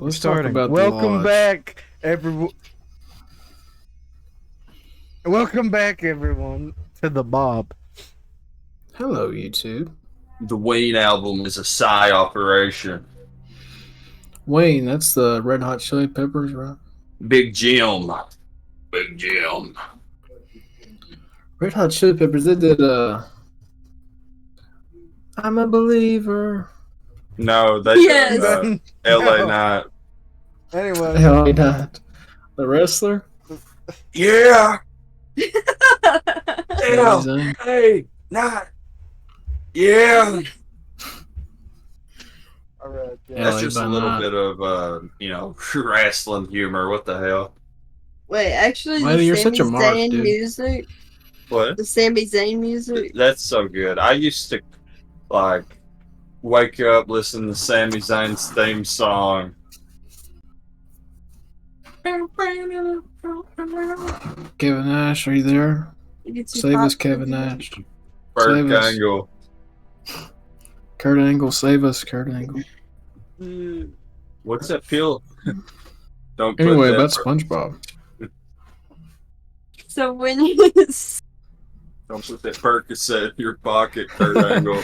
So let's talk Starting. about the Welcome lodge. back, everyone. Welcome back, everyone, to the Bob. Hello, YouTube. The Wayne album is a psi operation. Wayne, that's the Red Hot Chili Peppers, right? Big Jim. Big Jim. Red Hot Chili Peppers, they did I'm a Believer. No, they Yes. did LA No. Night. Anyway, Hell, not. The wrestler? Yeah. Sami Yeah. Zayn? Hey, not. Yeah. all right. That's LA just a by little night. bit of, wrestling humor. What the hell? Wait, actually, Why, the you're Sami such a mark, Zayn dude. music, What? the Sami Zayn music. That's so good. I used to, wake up, listen to Sami Zayn's theme song. Kevin Nash, are you there? It gets you Save us, popped Kevin in the- Nash. Burt Save us. Angle. Kurt Angle, save us, Kurt Angle. What's that pill? Don't put Anyway, that about SpongeBob. So when you Don't put that Percocet in your pocket, Kurt Angle.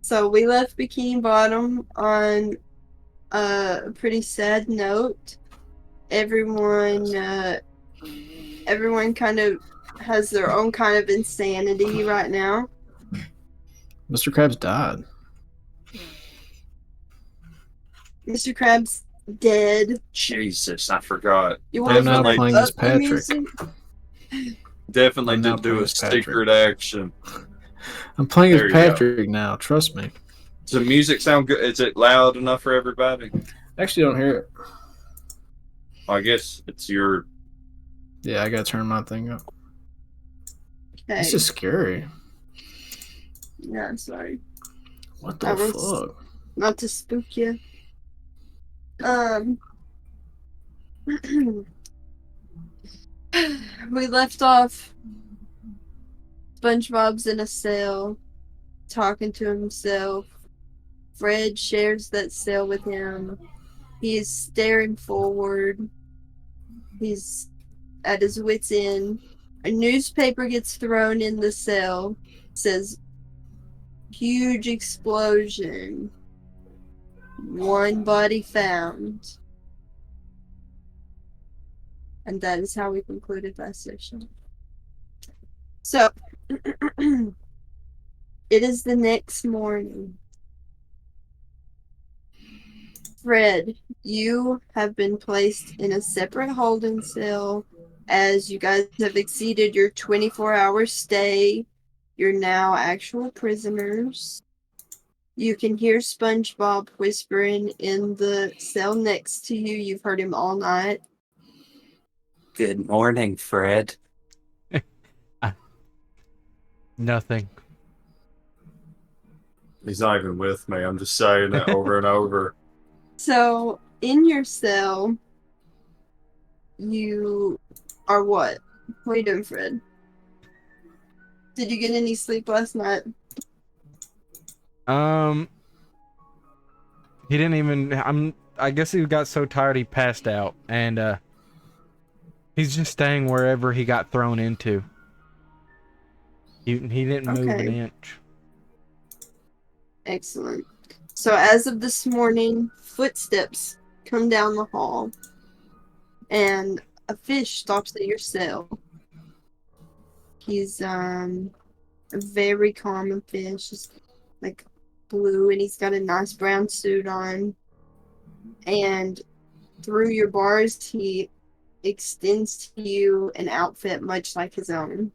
so we left Bikini Bottom on a pretty sad note. Everyone kind of has their own kind of insanity right now. Mr. Krabs died. Mr. Krabs dead. Jesus, I forgot. You I'm want now to playing as Patrick. Definitely I'm now didn't do playing a as Patrick. secret action. I'm playing There as you go. Patrick now, trust me. Does the music sound good? Is it loud enough for everybody? Actually, don't hear it. I guess it's your. Yeah, I gotta turn my thing up. Okay. This is scary. Yeah, I'm sorry. What the I was- fuck? Not to spook you. We left off. SpongeBob's in a cell, talking to himself. Fred shares that cell with him. He is staring forward. He's at his wit's end. A newspaper gets thrown in the cell. It says, "Huge explosion. One body found." And that is how we concluded last session. So, it is the next morning. Fred, you have been placed in a separate holding cell as you guys have exceeded your 24-hour stay. You're now actual prisoners. You can hear SpongeBob whispering in the cell next to you. You've heard him all night. Good morning, Fred. Nothing. He's not even with me. I'm just saying it over and over. So, in your cell, you are what? What are you doing, Fred? Did you get any sleep last night? He didn't even. I guess he got so tired he passed out, and he's just staying wherever he got thrown into. He didn't move an Okay. inch. Excellent. So, as of this morning, footsteps come down the hall, and a fish stops at your cell. He's a very common fish, just like blue, and he's got a nice brown suit on. And through your bars, he extends to you an outfit much like his own.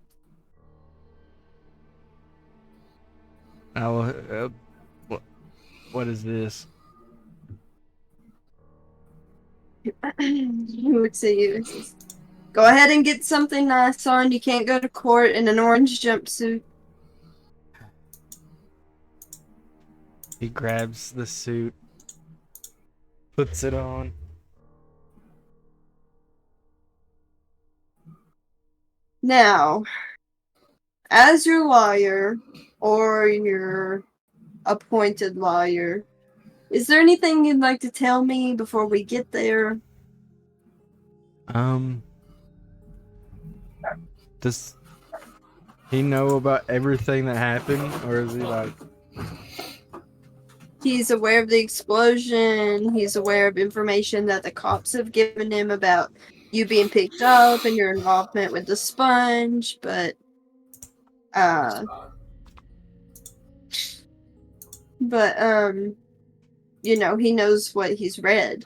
What is this? He looks at you and says, "Go ahead and get something nice on. You can't go to court in an orange jumpsuit." He grabs the suit, puts it on. Now, as your lawyer or your appointed lawyer. Is there anything you'd like to tell me before we get there? Does he know about everything that happened, or is he like... He's aware of the explosion. He's aware of information that the cops have given him about you being picked up and your involvement with the sponge, but you know, he knows what he's read.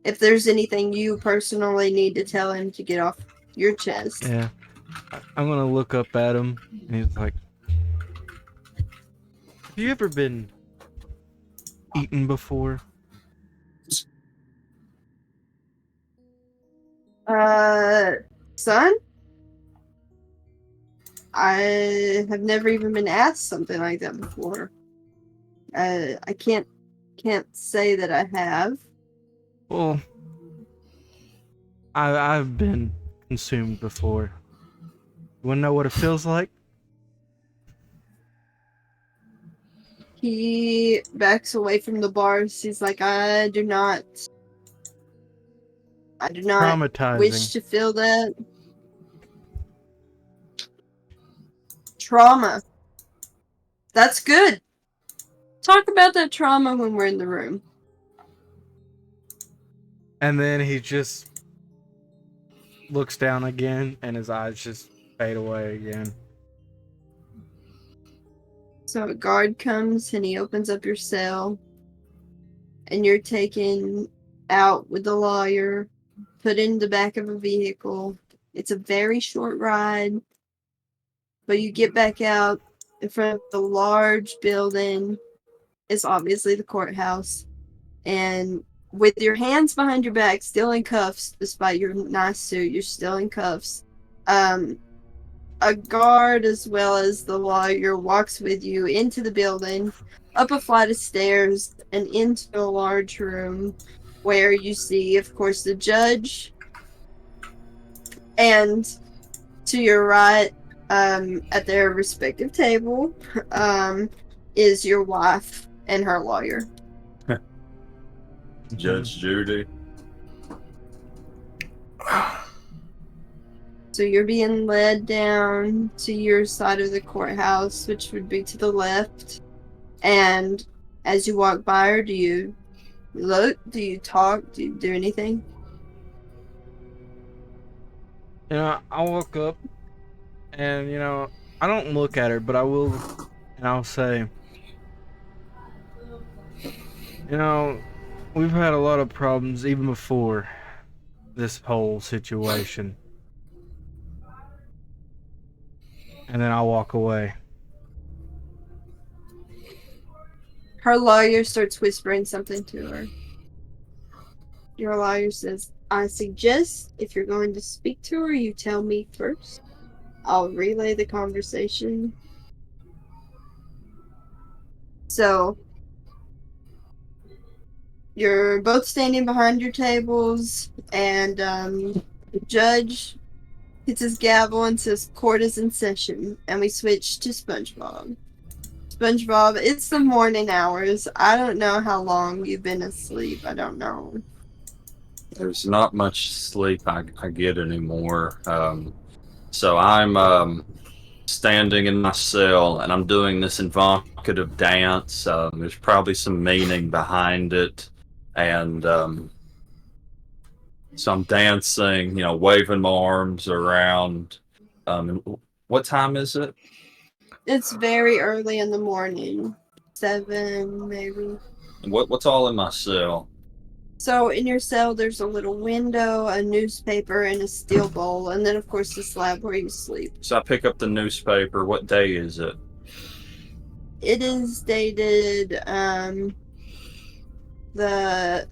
If there's anything you personally need to tell him to get off your chest. Yeah. I'm gonna look up at him, and he's like, have you ever been eaten before? Son? I have never even been asked something like that before. I can't say that I have. Well, I've been consumed before. You wanna know what it feels like? He backs away from the bars. He's like, I do not Traumatizing. wish to feel that. Trauma. That's good. Talk about that trauma when we're in the room. And then he just looks down again, and his eyes just fade away again. So a guard comes and he opens up your cell, and you're taken out with the lawyer, put in the back of a vehicle. It's a very short ride, but you get back out in front of the large building. It's obviously the courthouse, and with your hands behind your back, still in cuffs, despite your nice suit, you're still in cuffs. A guard, as well as the lawyer, walks with you into the building, up a flight of stairs, and into a large room where you see, of course, the judge. And to your right, at their respective table, is your wife and her lawyer. Judge Judy. So you're being led down to your side of the courthouse, which would be to the left. And as you walk by her, do you look? Do you talk? Do you do anything? You know, I walk up, and, you know, I don't look at her, but I will, and I'll say, you know, we've had a lot of problems even before this whole situation. And then I'll walk away. Her lawyer starts whispering something to her. Your lawyer says, I suggest if you're going to speak to her, you tell me first. I'll relay the conversation. So, you're both standing behind your tables, and the judge hits his gavel and says, court is in session, and we switch to Spongebob. Spongebob, it's the morning hours. I don't know how long you've been asleep. I don't know. There's not much sleep I get anymore. So I'm standing in my cell, and I'm doing this evocative dance. There's probably some meaning behind it. And so I'm dancing, you know, waving my arms around. What time is it? It's very early in the morning. 7, maybe. What's all in my cell? So in your cell, there's a little window, a newspaper, and a steel bowl, and then of course the slab where you sleep. So I pick up the newspaper. What day is it? It is dated the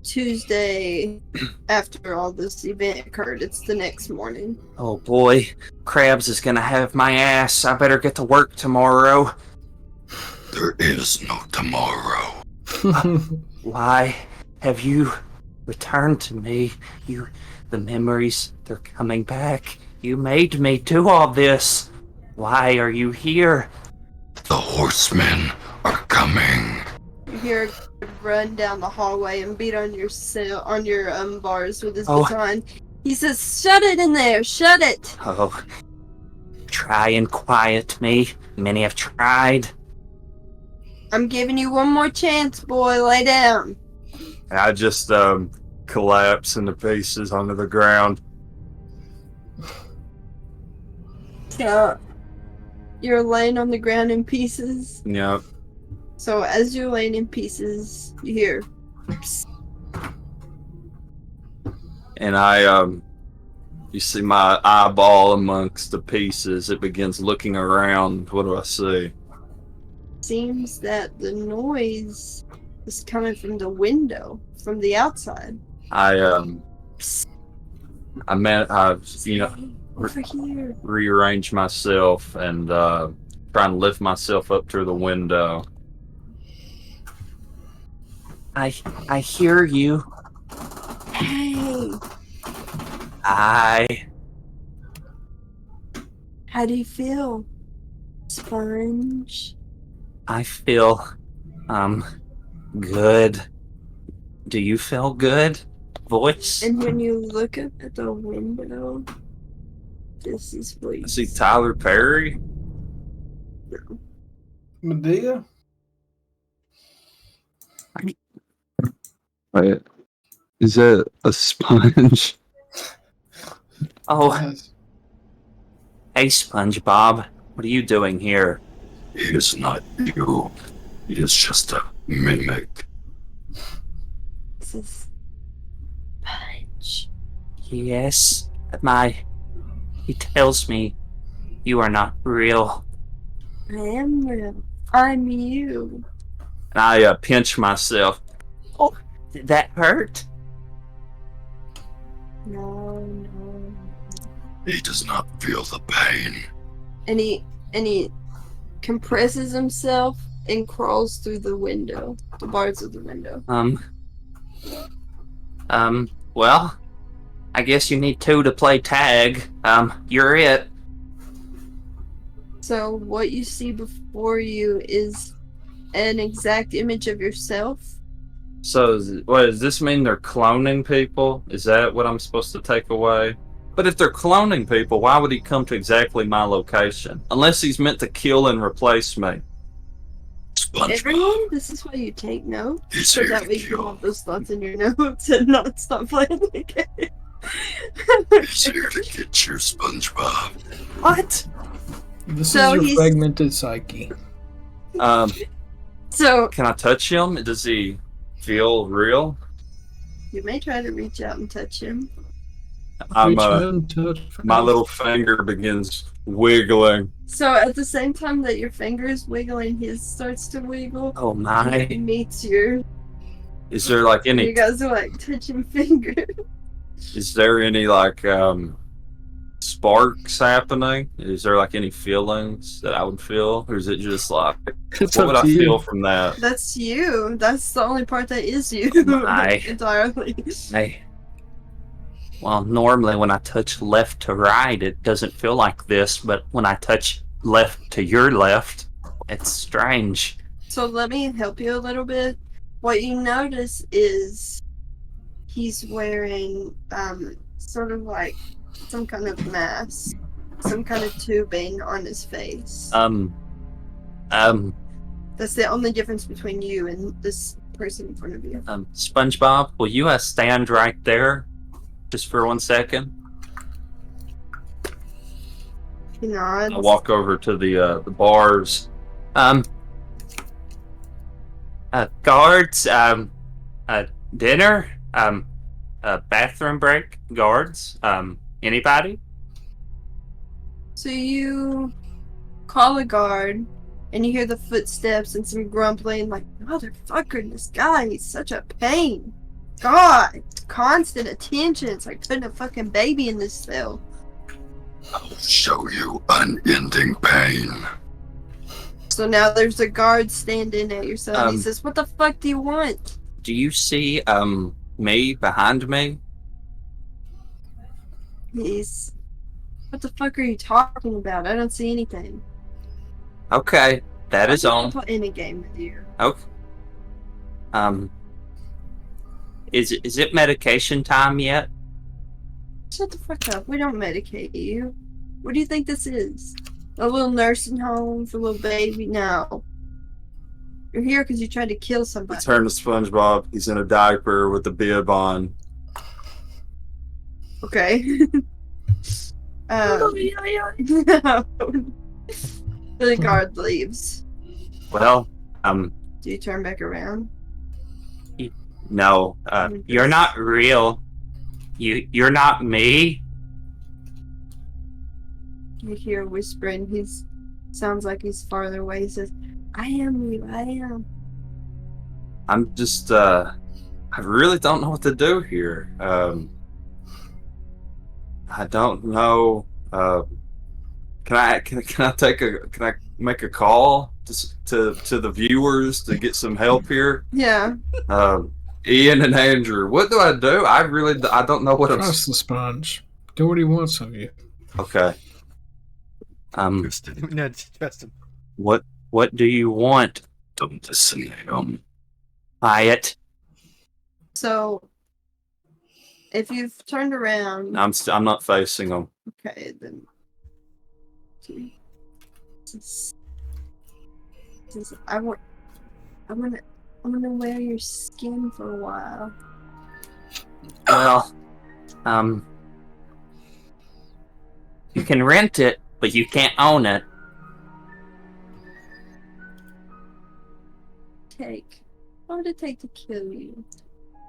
Tuesday after all this event occurred. It's the next morning. Oh boy, Krabs is gonna have my ass. I better get to work tomorrow. There is no tomorrow. Why have you returned to me? The memories, they're coming back. You made me do all this. Why are you here? The horsemen coming. You hear a guard run down the hallway and beat on your bars with his Oh. baton. He says, "Shut it in there! Shut it!" Oh, try and quiet me. Many have tried. I'm giving you one more chance, boy. Lay down. I just collapse into pieces onto the ground. So, you're laying on the ground in pieces. Yep. So as you're laying in pieces, you hear, "Psst." And you see my eyeball amongst the pieces. It begins looking around. What do I see? Seems that the noise is coming from the window, from the outside. I've Over here. rearrange myself and try and lift myself up through the window. I hear you. Hey, I how do you feel, Sponge? feel good. Do you feel good, voice? And when you look up at the window, this is what you I see Tyler Perry. Medea? Wait, is that a sponge? Oh, Yes. hey, Spongebob. What are you doing here? He is not you. He is just a mimic. This is Sponge. Yes, he tells me you are not real. I am real. I'm you. And I pinch myself. Oh, did that hurt? No. He does not feel the pain. And he compresses himself and crawls through the window, the bars of the window. Well, I guess you need two to play tag. You're it. So what you see before you is an exact image of yourself. So, what does this mean? They're cloning people? Is that what I'm supposed to take away? But if they're cloning people, why would he come to exactly my location? Unless he's meant to kill and replace me. SpongeBob Everyone, this is why you take notes, is so here that to way you can kill. have those thoughts in your notes and not stop playing the game. He's here to get you, SpongeBob. What? This So is your he's- fragmented psyche. So Can I touch him? Does he feel real? you may try to reach out and touch him. I'm Reach out and touch my first. little finger begins wiggling. So at the same time that your finger is wiggling, his starts to wiggle. Oh And my. he meets your. Is there like You any? guys are like touching fingers. Is there any like sparks happening? Is there like any feelings that I would feel, or is it just like It's what up would I to you. feel from that? That's you. That's the only part that is you. My. Entirely. Hey. Well, normally when I touch left to right, it doesn't feel like this, but when I touch left to your left, it's strange. So let me help you a little bit. What you notice is he's wearing sort of like some kind of mask, some kind of tubing on his face. That's the only difference between you and this person in front of you. SpongeBob, will you stand right there just for 1 second? He nods. I walk over to the bars. Guards, dinner, bathroom break, guards, anybody? So you call a guard, and you hear the footsteps and some grumbling, like, motherfucker, this guy, he's such a pain. God, constant attention. It's like putting a fucking baby in this cell. I'll show you unending pain. So now there's a guard standing at your cell, and he Um, says, what the fuck do you want? Do you see, me behind me? What the fuck are you talking about? I don't see anything. Okay. That is I'm on. not in a game with you. Okay. Is it medication time yet? Shut the fuck up. We don't medicate you. What do you think this is? A little nursing home for a little baby? No. You're here because you tried to kill somebody. Turn to SpongeBob. He's in a diaper with a bib on. Okay. The guard leaves. Well, Do you turn back around? no. You're not real. You're not me. You hear whispering. He's sounds like he's farther away. He says, "I am you. I am." I'm just, I really don't know what to do here. I don't know. Can I make a call to the viewers to get some help here? Yeah. Ian and Andrew, what do? I don't know what I'm. Trust the sponge. Do what he wants of you. Okay. No, just trust him. What do you want? Don't listen to him. Quiet. So, if you've turned around, I'm not facing them. okay, then. I'm gonna wear your skin for a while. Well, you can rent it, but you can't own it. What would it take to kill you?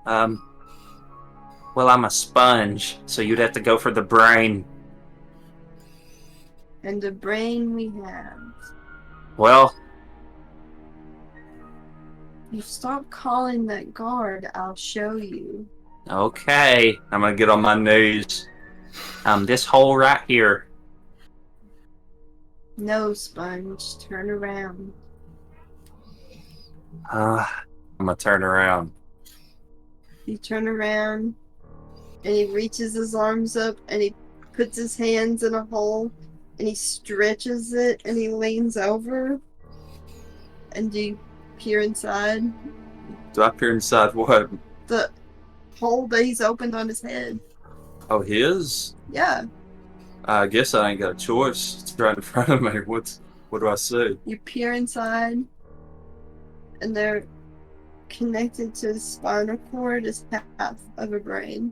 Well, I'm a sponge, so you'd have to go for the brain. And the brain we have. Well, You stop calling that guard, I'll show you. okay. I'm gonna get on my knees. This hole right here. No, Sponge, turn around. I'm gonna turn around. You turn around, and he reaches his arms up, and he puts his hands in a hole, and he stretches it, and he leans over. And do you peer inside? Do I peer inside what? The hole that he's opened on his head. Oh, his? Yeah. I guess I ain't got a choice. It's right in front of me. What do I see? You peer inside, and they're connected to the spinal cord as half of a brain.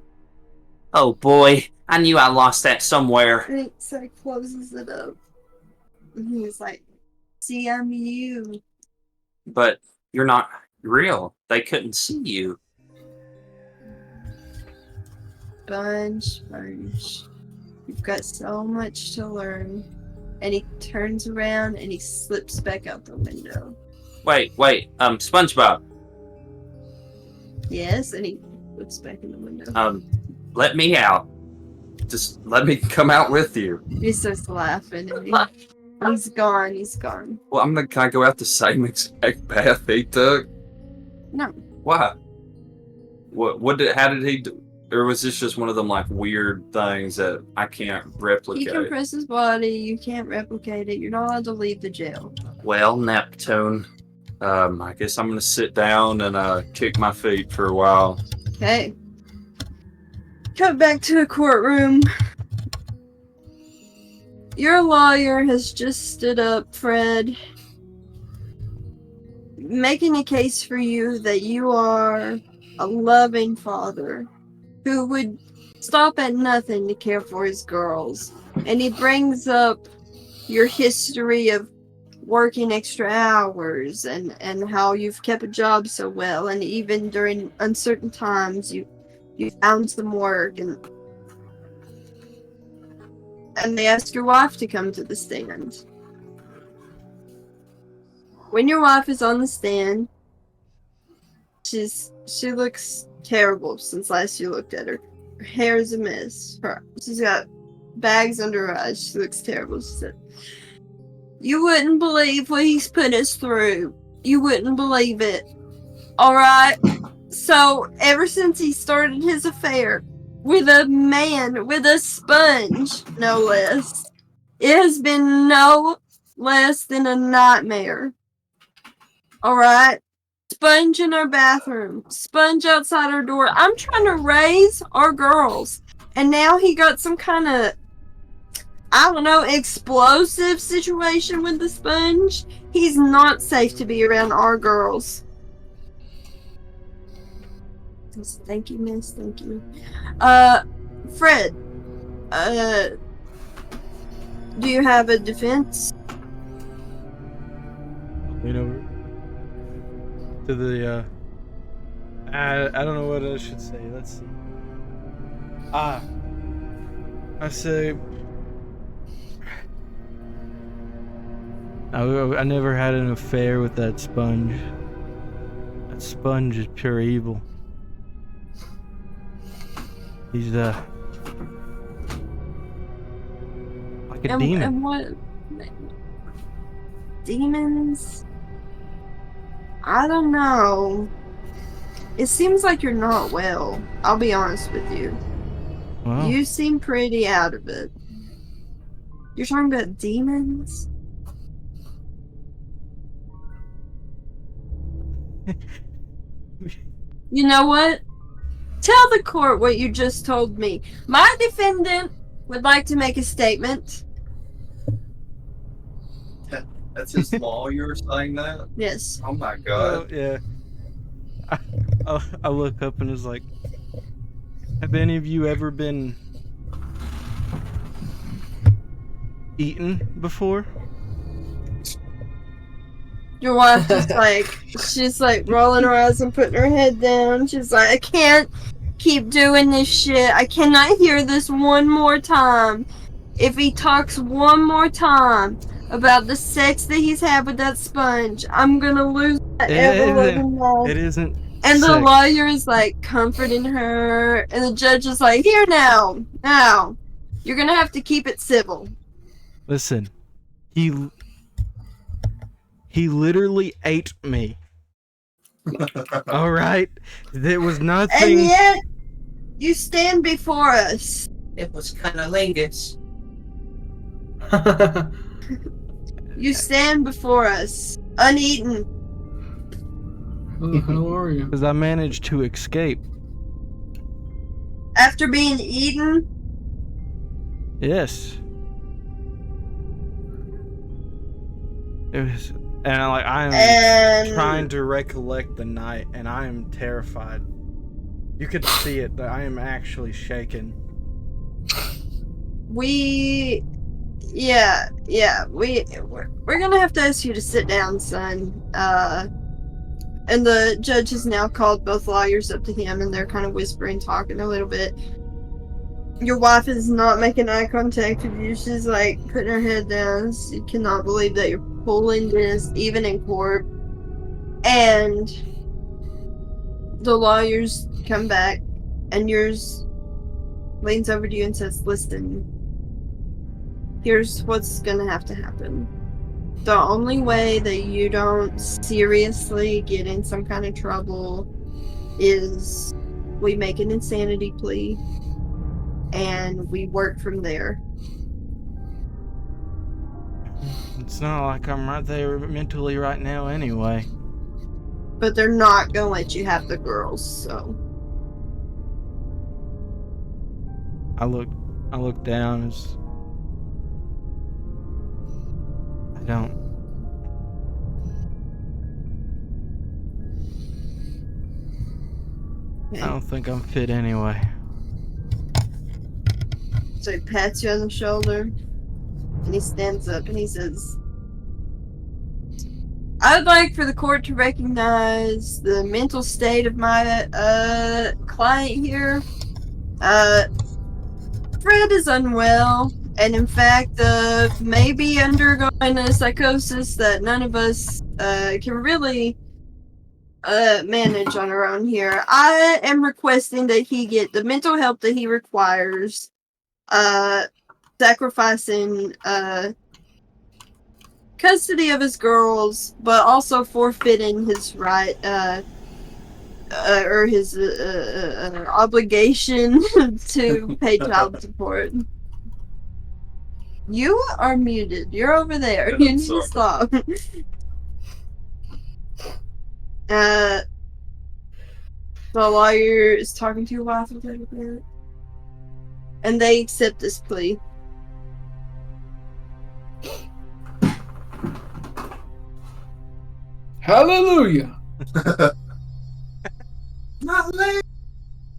Oh boy, I knew I lost that somewhere. And so he closes it up. And he's like, "See, I'm you." But you're not real. They couldn't see you. Sponge. You've got so much to learn. And he turns around and he slips back out the window. Wait, SpongeBob. Yes, and he looks back in the window. Let me out. Just let me come out with you. He starts laughing and he's gone. Well, can I go out the same exact path he took? No. Why? How did he do? Or was this just one of them like weird things that I can't replicate? He can press his body, you can't replicate it, you're not allowed to leave the jail. Well, Neptune. I guess I'm gonna sit down and kick my feet for a while. Okay. Cut back to a courtroom. Your lawyer has just stood up, Fred, making a case for you that you are a loving father who would stop at nothing to care for his girls. And he brings up your history of working extra hours and how you've kept a job so well, and even during uncertain times you found some work, and they ask your wife to come to the stand. When your wife is on the stand, she looks terrible since last you looked at her. Her hair is a mess. She's got bags under her eyes. She looks terrible. She said, "You wouldn't believe what he's put us through. You wouldn't believe it. Alright? So, ever since he started his affair with a man, with a sponge, no less, it has been no less than a nightmare. Alright? Sponge in our bathroom. Sponge outside our door. I'm trying to raise our girls. And now he got some kind of, I don't know, explosive situation with the sponge. He's not safe to be around our girls. Thank you, miss. Thank you. Fred. Do you have a defense? Lean over to the, I don't know what I should say. Let's see. I say, I never had an affair with that sponge. That sponge is pure evil. He's, like a demon. And what? Demons? I don't know. It seems like you're not well. I'll be honest with you. Well, You seem pretty out of it. You're talking about demons? You know what? Tell the court what you just told me. My defendant would like to make a statement. That's his lawyer saying that? Yes. Oh my god. yeah. I look up and is like, have any of you ever been eaten before? Your wife just she's like rolling her eyes and putting her head down. She's like, I can't keep doing this shit. I cannot hear this one more time. If he talks one more time about the sex that he's had with that sponge, I'm gonna lose that ever-loving life. It isn't. And the sex. lawyer is like comforting her, and the judge is like, here now, you're gonna have to keep it civil. Listen, he literally ate me. All right, there was nothing. And yet, you stand before us. It was cunnilingus. You stand before us, uneaten. Who the hell are you? Because I managed to escape. After being eaten, Yes. It was, and I am and trying to recollect the night, and I am terrified. You could see it, that I am actually shaken. we're gonna have to ask you to sit down, son. And the judge has now called both lawyers up to him, and they're kind of whispering, talking a little bit. Your wife is not making eye contact with you. She's like putting her head down. She cannot believe that you're pulling this, even in court. And the lawyers come back, and yours leans over to you and says, listen, here's what's gonna have to happen. The only way that you don't seriously get in some kind of trouble is we make an insanity plea and we work from there. It's not like I'm right there mentally right now anyway. But they're not gonna let you have the girls, so. I look down as I don't think I'm fit anyway. So he pats you on the shoulder, and he stands up and he says, I would like for the court to recognize the mental state of my client here. Fred is unwell, and in fact, may be undergoing a psychosis that none of us can really manage on our own here. I am requesting that he get the mental help that he requires, sacrificing custody of his girls, but also forfeiting his right, or his obligation to pay child support. You are muted. You're over there. Yeah, You need sorry. to stop. The lawyer is talking to your wife a little bit, and they accept this plea. Hallelujah.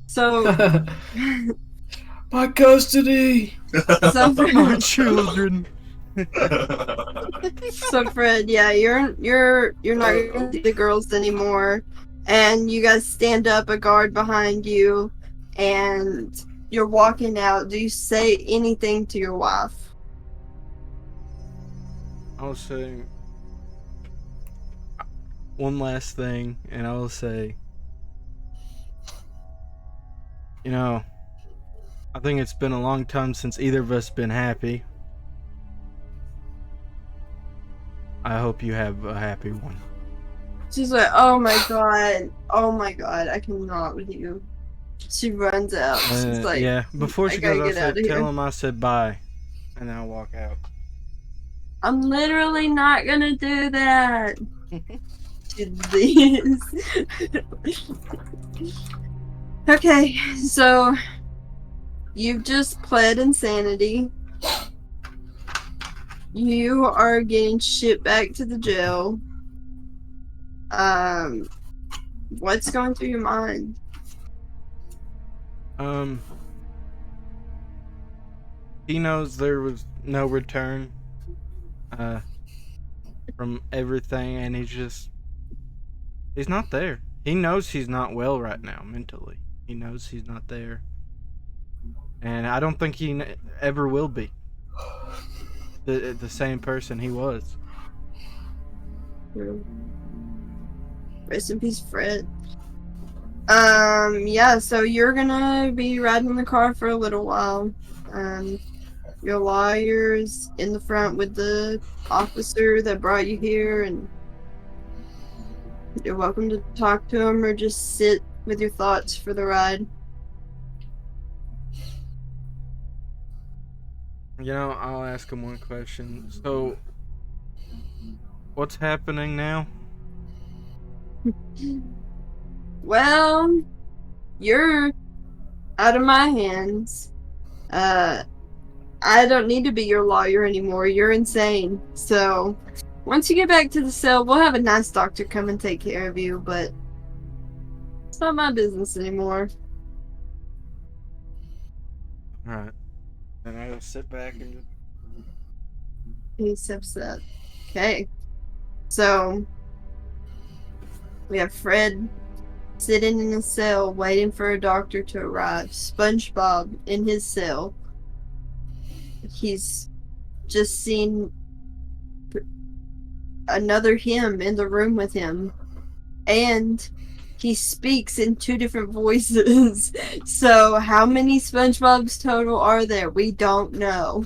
So, My custody. so My children. So Fred, yeah, you're not gonna see the girls anymore, and you guys stand up, a guard behind you, and you're walking out. Do you say anything to your wife? I'll say one last thing, and I will say, you know, I think it's been a long time since either of us been happy. I hope you have a happy one. She's like, oh my god, I cannot with you. She runs out. She's like, yeah, before I she gotta goes, I get out said, of here. tell him I said bye, and then I'll walk out. I'm literally not gonna do that. She leaves. Okay, so you've just pled insanity. You are getting shipped back to the jail. What's going through your mind? He knows there was no return, from everything, and he's not there. He knows he's not well right now, mentally. He knows he's not there. And I don't think he ever will be the same person he was. Rest in peace, Fred. Yeah, so you're gonna be riding in the car for a little while. Your lawyer's in the front with the officer that brought you here, and you're welcome to talk to him or just sit with your thoughts for the ride. You know, I'll ask him one question. So, what's happening now? Well, you're out of my hands. I don't need to be your lawyer anymore. You're insane. So, once you get back to the cell, we'll have a nice doctor come and take care of you, but it's not my business anymore. Alright. Then I'll sit back and just... He accepts that. Okay. So, we have Fred sitting in a cell waiting for a doctor to arrive. SpongeBob in his cell. He's just seen another him in the room with him. And he speaks in 2 different voices. So, how many SpongeBobs total are there? We don't know.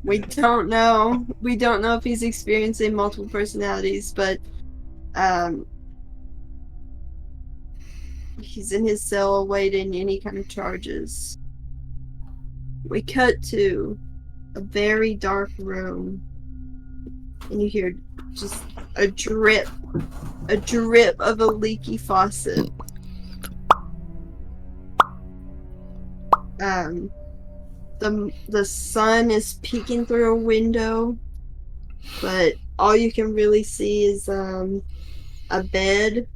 We don't know. We don't know if he's experiencing multiple personalities, but he's in his cell awaiting any kind of charges. We cut to a very dark room, and you hear just a drip of a leaky faucet. The sun is peeking through a window, but all you can really see is a bed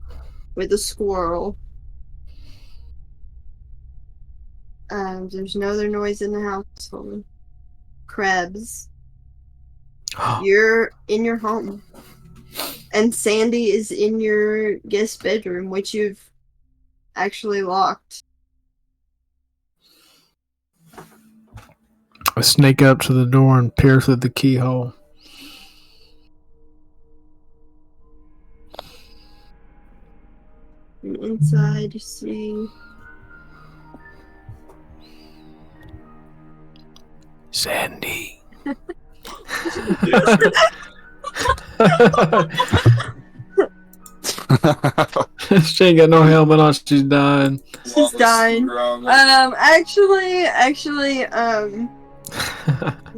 with a squirrel. There's no other noise in the household. Crabs. You're in your home. And Sandy is in your guest bedroom, which you've actually locked. I sneak up to the door and peer through the keyhole. And inside you see Sandy. She ain't got no helmet on. She's dying. she's dying. Actually,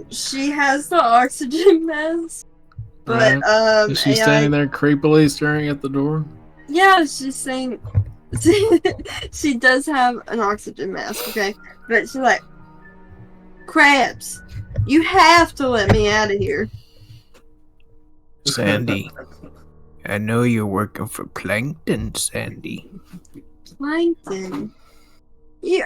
she has the oxygen mask, But Is she standing there creepily staring at the door? yeah, she's saying she does have an oxygen mask, okay? But she's like, Crabs, you have to let me out of here. Sandy, I know you're working for Plankton, Sandy. Plankton. You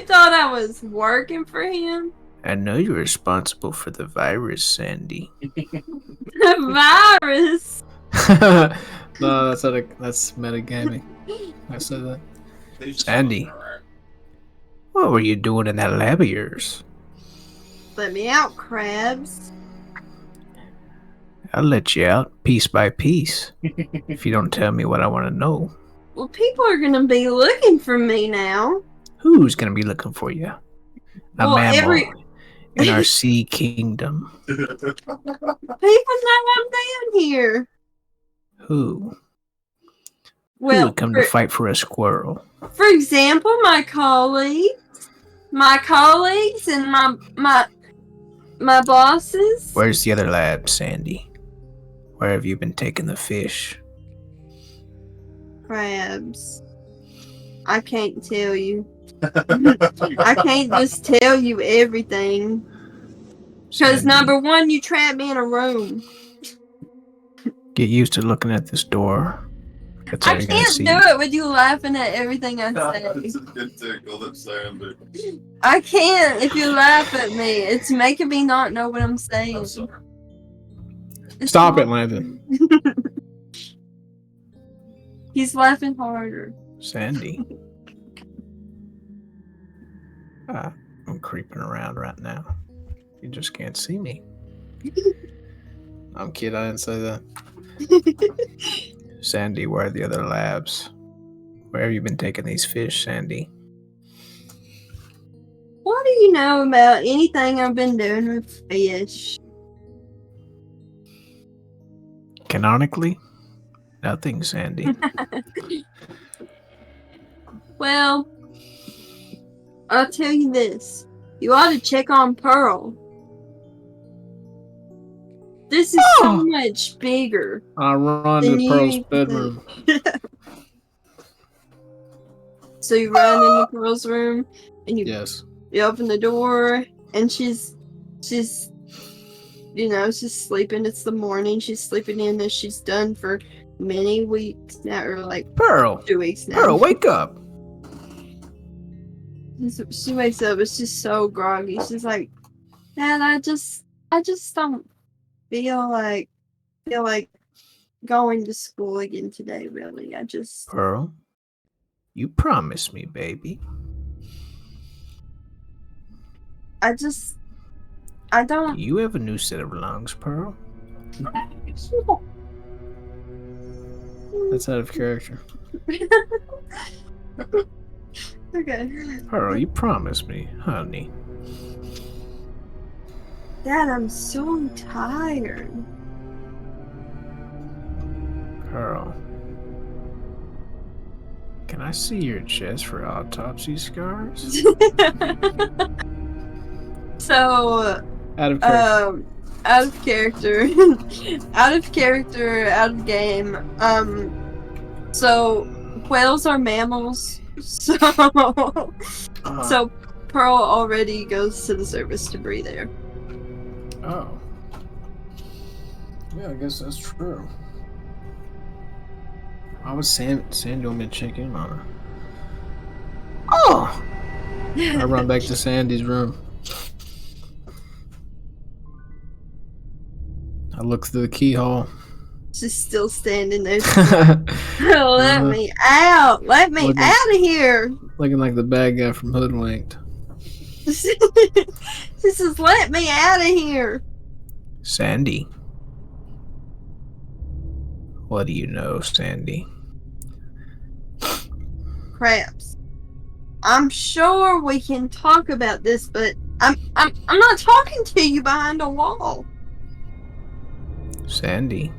thought I was working for him? I know you're responsible for the virus, Sandy. The virus. No, that's metagaming. I said that. Sandy, what were you doing in that lab of yours? Let me out, Crabs. I'll let you out piece by piece if you don't tell me what I want to know. Well, people are gonna be looking for me now. Who's gonna be looking for you? A Well, mammal in our sea kingdom. People know I'm down here. Who? Who Well, would come to fight for a squirrel? for example, my colleagues and my bosses. Where's the other lab, Sandy? Where have you been taking the fish? Crabs. I can't tell you. I can't just tell you everything. Because Sandy, number one, you trapped me in a room. get used to looking at this door. That's all I you're gonna can't see. do it with you laughing at everything I say. It's a good tickle at Sandy. I can't if you laugh at me. It's making me not know what I'm saying. Stop it, Landon. He's laughing harder. Sandy. I'm creeping around right now. You just can't see me. I'm kidding. I didn't say that. Sandy, where are the other labs? Where have you been taking these fish, Sandy? What do you know about anything I've been doing with fish? Canonically? Nothing, Sandy. Well, I'll tell you this. You ought to check on Pearl. This is so much bigger. I run Then to you Pearl's need to bedroom. So you run into Pearl's room and Yes. you open the door and she's sleeping. It's the morning. She's sleeping in as she's done for many weeks now, or like Pearl! 2 weeks now. Pearl, wake up! She wakes up. It's just so groggy. She's like, "Dad, I just don't feel like going to school again today. Really, Pearl, you promised me, baby. I don't." You have a new set of lungs, Pearl. That's out of character. Okay. Pearl, you promised me, honey. Dad, I'm so tired. Pearl, can I see your chest for autopsy scars? So, Out of character. out of character, out of game. So whales are mammals. So, so Pearl already goes to the service debris there. Oh. Yeah, I guess that's true. Why was Sandy want me to check in on her? Oh! I run back to Sandy's room. I look through the keyhole. She's still standing there. Let me out! Let me Looking- out of here! Looking like the bad guy from Hoodwinked. She says, "Let me out of here!" Sandy. What do you know, Sandy? Craps. I'm sure we can talk about this, but I'm not talking to you behind a wall. Sandy.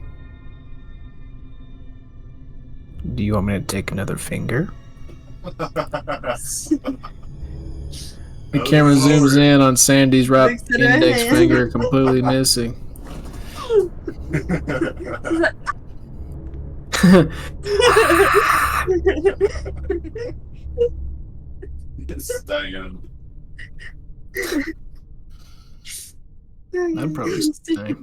Do you want me to take another finger? The camera zooms in on Sandy's right Looks at her index hand. finger, completely missing. Stan. I'd probably stay.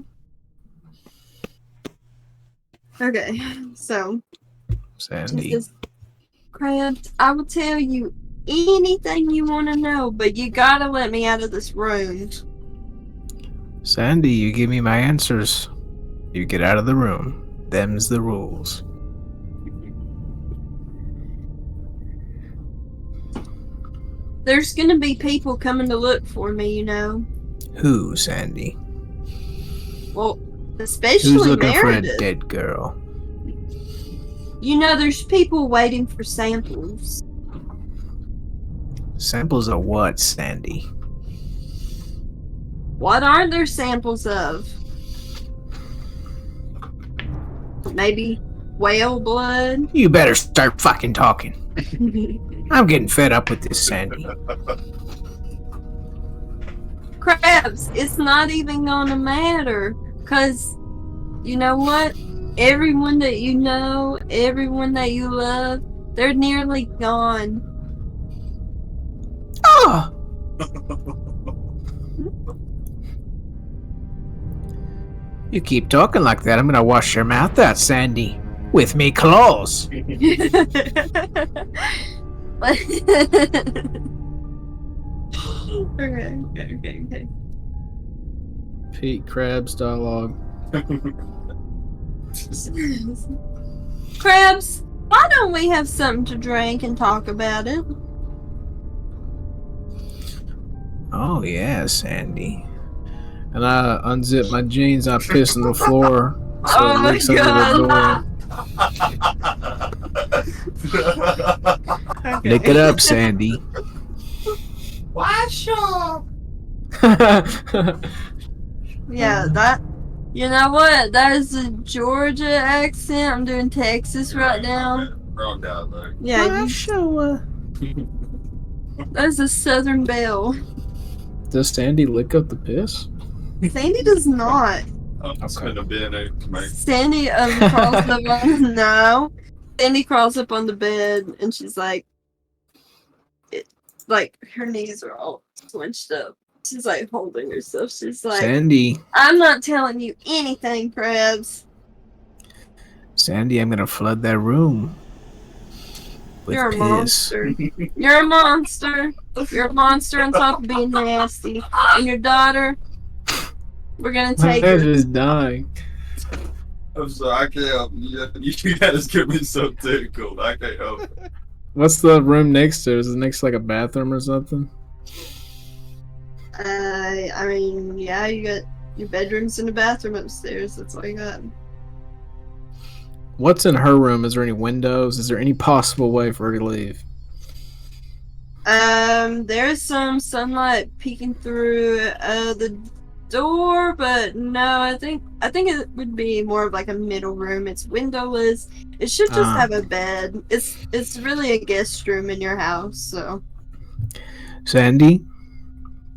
Okay, so Sandy. Jesus Krabs, I will tell you anything you want to know, but you gotta let me out of this room. Sandy, you give me my answers. You get out of the room. Them's the rules. There's gonna be people coming to look for me, you know. Who, Sandy? Well, especially Who's looking Meredith. for a dead girl? You know, there's people waiting for samples. Samples of what, Sandy? What aren't there samples of? Maybe whale blood? You better start fucking talking. I'm getting fed up with this, Sandy. Krabs, it's not even gonna matter. Cause, you know what? Everyone that you know, everyone that you love, they're nearly gone. Oh! You keep talking like that, I'm gonna wash your mouth out, Sandy. With me claws. Okay. Pete Krabs dialogue. Krabs, why don't we have something to drink and talk about it? Oh yeah, Sandy. And I unzip my jeans, I piss on the floor, so Oh it my leaks under God. the Lick it up, Sandy. Wash up. door. Yeah, that. You know what? That is a Georgia accent. I'm doing Texas right now. Wrong down there. Yeah, that's a Southern belle. Does Sandy lick up the piss? Sandy does not. It's gonna be an eight, mate. Sandy crawls up on no. Sandy crawls up on the bed and she's like, like her knees are all clenched up. She's like holding herself. She's like, Sandy. I'm not telling you anything, Krabs. Sandy, I'm gonna flood that room. With You're a piss. monster. You're a monster. You're a monster on top of being nasty. And your daughter, we're gonna My take head her. is dying. I'm sorry, I can't help you. You guys get me so tickled. I can't help it. What's the room next to? Is it next to like a bathroom or something? I mean, yeah, you got your bedrooms and a bathroom upstairs. That's all you got. What's in her room? Is there any windows? Is there any possible way for her to leave? There's some sunlight peeking through the door, but no, I think it would be more of like a middle room. It's windowless. It should just have a bed. It's really a guest room in your house, so. Sandy,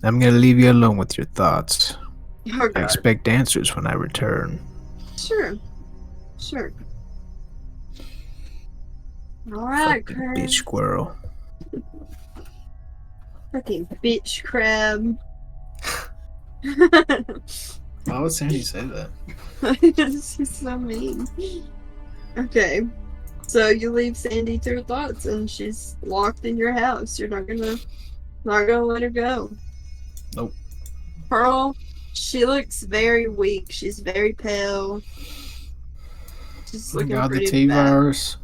I'm gonna leave you alone with your thoughts. Oh, I God. expect answers when I return. Sure. Alright, Fucking Crab. bitch squirrel. Fucking bitch crab. Why would Sandy say that? She's so mean. Okay. So you leave Sandy to her thoughts and she's locked in your house. You're not gonna let her go. Nope. Pearl, she looks very weak. She's very pale. She's looking God, the pretty T bad. virus.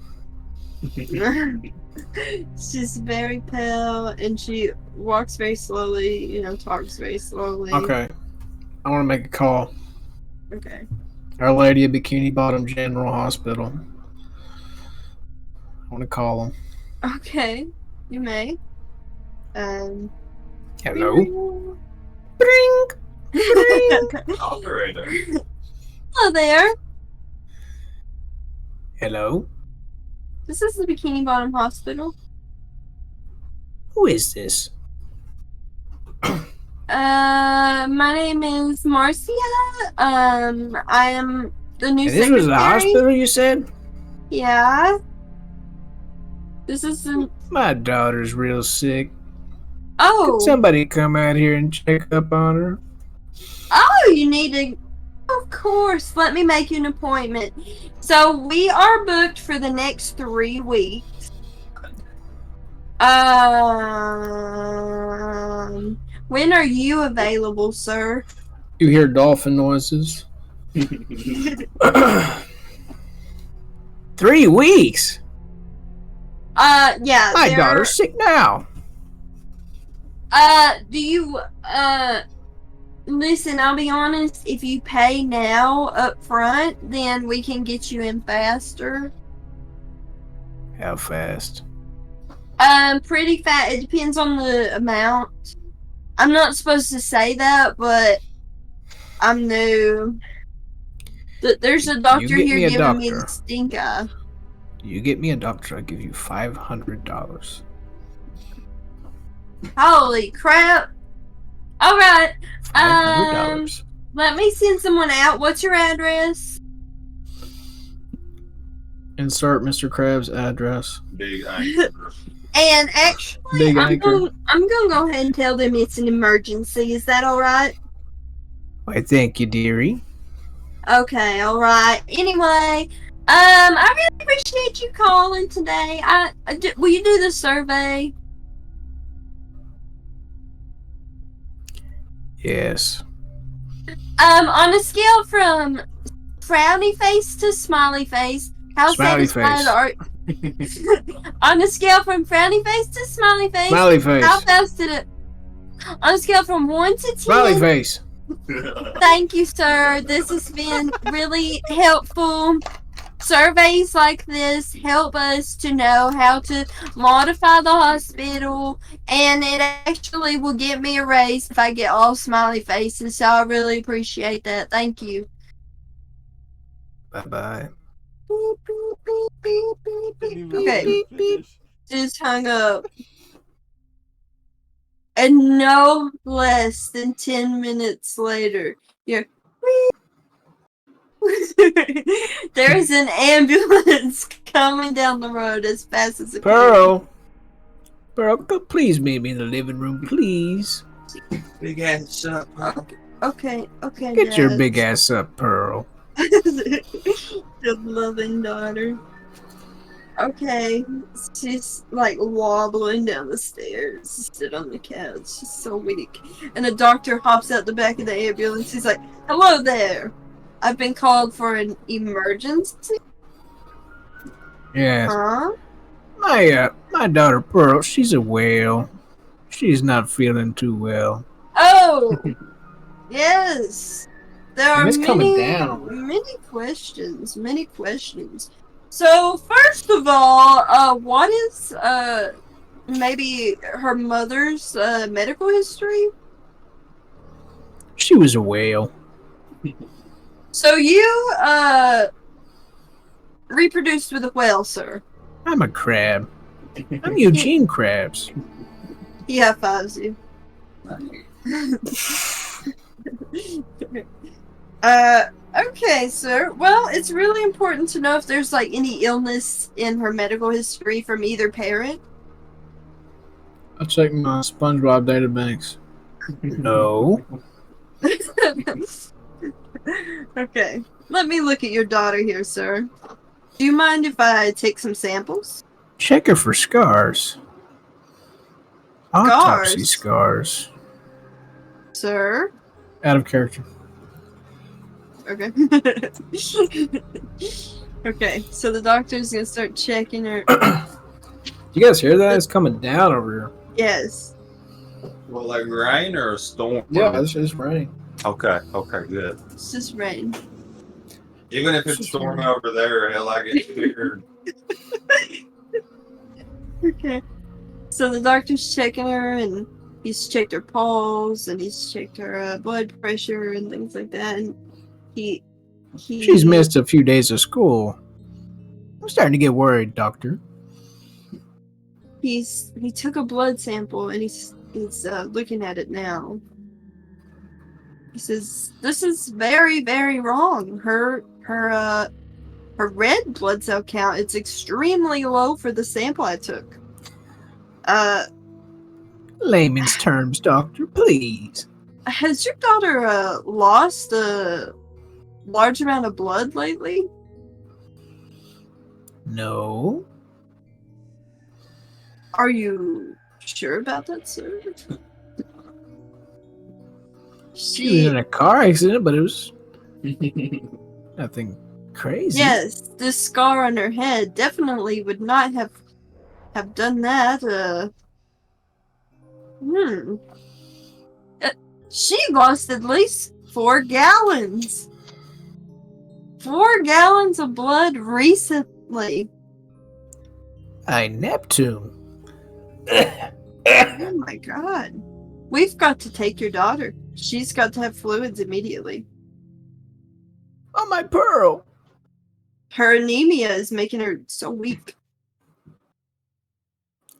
She's very pale and she walks very slowly, talks very slowly. Okay. I want to make a call. Okay. Our Lady of Bikini Bottom General Hospital. I want to call them. Okay. You may. Hello? Bring. Operator. Hello there. Hello? This is the Bikini Bottom Hospital. Who is this? My name is Marcia. I am the new And this was a secretary. hospital, you said? Yeah. This is the. My daughter's real sick. Could Oh. somebody come out here and check up on her? Oh, you need to. Of course. Let me make you an appointment. So we are booked for the next 3 weeks. When are you available, sir? You hear dolphin noises. 3 weeks? Yeah. My daughter's sick now. Do you, listen, I'll be honest, if you pay now up front, then we can get you in faster. How fast? Pretty fast. It depends on the amount. I'm not supposed to say that, but I'm new. There's a doctor get here me a giving me the doctor. stink eye. You get me a doctor, I'll give you $500. Holy crap. Alright. $500. Let me send someone out. What's your address? Insert Mr. Krabs' address. Big anchor. And actually, Big I'm anchor. gonna go ahead and tell them it's an emergency. Is that alright? Why, thank you, dearie. Okay, alright. Anyway, I really appreciate you calling today. Will you do the survey? Yes. On a scale from frowny face to smiley face, how Smiley satisfied face. are on a scale from frowny face to smiley face, Smiley face. how fast did it? On a scale from 1 to 10. Smiley face. Thank you, sir. This has been really helpful. Surveys like this help us to know how to modify the hospital, and it actually will get me a raise if I get all smiley faces, so I really appreciate that. Thank you. Bye-bye. Okay, just hung up. And no less than 10 minutes later, you're there's an ambulance coming down the road as fast as it can. Pearl, please meet me in the living room, please. Big ass up, huh? Okay, Get your Dad. big ass up, Pearl. Your loving daughter. Okay, she's like wobbling down the stairs, sit on the couch. She's so weak. And the doctor hops out the back of the ambulance. He's like, "Hello there. I've been called for an emergency." Yes. Huh? My daughter Pearl, she's a whale. She's not feeling too well. Oh, yes. There are And it's coming many, down. many questions. Many questions. So first of all, what is maybe her mother's medical history? She was a whale. So you reproduced with a whale, sir. I'm a crab. I'm Eugene Krabs. He high fives you. Okay, sir. Well, it's really important to know if there's like any illness in her medical history from either parent. I'll check my SpongeBob databanks. No. Okay. Let me look at your daughter here, sir. Do you mind if I take some samples? Check her for scars. Autopsy scars. Sir? Out of character. Okay. Okay, so the doctor's gonna start checking her. You guys hear that? It's coming down over here. Yes. Well, like rain or a storm? Yeah, it's just raining. Okay, good. It's just rain. Even if it's storming over there, hell, I get scared. Okay. So the doctor's checking her, and he's checked her pulse, and he's checked her blood pressure and things like that. And she's missed a few days of school. I'm starting to get worried, doctor. He took a blood sample, and he's looking at it now. He says, "This is very, very wrong. Her Her red blood cell count, it's extremely low for the sample I took. Layman's terms, doctor, please. Has your daughter lost a large amount of blood lately? No. Are you sure about that, sir? She was in a car accident, but it was nothing crazy. Yes, this scar on her head definitely would not have done that. She lost at least 4 gallons. 4 gallons of blood recently. Neptune. Oh my god. We've got to take your daughter. She's got to have fluids immediately. Oh, my pearl. Her anemia is making her so weak.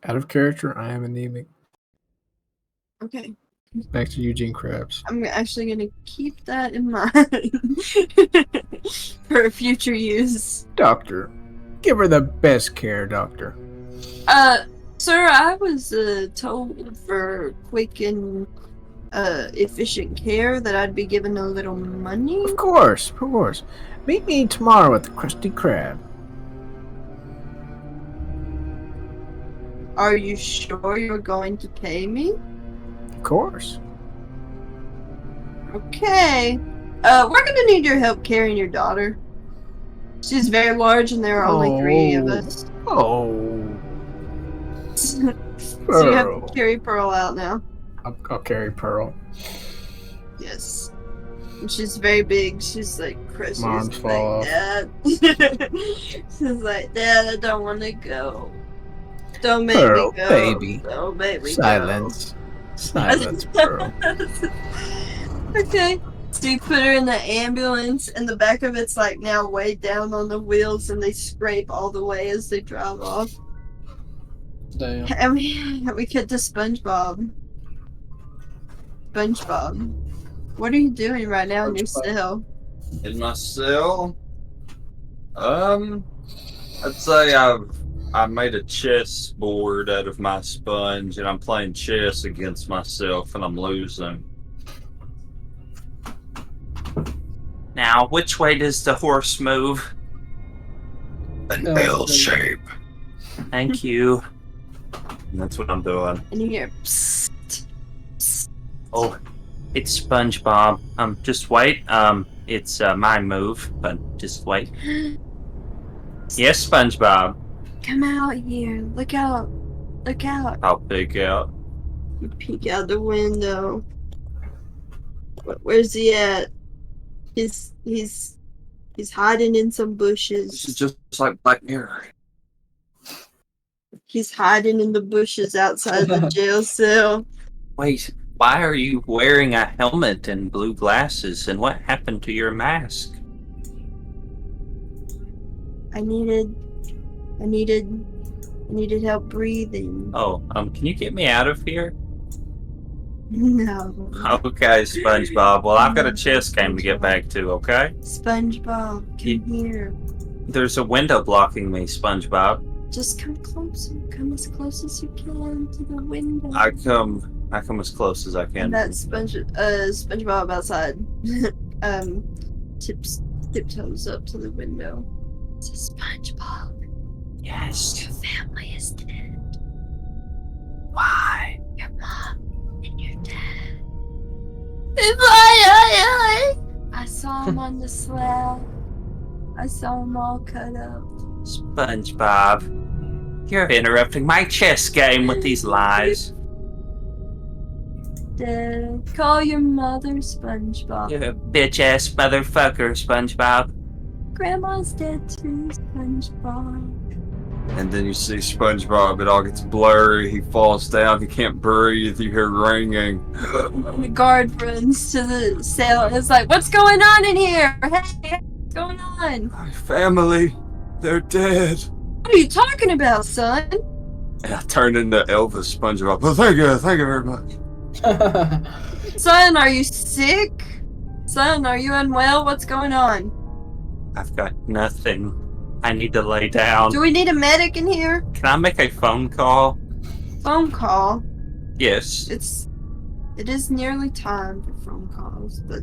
Out of character, I am anemic. Okay. Back to Eugene Krabs. I'm actually going to keep that in mind for future use. Doctor, give her the best care, doctor. Sir, I was told for quick and efficient care that I'd be given a little money. Of course. Meet me tomorrow at the Krusty Krab. Are you sure you're going to pay me? Of course. Okay. We're gonna need your help carrying your daughter. She's very large and there are only 3 of us. Oh. So you have to carry Pearl out now. I'll carry Pearl. Yes. And she's very big. She's like Chris. My arms fall off. Dad. She's like, Dad, I don't want to go. Don't make Pearl, me go. baby. Don't make me Silence. Silence, Pearl. go. Okay. So you put her in the ambulance, and the back of it's like now way down on the wheels, and they scrape all the way as they drive off. Damn. And we get to SpongeBob. SpongeBob, what are you doing right now in your cell? In my cell, I'd say I made a chess board out of my sponge, and I'm playing chess against myself, and I'm losing. Now, which way does the horse move? An L shape. Thank you. And that's what I'm doing. And you hear psst, psst. Oh, it's SpongeBob. Just wait. It's my move, but just wait. Yes, SpongeBob. Come out here. Look out. Look out. I'll peek out. You peek out the window. Where's he at? He's hiding in some bushes. This is just like Black Mirror. He's hiding in the bushes outside the jail cell. Wait, why are you wearing a helmet and blue glasses? And what happened to your mask? I needed help breathing. Oh, can you get me out of here? No. Okay, SpongeBob. Well, I've got a chess game to get back to, okay? SpongeBob, come here. There's a window blocking me, SpongeBob. Just come closer. Come as close as you can to the window. I come as close as I can. And that's SpongeBob outside. Tiptoes up to the window. It's SpongeBob. Yes. Your family is dead. Why? Your mom and your dad. I saw him on the slab. I saw him all cut up. SpongeBob, you're interrupting my chess game with these lies. Dead. Call your mother, SpongeBob. You're a bitch-ass motherfucker, SpongeBob. Grandma's dead too, SpongeBob. And then you see SpongeBob, it all gets blurry, he falls down, he can't breathe, you hear ringing. The guard runs to the cell and is like, "What's going on in here? Hey, what's going on? My family, they're dead. What are you talking about, son? And I turned into Elvis SpongeBob. Oh, thank you very much. Son, are you sick? Son, are you unwell? What's going on?" I've got nothing. I need to lay down. Do we need a medic in here? Can I make a phone call? Phone call. Yes. It is nearly time for phone calls, but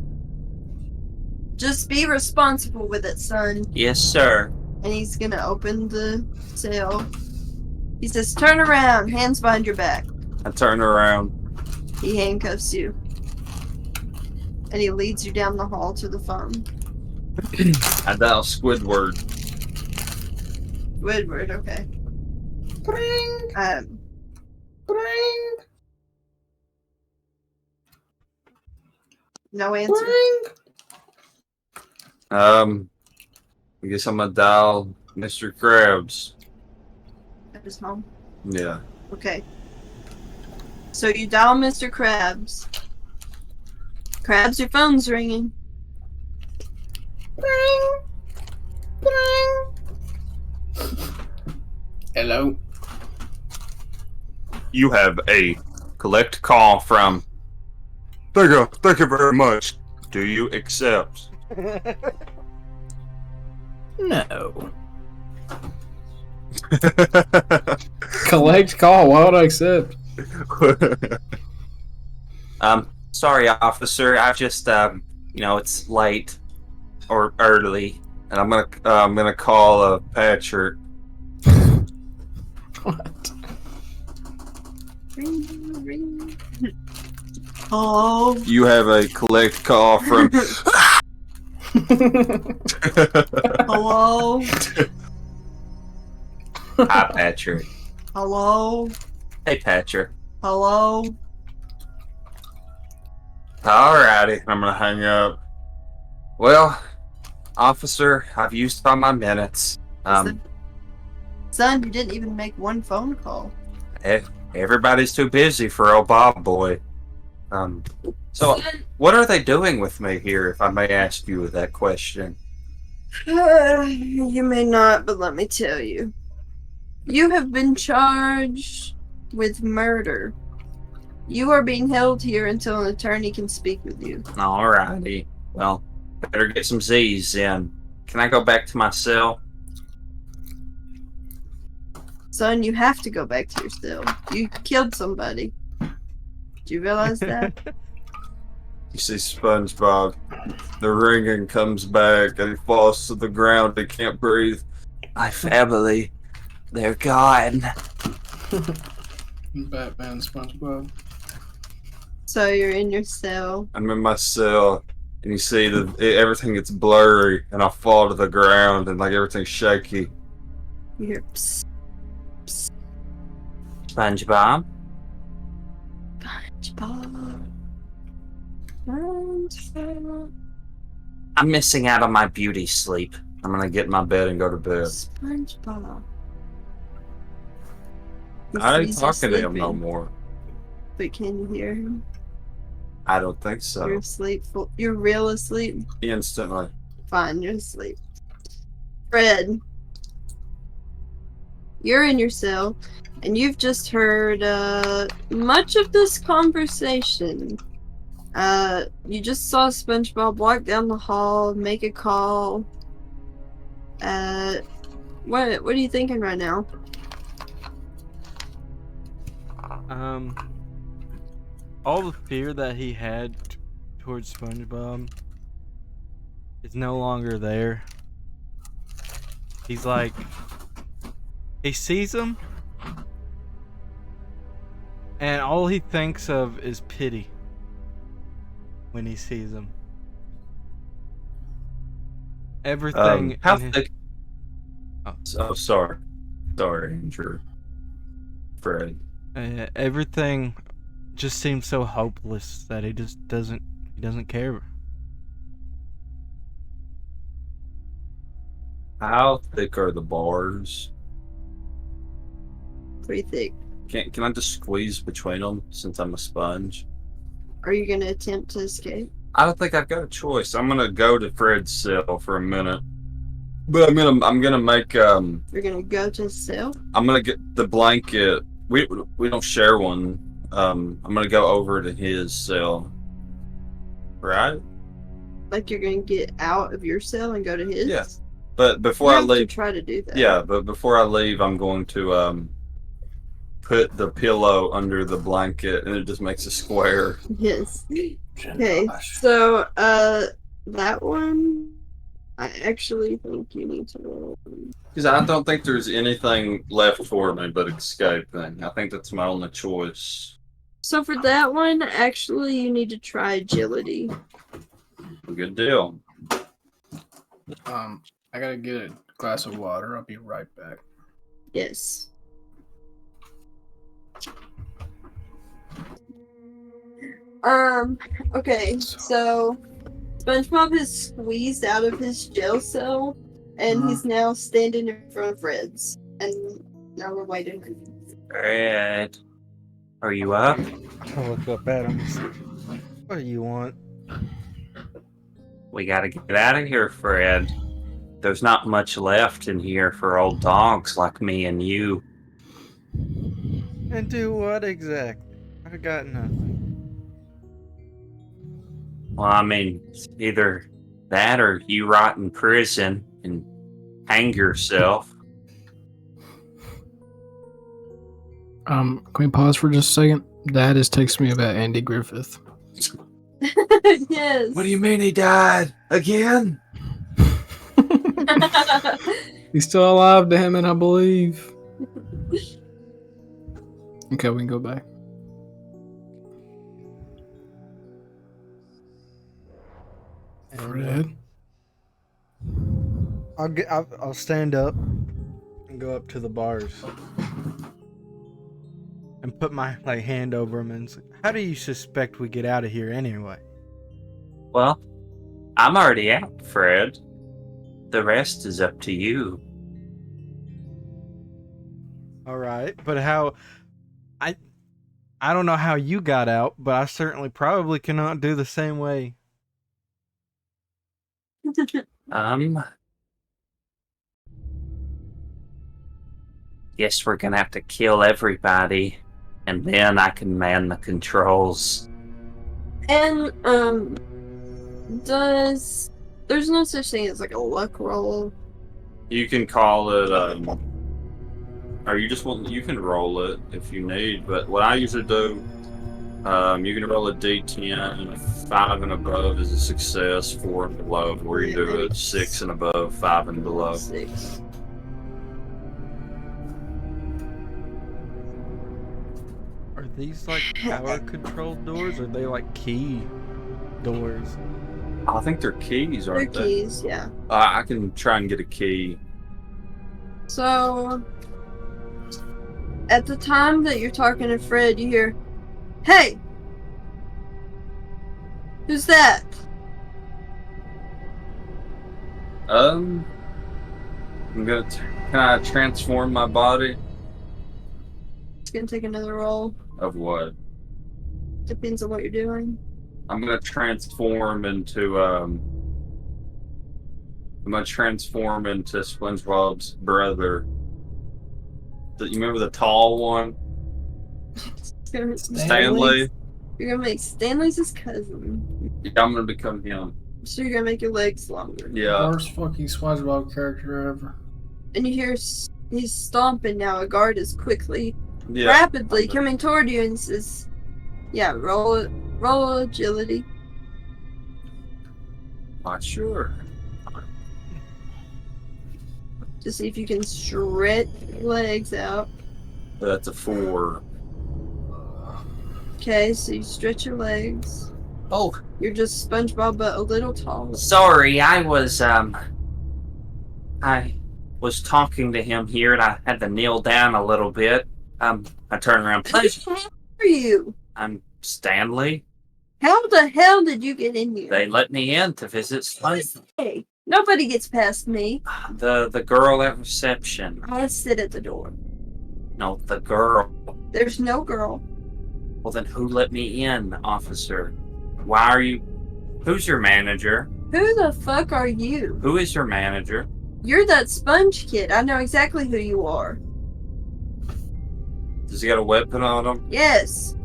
just be responsible with it, son. Yes, sir. And he's gonna open the cell. He says, "Turn around, hands behind your back." I turn around. He handcuffs you. And he leads you down the hall to the phone. I dial Squidward. Woodward, okay. Bring, bring, No answer. bring. I guess I'm gonna dial Mr. Krabs. At his home. Yeah. Okay. So you dial Mr. Krabs. Krabs, your phone's ringing. Bring, bring. Hello. You have a collect call from. Thank you very much. Do you accept? No. Collect call. Why would I accept? Sorry, officer. I just, it's late or early. And I'm gonna call Patrick. What? Ring, ring. Hello? You have a collect call from. Hello? Hi, Patrick. Hello? Hey, Patrick. Hello? Alrighty, I'm gonna hang up. Well, officer, I've used all my minutes. Son, you didn't even make one phone call. Everybody's too busy for old Bob boy. So what are they doing with me here, if I may ask you that question? You may not, but let me tell you. You have been charged with murder. You are being held here until an attorney can speak with you. Alrighty. Well, better get some Z's in. Can I go back to my cell? Son, you have to go back to your cell. You killed somebody. Did you realize that? You see SpongeBob, the ringing comes back and he falls to the ground, he can't breathe. My family, they're gone. Batman, SpongeBob. So you're in your cell. I'm in my cell and you see everything gets blurry and I fall to the ground and like everything's shaky. You hear psst, psst, SpongeBob? SpongeBob. SpongeBob. I'm missing out on my beauty sleep. I'm gonna get in my bed and go to bed. SpongeBob. He I ain't sees you talking to him no sleeping, more. But can you hear him? I don't think so. You're asleep. You're real asleep. Instantly. Fine, you're asleep. Fred, you're in your cell, and you've just heard much of this conversation. You just saw SpongeBob walk down the hall, make a call. What are you thinking right now? All the fear that he had towards SpongeBob is no longer there. He's like, he sees him, and all he thinks of is pity when he sees him. Everything. How in his- thick? Oh, sorry. Sorry, Andrew. Fred. everything just seems so hopeless that he doesn't care. How thick are the bars? Pretty thick. Can I just squeeze between them since I'm a sponge? Are you gonna attempt to escape? I don't think I've got a choice. I'm gonna go to Fred's cell for a minute, but I'm gonna make You're gonna go to his cell? I'm gonna get the blanket. We don't share one. I'm gonna go over to his cell. Right? like you're gonna get out of your cell and go to his? Yeah. But before You I have to leave, try to do that. yeah, but before I leave, I'm going to put the pillow under the blanket, and it just makes a square. Yes. Okay. So that one, I actually think you need to roll. Because I don't think there's anything left for me but escaping. I think that's my only choice. So for that one, actually, you need to try agility. Good deal. I gotta get a glass of water. I'll be right back. Yes. Okay, so SpongeBob has squeezed out of his jail cell, and he's now standing in front of Red's. And now we're waiting. Fred, are you up? I look up at him. What do you want? We gotta get out of here, Fred. There's not much left in here for old dogs like me and you. And do what exactly? I got nothing. Well, I mean, it's either that or you rot in prison and hang yourself. Can we pause for just a second? Dad is texting me about Andy Griffith. Yes. What do you mean he died? Again? He's still alive, damn it, I believe. Okay, we can go back. Fred? I'll stand up and go up to the bars and put my hand over him and say, how do you suspect we get out of here anyway? Well, I'm already out, Fred. The rest is up to you. All right, but how? I don't know how you got out, but I certainly probably cannot do the same way. Guess we're gonna have to kill everybody, and then I can man the controls. And there's no such thing as like a luck roll? You can call it, or you can roll it if you need, but what I usually do, you can roll a d10, 5 and above is a success, 4 and below, or you do it 6 and above, 5 and below. 6. Are these like power controlled doors, or are they like key doors? I think they're keys, aren't They're they? keys, yeah. I can try and get a key. So, at the time that you're talking to Fred, you hear, "Hey! Who's that?" I'm gonna. Can I transform my body? It's gonna take another roll. Of what? Depends on what you're doing. I'm gonna transform into SpongeBob's brother. You remember the tall one? It's gonna be Stanley. You're gonna make Stanley's his cousin. Yeah, I'm gonna become him. So you're gonna make your legs longer. Yeah. Worst fucking Spongebob character ever. And you hear he's stomping now. A guard is Yeah. rapidly coming toward you and says, "Yeah, roll agility." Not sure. To see if you can stretch your legs out. That's a 4. Okay, so you stretch your legs. Oh, You're just SpongeBob, but a little taller. sorry, I was talking to him here, and I had to kneel down a little bit. I turned around. How are you? I'm Stanley. How the hell did you get in here? They let me in to visit Spongebob. Hey, nobody gets past me. The girl at reception. I sit at the door. No, the girl. There's no girl. Well, then who let me in, officer? Why are you... Who's your manager? Who the fuck are you? Who is your manager? You're that sponge kid. I know exactly who you are. Does he got a weapon on him? Yes.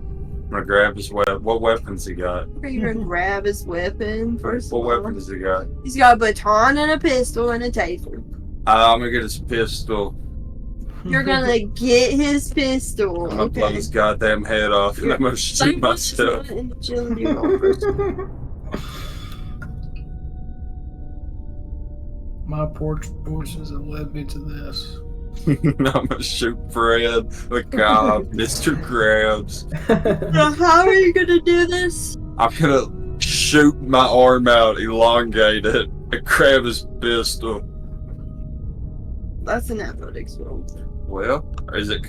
gonna grab his weapon. What weapons he got? You're gonna grab his weapon first. What of all. weapon does he got? He's got a baton and a pistol and a taser. I'm gonna get his pistol. You're gonna get his pistol. I'm gonna blow his goddamn head off, and I'm gonna shoot myself. An agility roll first. My poor choices have led me to this. I'm gonna shoot Fred, the cop, Mr. Krabs. Now, how are you gonna do this? I'm gonna shoot my arm out, elongate it, and grab his pistol. That's an athletics roll. Well, is it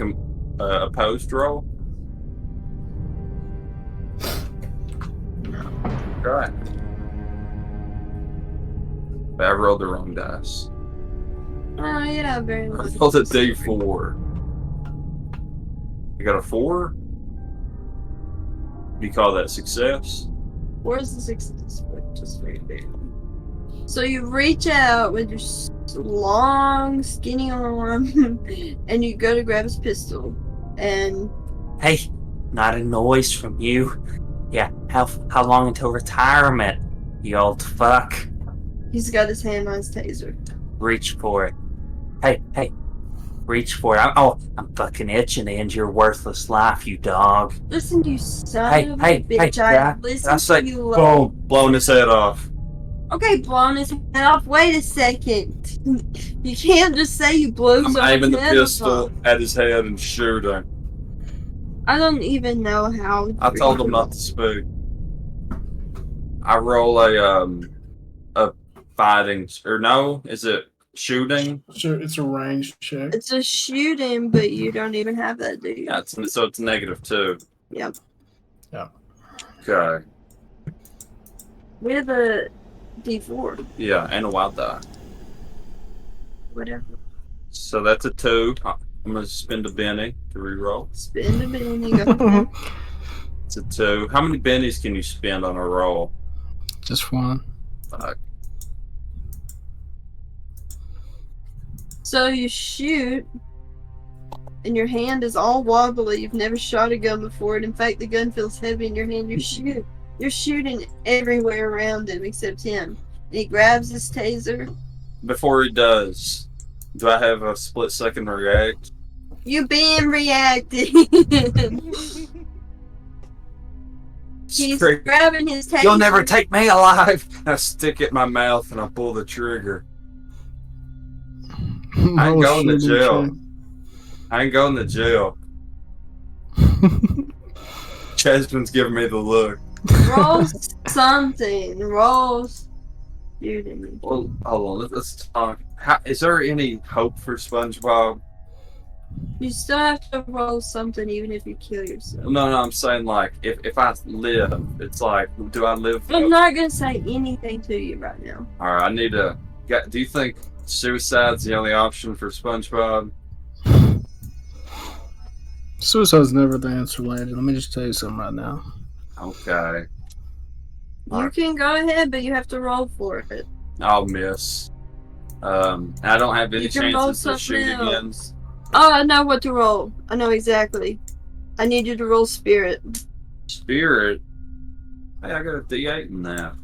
a post roll? Right. I rolled the wrong dice. Oh yeah, very I much. rolled a D4. You got a 4? You call that success? Where's the success? Just right there. So you reach out with your long, skinny arm, and you go to grab his pistol, and Hey, not a noise from you. Yeah, how long until retirement, you old fuck? he's got his hand on his taser. Reach for it. Hey, reach for it. I'm fucking itching to end your worthless life, you dog. Listen, you son Hey, of hey, a bitch! hey, I I listen say, to you. Boom! Blowing his head off. Okay, blowing his head off. Wait a second. You can't just say you blew I'm someone's aiming the head pistol off. at his head and shooting. I don't even know how. I told him not to speak. I roll a fighting, or no, is it shooting? Sure, it's a range check. It's a shooting, but you don't even have that, do you? Yeah, so it's -2. Yep. Okay. We have a D4. Yeah, and a wild die. Whatever. So that's a 2. I'm gonna spend a Benny to reroll. Spend a minute. Go. It's a 2. How many bennies can you spend on a roll? Just one. Fuck. So you shoot, and your hand is all wobbly. You've never shot a gun before, and in fact, the gun feels heavy in your hand. You're shooting everywhere around him except him. And he grabs his taser. Before he does, do I have a split second to react? You been reacting. He's Straight- grabbing his taser. You'll never take me alive! I stick it in my mouth and I pull the trigger. I ain't going to jail. I ain't going to jail. Chesman's giving me the look. Roll something. Roll shooting. Well, hold on. Let's talk. Is there any hope for SpongeBob? You still have to roll something even if you kill yourself. No, I'm saying like if I live, it's like, do I live? I'm not gonna say anything to you right now. All right, I need to. Do you think suicide's the only option for SpongeBob? Suicide's never the answer, lady. Let me just tell you something right now. Okay, You can go ahead, but you have to roll for it. I'll miss. I don't have any You can roll chances to shoot something again. else. Oh, I know what to roll. I know exactly. I need you to roll spirit. Spirit. Hey, I got a D8 in that.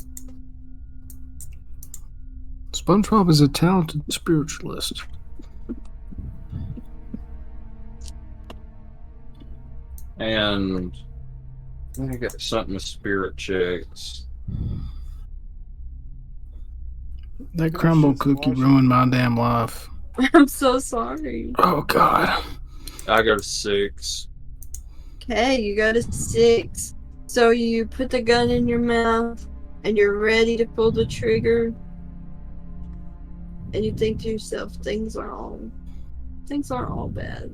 SpongeBob is a talented spiritualist. And I got something with spirit checks. That crumble cookie ruined my damn life. I'm so sorry. Oh, God. I got a 6. Okay, you got a 6. So you put the gun in your mouth and you're ready to pull the trigger. And you think to yourself, things aren't all bad.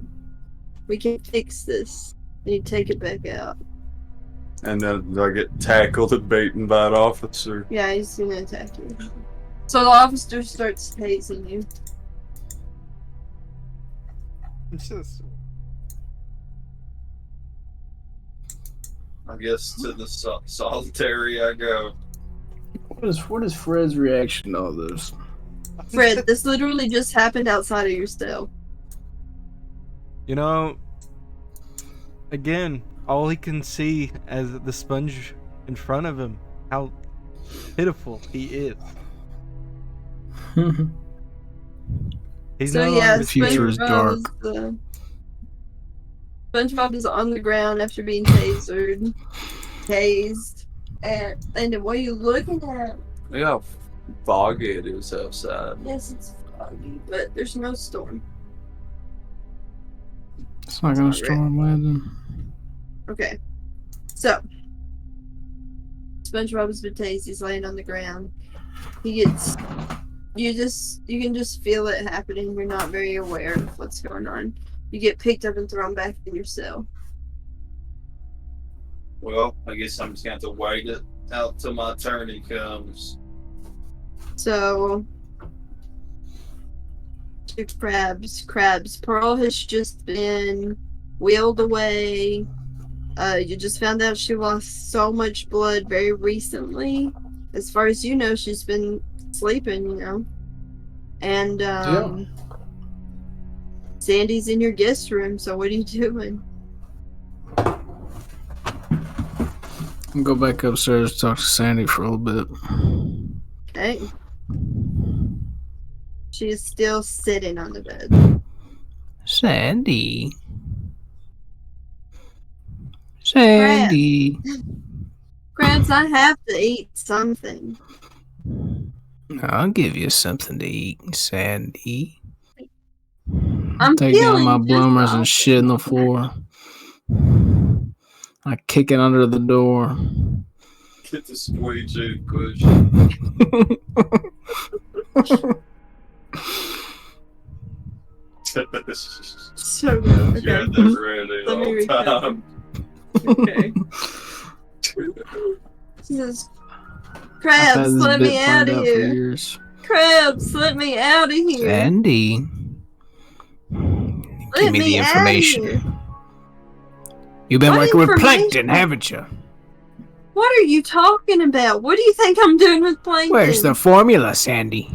We can fix this. And you take it back out. And then I get tackled and beaten by an officer. Yeah, he's gonna attack you. So the officer starts tasing you. I guess to the solitary I go. What is Fred's reaction to all this? Fred, this literally just happened outside of your cell. You know, again, all he can see as the sponge in front of him. How pitiful he is. He's So no yeah, longer The future is dark. SpongeBob is on the ground after being tased, and what are you looking at? Look how foggy it is outside. Yes, it's foggy, but there's no storm. It's not gonna storm landing. Okay, so SpongeBob has been tased. He's laying on the ground. He gets. You can just feel it happening. You're not very aware of what's going on. You get picked up and thrown back in your cell. Well, I guess I'm just going to have to wait it out till my turn comes. So, to Crabs. Pearl has just been wheeled away. You just found out she lost so much blood very recently. As far as you know, she's been sleeping, you know. And, Sandy's in your guest room, so what are you doing? I'll go back upstairs to talk to Sandy for a little bit. Okay. She is still sitting on the bed. Sandy. Sandy. Crabs, I have to eat something. I'll give you something to eat, Sandy. I'm Take down feeling my just bloomers and awful. shit on the floor. I kick it under the door. Get the squeegee push. So good. Okay. Yeah, that's ready Let me all read the that. time. Okay. She says, I've had Crabs, this let bit me planned out of out for here. years. Crabs, let me out of here. Sandy. Give me the outta information. here. You've been What working with information? plankton, haven't you? What are you talking about? What do you think I'm doing with plankton? Where's the formula, Sandy?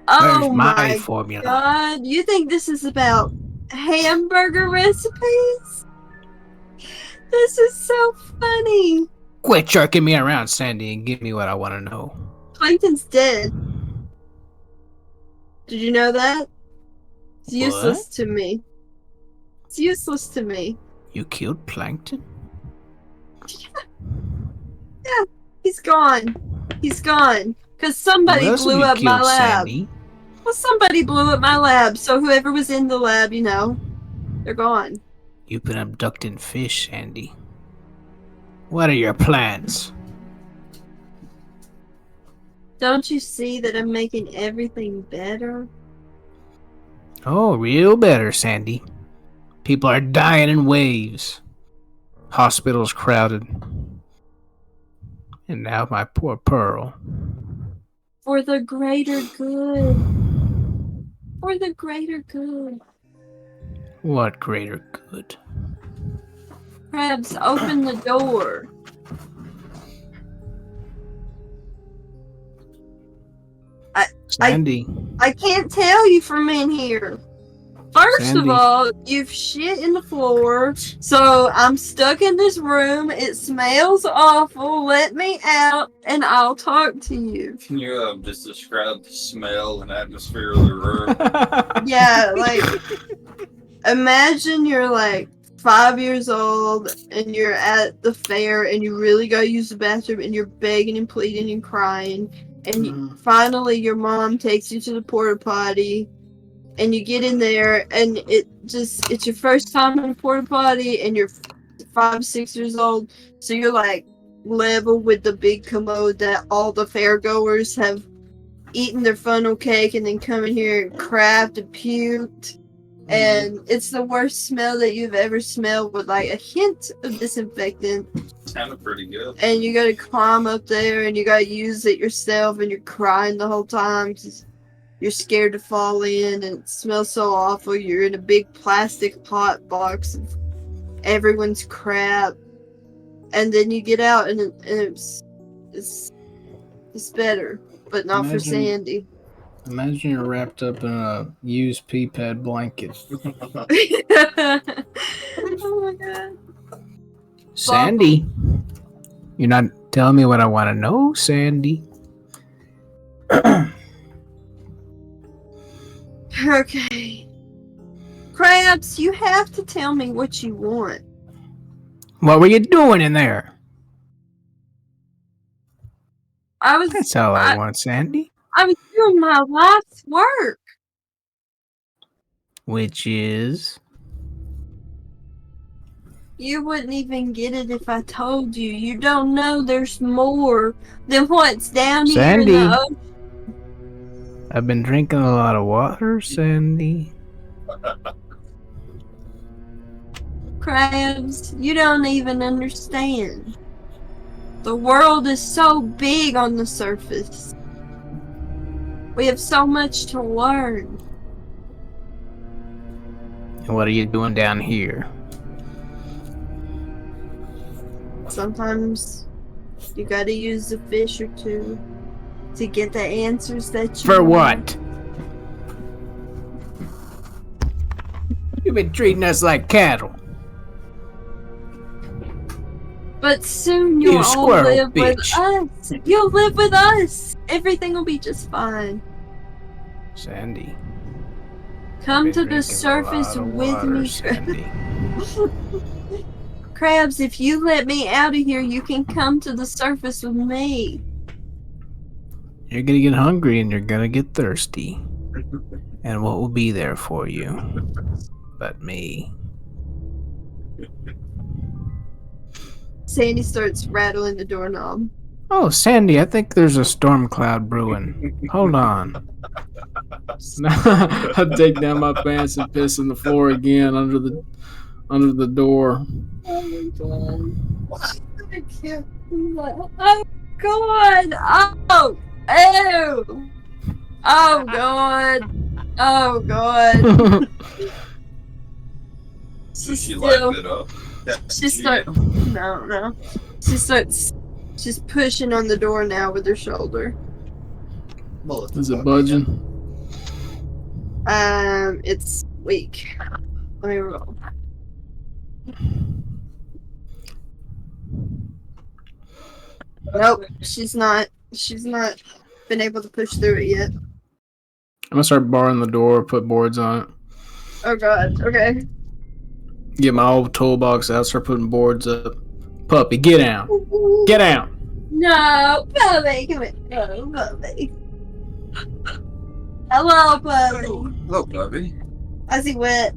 Oh Where's my my formula? god. You think this is about hamburger recipes? This is so funny. Quit jerking me around, Sandy, and give me what I want to know. Plankton's dead. Did you know that? It's useless to me. It's useless to me. You killed plankton? Yeah, he's gone. He's gone. Because somebody What else have blew you up my killed, lab. Sandy? Well, somebody blew up my lab, so whoever was in the lab, you know, they're gone. You've been abducting fish, Sandy. What are your plans? Don't you see that I'm making everything better? Oh, real better, Sandy. People are dying in waves. Hospitals crowded. And now my poor Pearl. For the greater good. For the greater good. What greater good? Crabs, open the door. Sandy. I can't tell you from in here. First Sandy. of all, you've shit in the floor, so I'm stuck in this room. It smells awful. Let me out, and I'll talk to you. Can you just describe the smell and atmosphere of the room? Yeah, like, imagine you're like 5 years old, and you're at the fair, and you really gotta use the bathroom, and you're begging and pleading and crying, and finally your mom takes you to the porta potty. And you get in there, and it's your first time in a porta potty, and you're 5, 6 years old, so you're like level with the big commode that all the fairgoers have eaten their funnel cake and then come in here and crapped and puked. And it's the worst smell that you've ever smelled with like a hint of disinfectant. Sounded pretty good. And you gotta climb up there, and you gotta use it yourself, and you're crying the whole time. You're scared to fall in, and it smells so awful. You're in a big plastic hot box of everyone's crap, and then you get out, and it's better, but not for Sandy. Imagine you're wrapped up in a used pea pad blanket. Oh my god! Sandy, you're not telling me what I want to know, Sandy. Okay. Crabs, you have to tell me what you want. What were you doing in there? That's all I want, Sandy. I was doing my life's work. Which is... You wouldn't even get it if I told you. You don't know there's more than what's down here in Sandy. the ocean. I've been drinking a lot of water, Sandy. Crabs, you don't even understand. The world is so big on the surface. We have so much to learn. And what are you doing down here? Sometimes you gotta use a fish or two to get the answers that you For want. what? You've been treating us like cattle. But soon You you'll all squirrel live with bitch. us. You'll live with us. Everything will be just fine. Sandy. Come been to the drinking a surface lot of with water, me. Sandy. Crabs, if you let me out of here, you can come to the surface with me. You're gonna get hungry and you're gonna get thirsty. And what will be there for you? But me. Sandy starts rattling the doorknob. Oh, Sandy, I think there's a storm cloud brewing. Hold on. I take down my pants and piss on the floor again under the door. Oh my god. I can't. Oh god. Oh. Ew. Oh god. Oh god. She's She still. lightened it up. She starts. No. She starts. She's pushing on the door now with her shoulder. Is it budging? It's weak. Let me roll. Nope, she's not been able to push through it yet. I'm gonna start barring the door, put boards on it. Oh god, okay. Get my old toolbox out, start putting boards up. Puppy, get out. Get out. No, puppy, come here. Oh, puppy. Hello, puppy. Hello, puppy. Is he wet?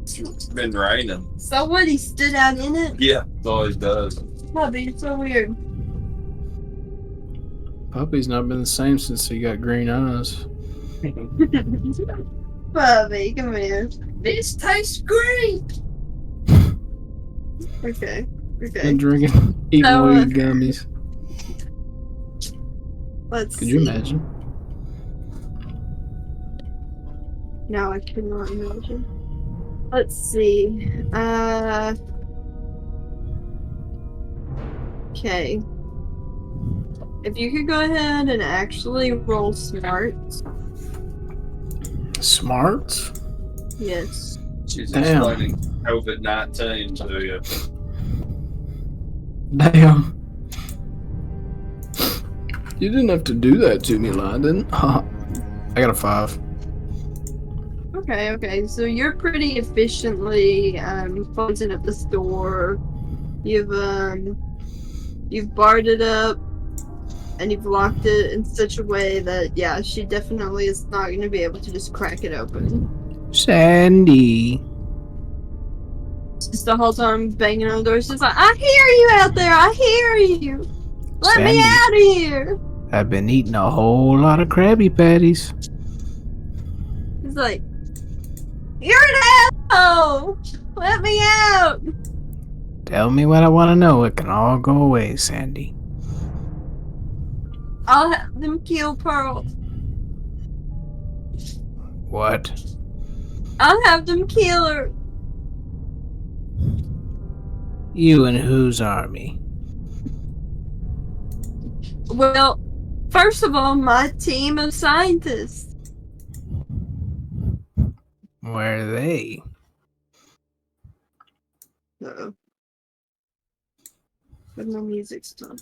It's been raining. So what, he stood out in it? Yeah, it always does. Puppy, it's so weird. Puppy's not been the same since he got green eyes. Puppy, come here. This tastes great. Okay. Been drinking, eating So, weed gummies. Let's Could you see. imagine? No, I cannot imagine. Let's see. Okay. If you could go ahead and actually roll smart. Smart? Yes. She's Damn. explaining COVID-19 to you. Damn. You didn't have to do that to me, Lyndon. I got a 5. Okay. So you're pretty efficiently closing up the store. You've barred it up and you've locked it in such a way that yeah, she definitely is not going to be able to just crack it open. Sandy. Just the whole time banging on the door. She's like, I hear you out there. I hear you. Let me Sandy. out of here. I've been eating a whole lot of Krabby Patties. He's like, you're an asshole. Let me out. Tell me what I want to know. It can all go away, Sandy. I'll have them kill Pearl. What? I'll have them kill her. You and whose army? Well, first of all, my team of scientists. Where are they? Uh-oh. But no music stuff.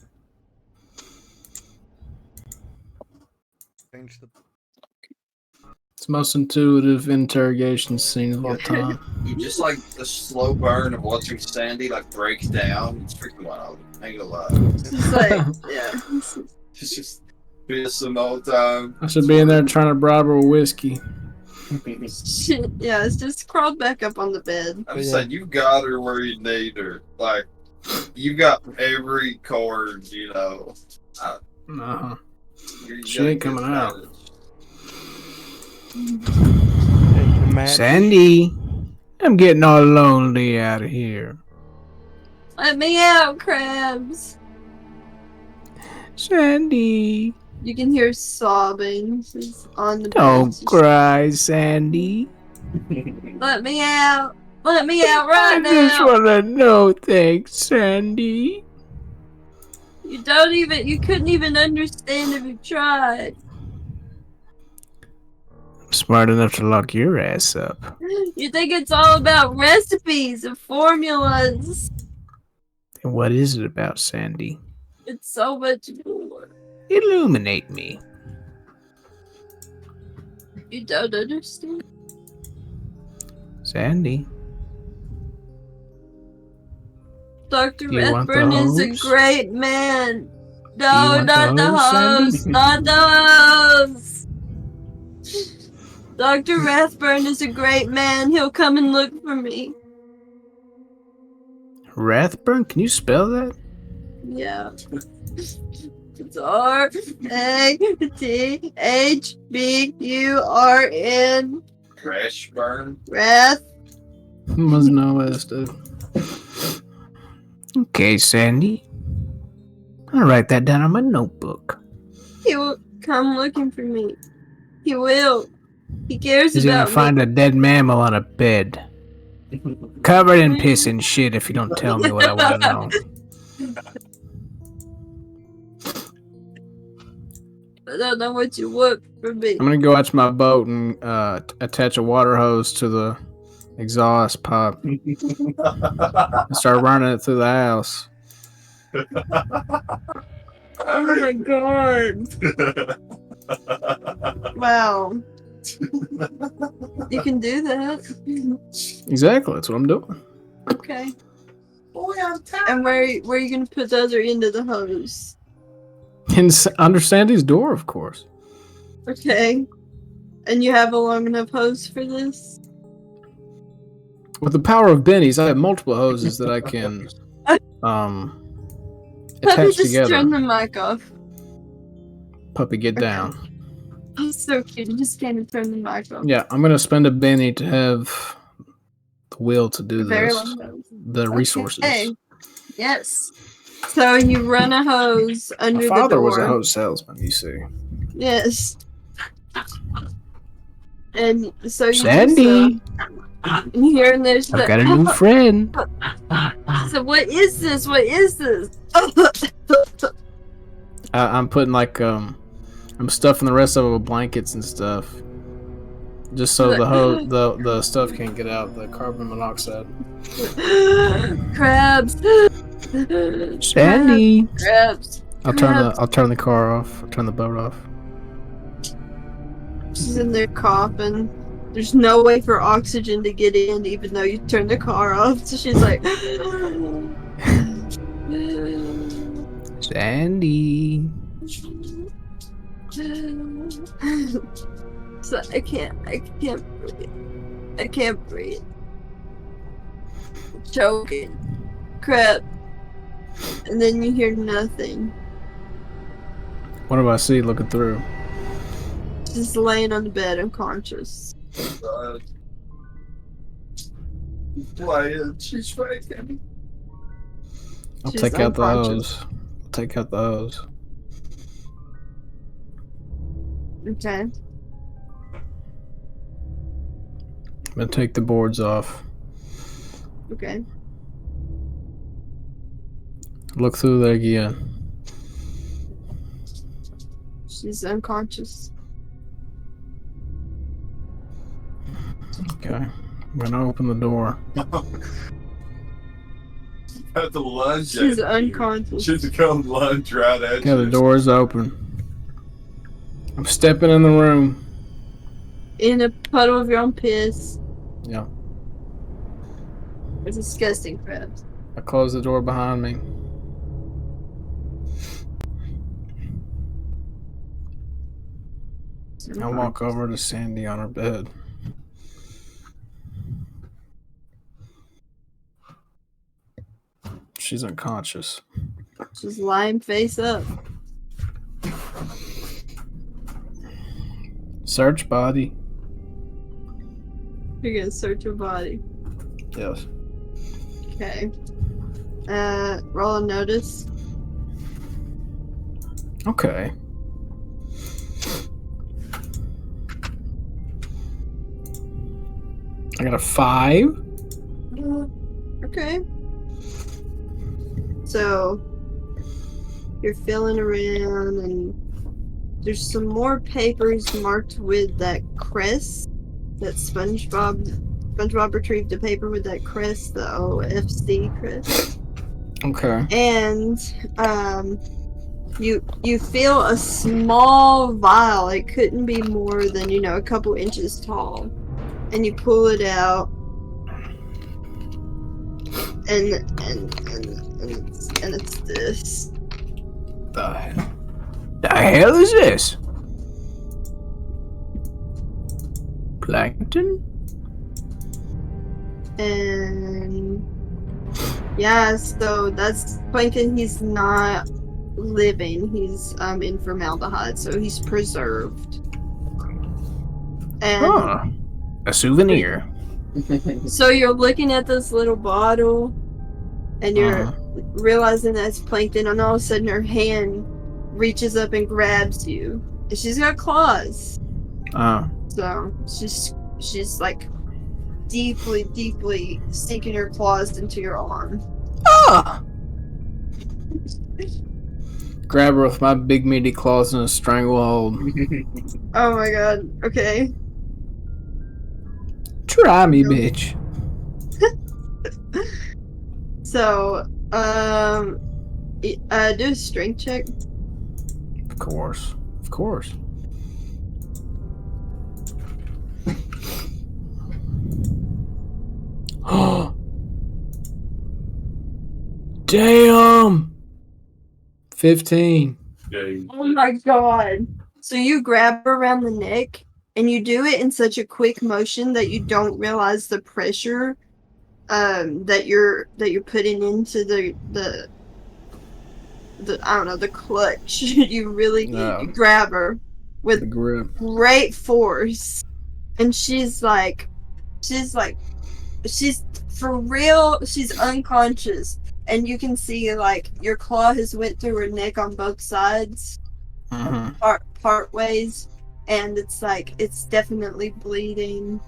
Change the. It's the most intuitive interrogation scene of all time. You just like the slow burn of watching Sandy like break down. It's freaking wild. I ain't gonna lie. It's like, yeah. It's just piss some old time. I should be in there trying to bribe her with whiskey. Shit, yeah, it's just crawled back up on the bed. I'm saying you got her where you need her. Like you got every chord, you know. Uh-huh. You She got ain't good coming out. knowledge. Sandy, I'm getting all lonely out of here. Let me out, Crabs. Sandy, You can hear sobbing. She's on the bed. don't She's- cry, Sandy. Let me out. Let me out right I just now. want to know, thanks, Sandy. You couldn't even understand if you tried. I'm smart enough to lock your ass up. You think it's all about recipes and formulas. And what is it about, Sandy? It's so much more. Illuminate me. You don't understand. Sandy, Dr. You want the Redburn is a hose? great man. You No, want not the the hose, Sandy? hose. Not the hose. Dr. Rathburn is a great man. He'll come and look for me. Rathburn? Can you spell that? Yeah. It's RATHBURN. Crash burn. Rath. Must know that stuff. Okay, Sandy. I'll write that down on my notebook. He will come looking for me. He will. He cares He's gonna about find me. a dead mammal on a bed. Covered in piss and shit if you don't tell me what I want to know. I don't know what you want from me. I'm gonna go watch my boat and attach a water hose to the exhaust pipe and start running it through the house. Oh my god. Wow. You can do that. Exactly, that's what I'm doing. Okay. And where are you gonna put the other end of the hose? Under Sandy's door, of course. Okay. And you have a long enough hose for this? With the power of bennies, I have multiple hoses that I can Let me attach just together. turn the mic off. Puppy, get down. Oh, so cute. You just can't turn the mic off. Yeah, I'm gonna spend a benny to have the will to do Very this. long hose. The resources. Okay. Yes. So you run a hose under My the father door. was a hose salesman, you see. Yes. And so you Sandy, and here and there's I've got a new friend. So what is this? What is this? I'm putting like I'm stuffing the rest of it with blankets and stuff, just so the stuff can't get out. The carbon monoxide. Crabs. Sandy, Crabs. I'll turn the car off. I'll turn the boat off. She's in there coughing. There's no way for oxygen to get in, even though you turned the car off. So she's like, Sandy. so I can't breathe. I can't breathe. I'm choking. Crap. And then you hear nothing. What do I see looking through? Just laying on the bed unconscious. She's faking. I'll She's take out the unconscious. hose. I'll take out the hose. Okay. I'm gonna take the boards off. Okay. Look through there again. She's unconscious. Okay. I'm gonna open the door. Got the lunge. She's at you. unconscious. She's come lunge right at Yeah, you. the door's open. I'm stepping in the room. In a puddle of your own piss. Yeah. It's disgusting crabs. I close the door behind me. I walk over to Sandy on her bed. She's unconscious. She's lying face up. Search body. You're gonna search her body. Yes. Okay. Roll a notice. Okay. I got a 5. Okay. So you're feeling around and there's some more papers marked with that crest that SpongeBob retrieved a paper with that crest, the OFC crest. Okay. And you feel a small vial. It couldn't be more than, a couple inches tall. And you pull it out, and it's this. The hell is this? Plankton? And yeah, so that's Plankton. He's not living. He's in formaldehyde, so he's preserved. And Huh. A souvenir. so you're looking at this little bottle, and you're Uh-huh. realizing that it's Plankton, and all of a sudden her hand reaches up and grabs you. And she's got claws. So she's like deeply sinking her claws into your arm. Ah! Grab her with my big meaty claws in a stranglehold. Oh my god. Okay. Try me, bitch. So, do a strength check. Of course. Of course. Damn! 15. Oh my god. So you grab her around the neck, and you do it in such a quick motion that you don't realize the pressure that you're putting into the I don't know, the clutch. You really No. grab her The with grip. great force, and she's for real, she's unconscious, and you can see like your claw has went through her neck on both sides, part ways, and it's definitely bleeding,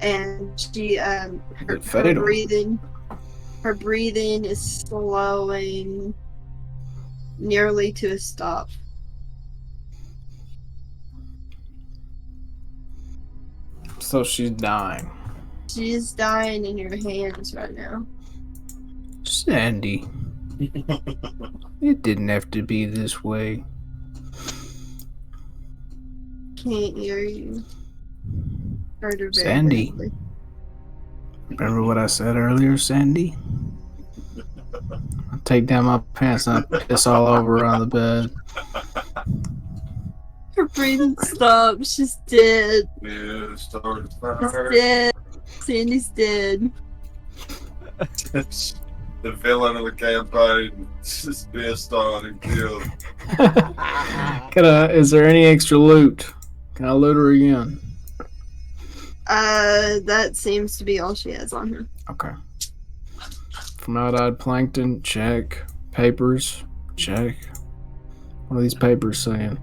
and she her breathing is slowing nearly to a stop. So she's dying. She's dying in your hands right now. Sandy. It didn't have to be this way. Can't hear you. Heard her very Sandy. badly. Remember what I said earlier, Sandy? I take down my pants and I piss all over her on the bed. Her breathing stopped. She's dead. Yeah, started She's fire. dead. Sandy's dead. The villain of the campaign just pissed on and killed. Is there any extra loot? Can I loot her again? That seems to be all she has on her. Okay. Formaldehyde plankton, check. Papers, check. What are these papers saying?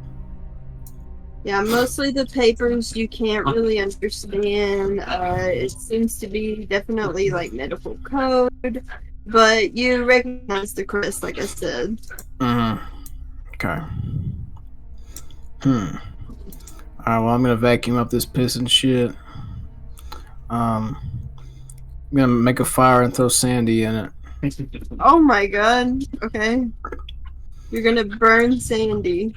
Yeah, mostly the papers you can't really understand. It seems to be definitely like medical code, but you recognize the crest, like I said. Okay. Alright, well, I'm gonna vacuum up this piss and shit. I'm gonna make a fire and throw Sandy in it. Oh my god. Okay. You're gonna burn Sandy.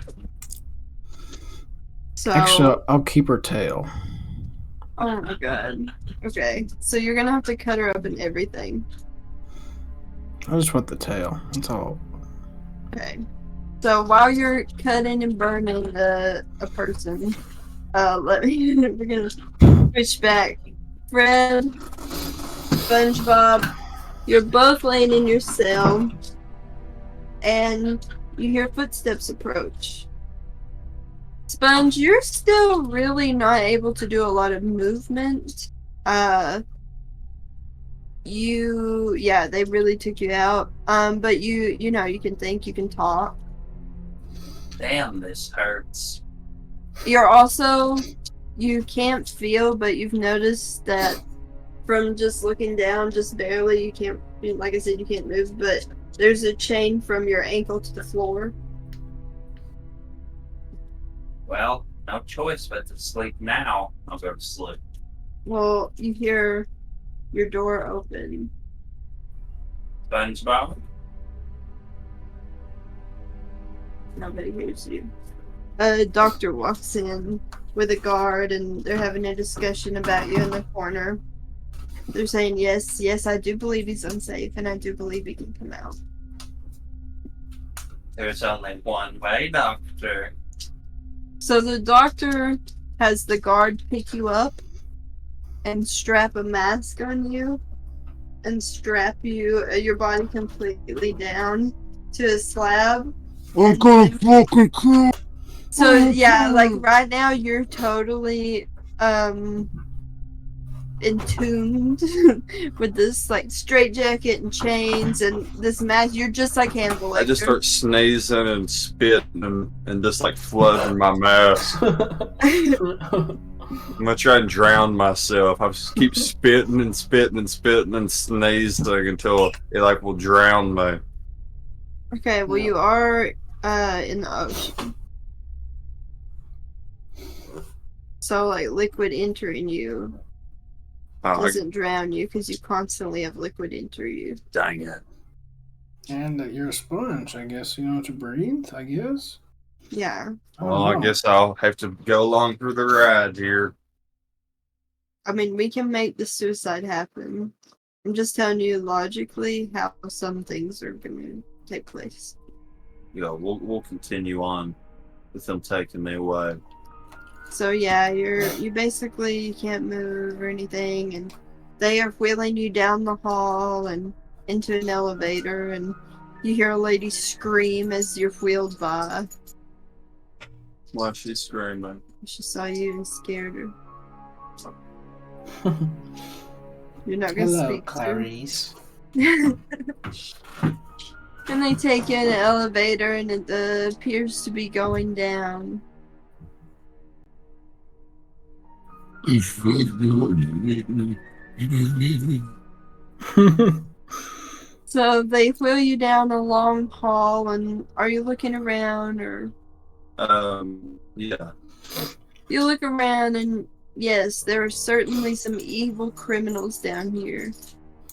So. Actually, I'll keep her tail. Oh my god. Okay. So you're gonna have to cut her up and everything. I just want the tail. That's all. Okay. So while you're cutting and burning a person, we're gonna switch back. Fred, SpongeBob, you're both laying in your cell, and you hear footsteps approach. Sponge, you're still really not able to do a lot of movement. They really took you out. But you know, you can think, you can talk. Damn, this hurts. You're also, you can't feel, but you've noticed that from just looking down, just barely, you can't, like I said, you can't move, but there's a chain from your ankle to the floor. Well, no choice but to sleep now. I'll go to sleep. Well, you hear your door open. SpongeBob? Nobody hears you. A doctor walks in with a guard, and they're having a discussion about you in the corner. They're saying, yes, I do believe he's unsafe, and I do believe he can come out. There's only one way, Doctor. So the doctor has the guard pick you up and strap a mask on you and strap your body completely down to a slab. I'm gonna fucking kill. So yeah, like right now you're totally entombed with this like straitjacket and chains and this mask. You're just like Hannibal Lecter. I just start sneezing and spitting and just like flooding my mask. I'm gonna try and drown myself. I just keep spitting and spitting and spitting and sneezing until it like will drown me. Okay, well you are in the ocean. So like liquid entering you doesn't drown you because you constantly have liquid enter you. Dang it. And you're a sponge, I guess. You know how to breathe, I guess? Yeah. Well, I guess I'll have to go along for the ride here. I mean, we can make the suicide happen. I'm just telling you logically how some things are going to take place. Yeah, we'll continue on with them taking me away. So yeah, you basically can't move or anything, and they are wheeling you down the hall and into an elevator, and you hear a lady scream as you're wheeled by. Why is she screaming? She saw you and scared her. You're not gonna Hello, speak Clarice. to her. And they take you in an elevator, and it appears to be going down. So they wheel you down a long hall, and are you looking around, or? Yeah. You look around, and yes, there are certainly some evil criminals down here.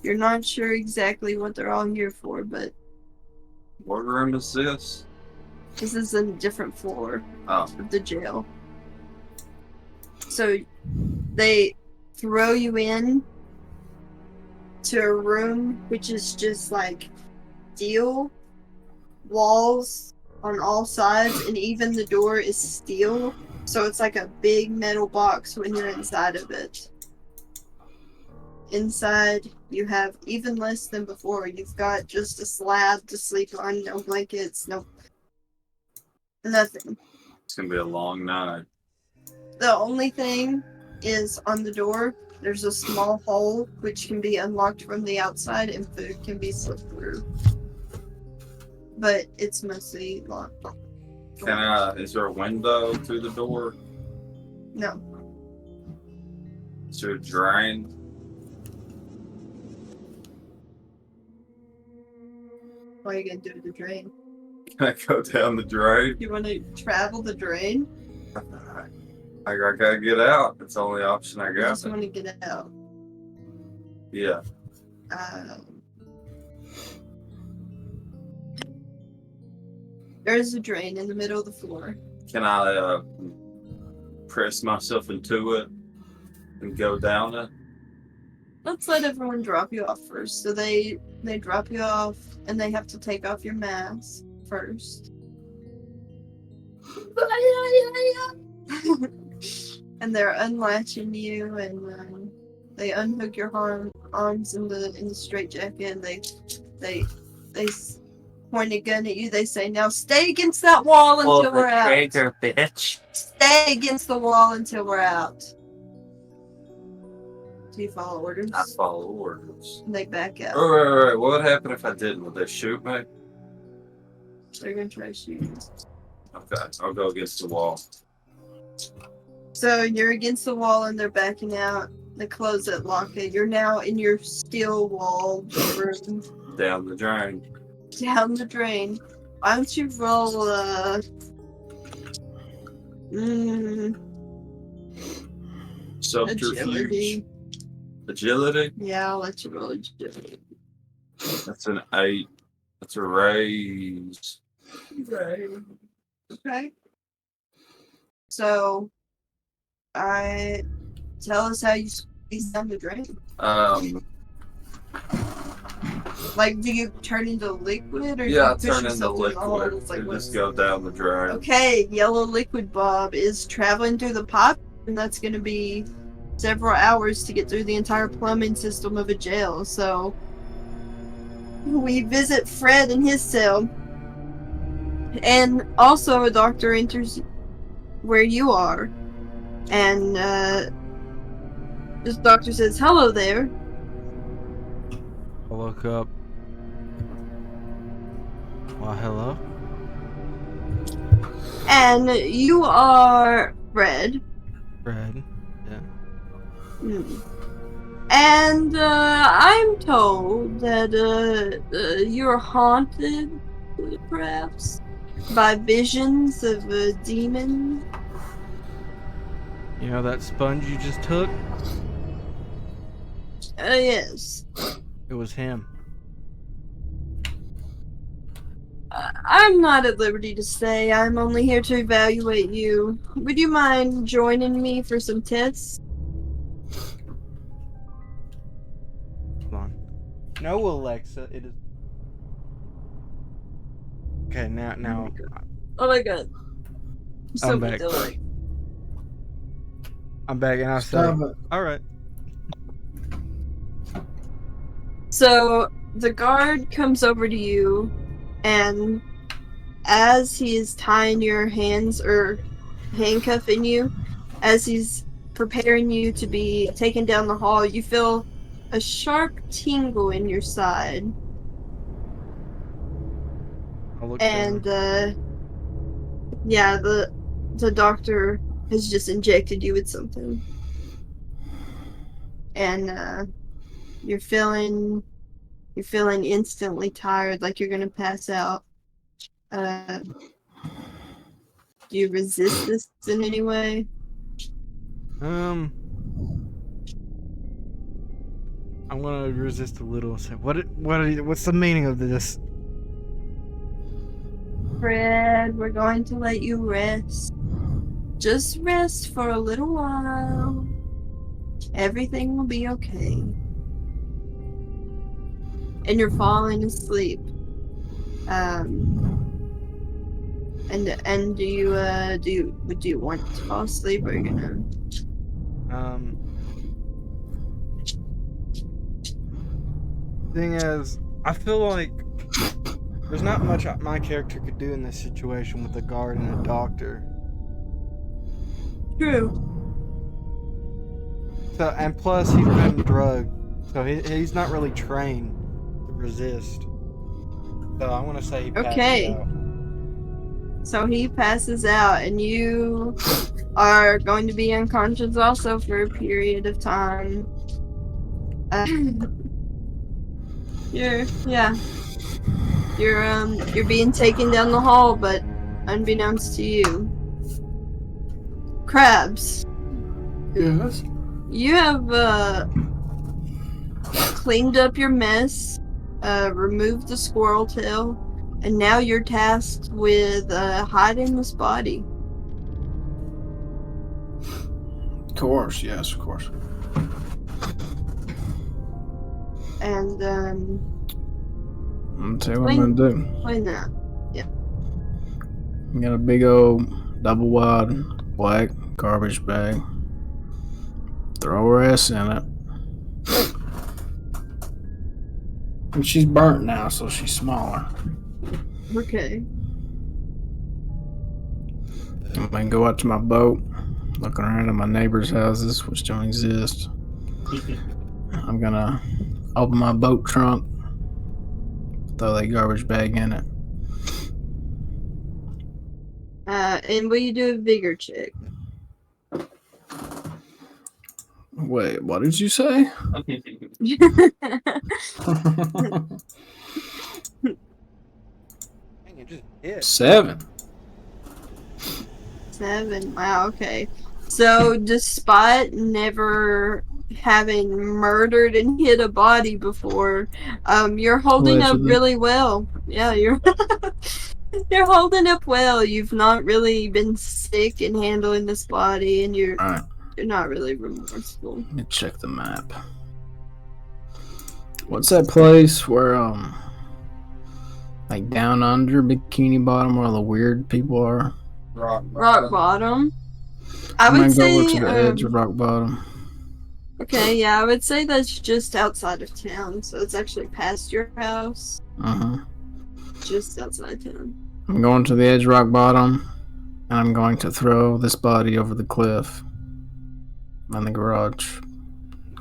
You're not sure exactly what they're all here for, but What room is this? this is a different floor of the jail. So they throw you in to a room which is just like steel walls on all sides, and even the door is steel, so it's like a big metal box when you're inside of it. Inside you have even less than before. You've got just a slab to sleep on, no blankets, nothing. It's gonna be a long night. The only thing is on the door there's a small hole which can be unlocked from the outside, and food can be slipped through. But it's mostly locked. Is there a window through the door? No. Is there a drain? What are you gonna do with the drain? Can I go down the drain? You wanna travel the drain? I gotta get out. It's the only option I You got. just wanna get out. Yeah. There's a drain in the middle of the floor. Can I press myself into it and go down it? Let's let everyone drop you off first. So they drop you off, and they have to take off your mask first. And they're unlatching you, and they unhook your arms in the straitjacket. And they point a gun at you. They say, "Now stay against that wall until we're out. Trigger, bitch. Stay against the wall until we're out." Do you follow orders? I follow orders. And they back out. Right. What would happen if I didn't? Would they shoot me? They're gonna try to shoot you. Okay, I'll go against the wall. So you're against the wall and they're backing out. They close it, lock it. You're now in your steel wall room. Down the drain. Down the drain. Why don't you roll Subterfuge. Agility? Yeah, I'll let you roll agility. That's an 8. That's a raise. Okay. So tell us how you squeeze down the drain. Like, do you turn into liquid, or Yeah, I do you push turn into yourself in the hole? liquid. It's like, And what's- just go down the drain. Okay, yellow liquid Bob is traveling through the pipe, and that's going to be several hours to get through the entire plumbing system of a jail. So we visit Fred in his cell, and also a doctor enters where you are, and this doctor says, "Hello there." I look up. Well, hello? And you are Fred. Fred. Yeah. And I'm told that you're haunted, perhaps, by visions of a demon. You know that sponge you just took? Yes. It was him. I'm not at liberty to say. I'm only here to evaluate you. Would you mind joining me for some tests? Hold on. No, Alexa, it is. Okay, now. Oh my god. I'm back. I'm back, and I say, Stop it. alright. So the guard comes over to you, and as he is tying your hands or handcuffing you, as he's preparing you to be taken down the hall, you feel a sharp tingle in your side. I'll look And down. yeah, the doctor has just injected you with something. And you're feeling instantly tired, like you're gonna pass out. Do you resist this in any way? I'm gonna resist a little and say, what's the meaning of this? Fred, we're going to let you rest. Just rest for a little while. Everything will be okay. And you're falling asleep. And do you want to fall asleep, or are you gonna? Thing is, I feel like there's not much my character could do in this situation with a guard and a doctor. True. So, and plus he's been drugged, so he's not really trained to resist. So I want to say he passes Okay. out. So he passes out, and you are going to be unconscious also for a period of time. You're being taken down the hall, but unbeknownst to you, Crabs, Yes. you have cleaned up your mess, removed the squirrel tail, And now you're tasked with hiding this body. Of course, yes, of course. And I'm gonna tell you what I'm gonna do. Why not? I got a big old double wide black garbage bag. Throw her ass in it. And she's burnt now, so she's smaller. Okay. I'm gonna go out to my boat, looking around at my neighbors' houses, which don't exist. I'm gonna open my boat trunk, throw that garbage bag in it. And will you do a vigor check? Wait, what did you say? Dang, it just hit. 7. 7. Wow, okay. So, despite never having murdered and hit a body before, you're holding up Allegedly. really well. Yeah, you're you're holding up well. You've not really been sick in handling this body, and you're Alright, not really remorseful. let me check the map. What's that place where, like down under Bikini Bottom where all the weird people are? Rock bottom. I I'm would gonna say, go over to the edge of Rock Bottom. okay, yeah, I would say that's just outside of town, so it's actually past your house, just outside town. I'm going to the edge of Rock Bottom, and I'm going to throw this body over the cliff on the garage.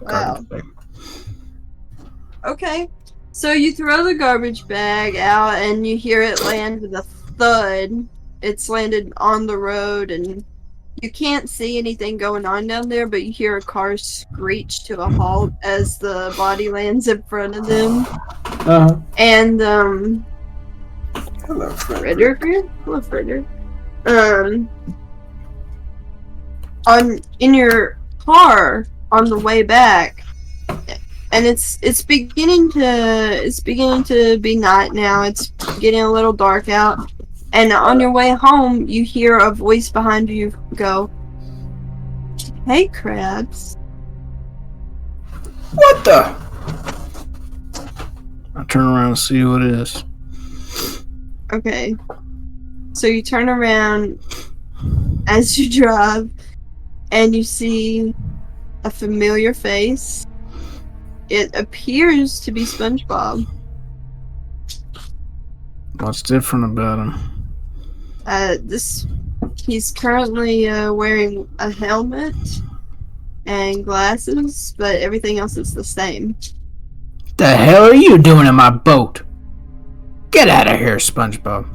Wow. Garbage bag. Okay, so you throw the garbage bag out, and you hear it land with a thud. It's landed on the road, and you can't see anything going on down there, but you hear a car screech to a halt as the body lands in front of them. And, Hello, Frederick? Hello, Frederick. In your car on the way back, and it's beginning to be night now. It's getting a little dark out. And on your way home, you hear a voice behind you go, "Hey, Crabs." What the? I turn around and see who it is. Okay. So you turn around as you drive, and you see a familiar face. It appears to be SpongeBob. What's different about him? He's currently wearing a helmet and glasses, but everything else is the same. The hell are you doing in my boat? Get out of here, SpongeBob.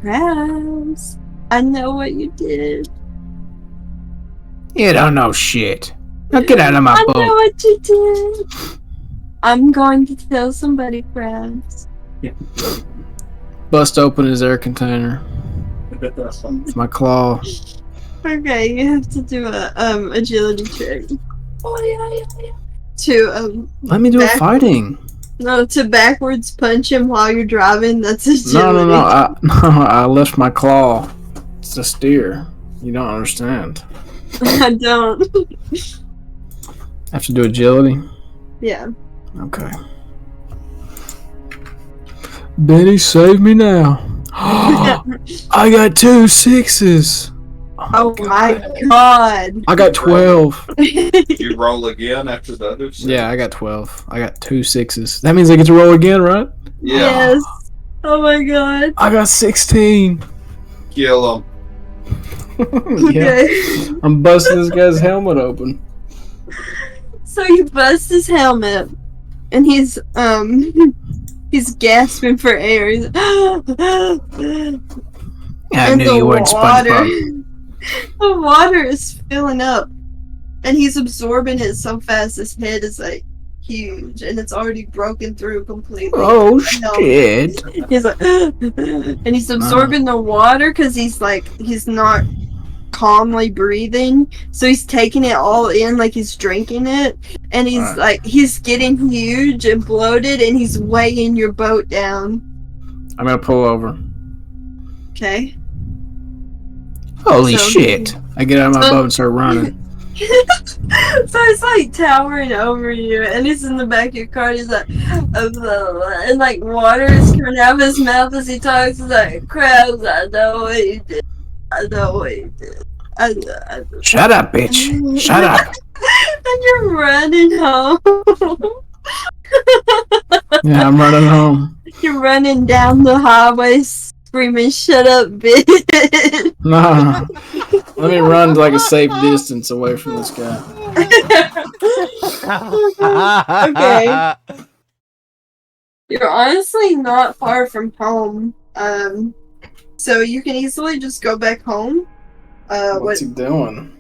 Crabs, I know what you did. You don't know shit. Now get out of my I know boat. what you did. I'm going to tell somebody, Crabs. Bust open his air container. With my claw. Okay, you have to do a agility check. To Let me do a fighting. No, to backwards punch him while you're driving. That's agility. No. I left my claw. It's a steer. You don't understand. I don't. I have to do agility. Yeah. Okay. Benny, save me now. I got 2 6s. Oh my god. I got 12. You roll again after the other 6? Yeah, I got 12. I got 2 6s. That means I get to roll again, right? Yeah. Yes. Oh my god. I got 16. Kill him. Yeah. Okay. I'm busting this guy's helmet open. So you bust his helmet, and he's gasping for air. He's I and knew you weren't SpongeBob. The water is filling up, and he's absorbing it so fast his head is like huge, and it's already broken through completely. Oh shit! He's like, and he's absorbing the water because he's not calmly breathing, so he's taking it all in like he's drinking it, and he's he's getting huge and bloated, and he's weighing your boat down. I'm gonna pull over. Okay. Holy So- shit. I get out of my boat and start running. So it's like towering over you, and he's in the back of your car. And he's like, and like water is coming out of his mouth as he talks. He's like, crabs, I know what you did. I know what you did. I know. Shut up, bitch. Shut up. And you're running home. Yeah, I'm running home. You're running down the highway screaming, "Shut up, bitch!" No. Let me run like a safe distance away from this guy. Okay. You're honestly not far from home. So you can easily just go back home. What's he doing?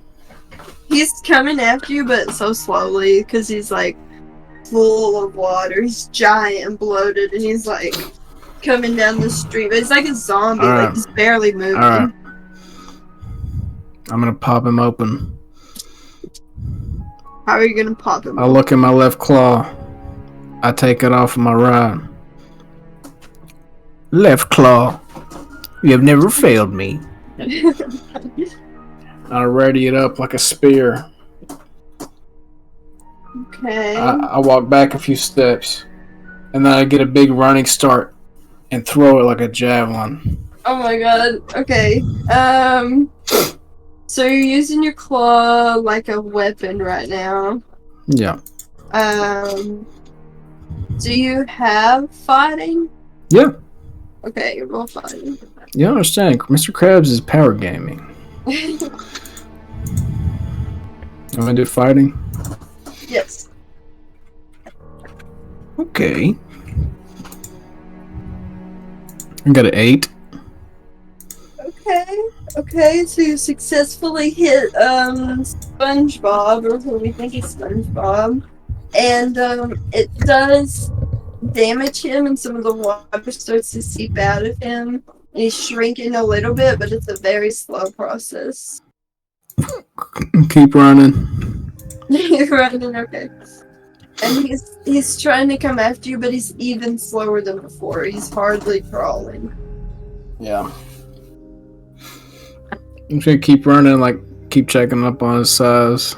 He's coming after you, but so slowly because he's like full of water. He's giant and bloated, and he's like coming down the street. But he's like a zombie, All right. like he's barely moving. All right. I'm gonna pop him open. How are you gonna pop him? I look in my left claw. I take it off of my right. Left claw. You have never failed me. I ready it up like a spear. Okay. I walk back a few steps, and then I get a big running start and throw it like a javelin. Oh my god. Okay. So you're using your claw like a weapon right now. Yeah. Do you have fighting? Yeah. Okay, roll fighting. You understand? Mr. Krabs is power gaming. I'm gonna do fighting. Yes. Okay. I got an 8. Okay, so you successfully hit Spongebob, or who we think is Spongebob. And it does damage him, and some of the water starts to seep out of him. And he's shrinking a little bit, but it's a very slow process. Keep running. You're running, okay. And he's trying to come after you, but he's even slower than before. He's hardly crawling. Yeah. I'm just gonna keep running, like, keep checking up on his size.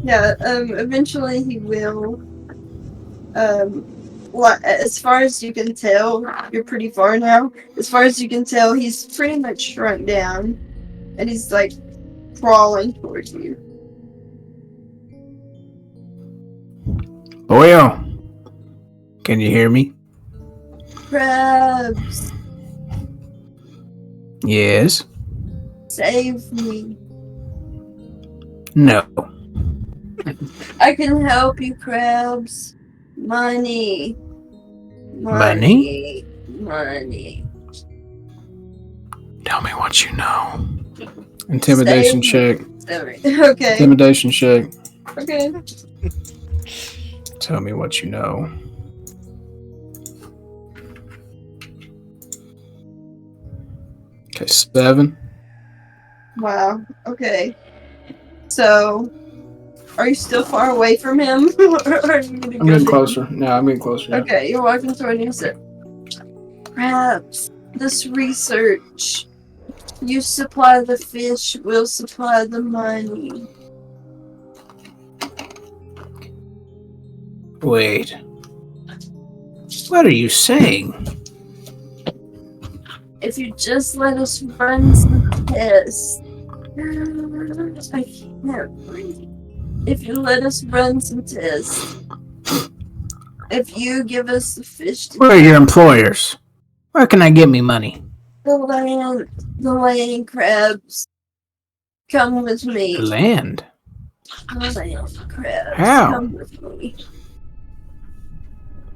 Yeah, eventually he will. As far as you can tell, you're pretty far now. As far as you can tell, he's pretty much shrunk down. And he's, like, crawling towards you. Boyo. Can you hear me? Crabs, Yes. save me. No. I can help you, Crabs. Money. Money? Money. Tell me what you know. Intimidation Save check. Sorry. Okay. Intimidation check. Okay. Tell me what you know. Okay, 7. Wow. Okay. So, are you still far away from him? Or are you gonna I'm getting closer. No, I'm getting closer. Yeah. Okay, you're walking toward him. So, perhaps this research. You supply the fish, we'll supply the money. Wait. What are you saying? If you just let us run some tests. I can't breathe. If you let us run some tests. If you give us the fish to Where are your employers? Where can I get me money? the land crabs. Come with me. The land. The land crabs. How? Come with me.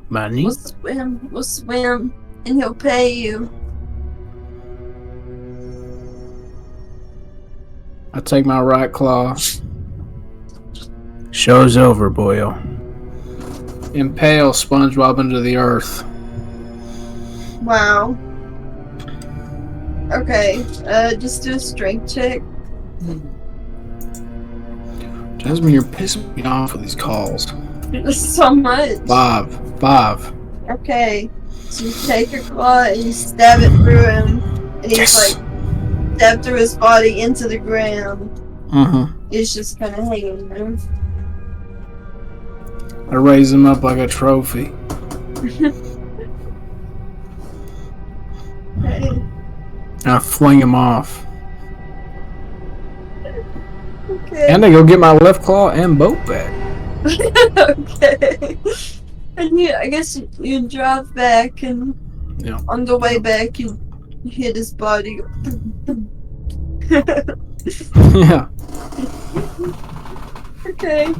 Money? We'll swim, and he'll pay you. I take my right claw, Show's over, boyo. impale SpongeBob into the earth. Wow. Okay, just do a strength check. Jasmine, you're pissing me off with these calls. So much. 5. Okay. So you take your claw and you stab it through him, and he's Yes. like stabbed through his body into the ground. Mm-hmm. He's just kind of hanging there. I raise him up like a trophy. Okay. And I fling him off. Okay. And I go get my left claw and boat back. Okay. And I guess you drive back, and Yeah. on the way back, you hit his body. Yeah. Okay.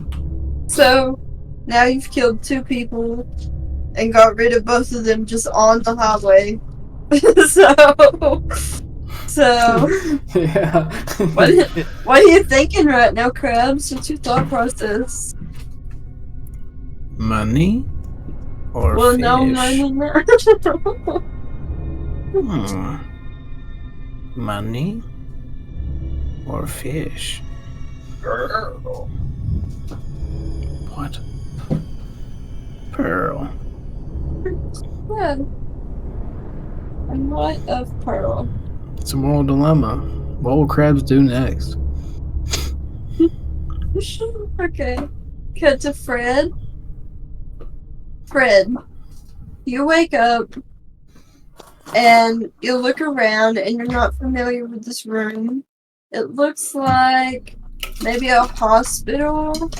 So now you've killed 2 people and got rid of both of them just on the highway. So Yeah. what are you thinking right now, Krabs? What's your thought process? Money or Well, fish? no. Money or fish? What? Pearl. Yeah. A lot of pearl. It's a moral dilemma. What will crabs do next? Okay. Cut to Fred. Fred, you wake up and you look around and you're not familiar with this room. It looks like maybe a hospital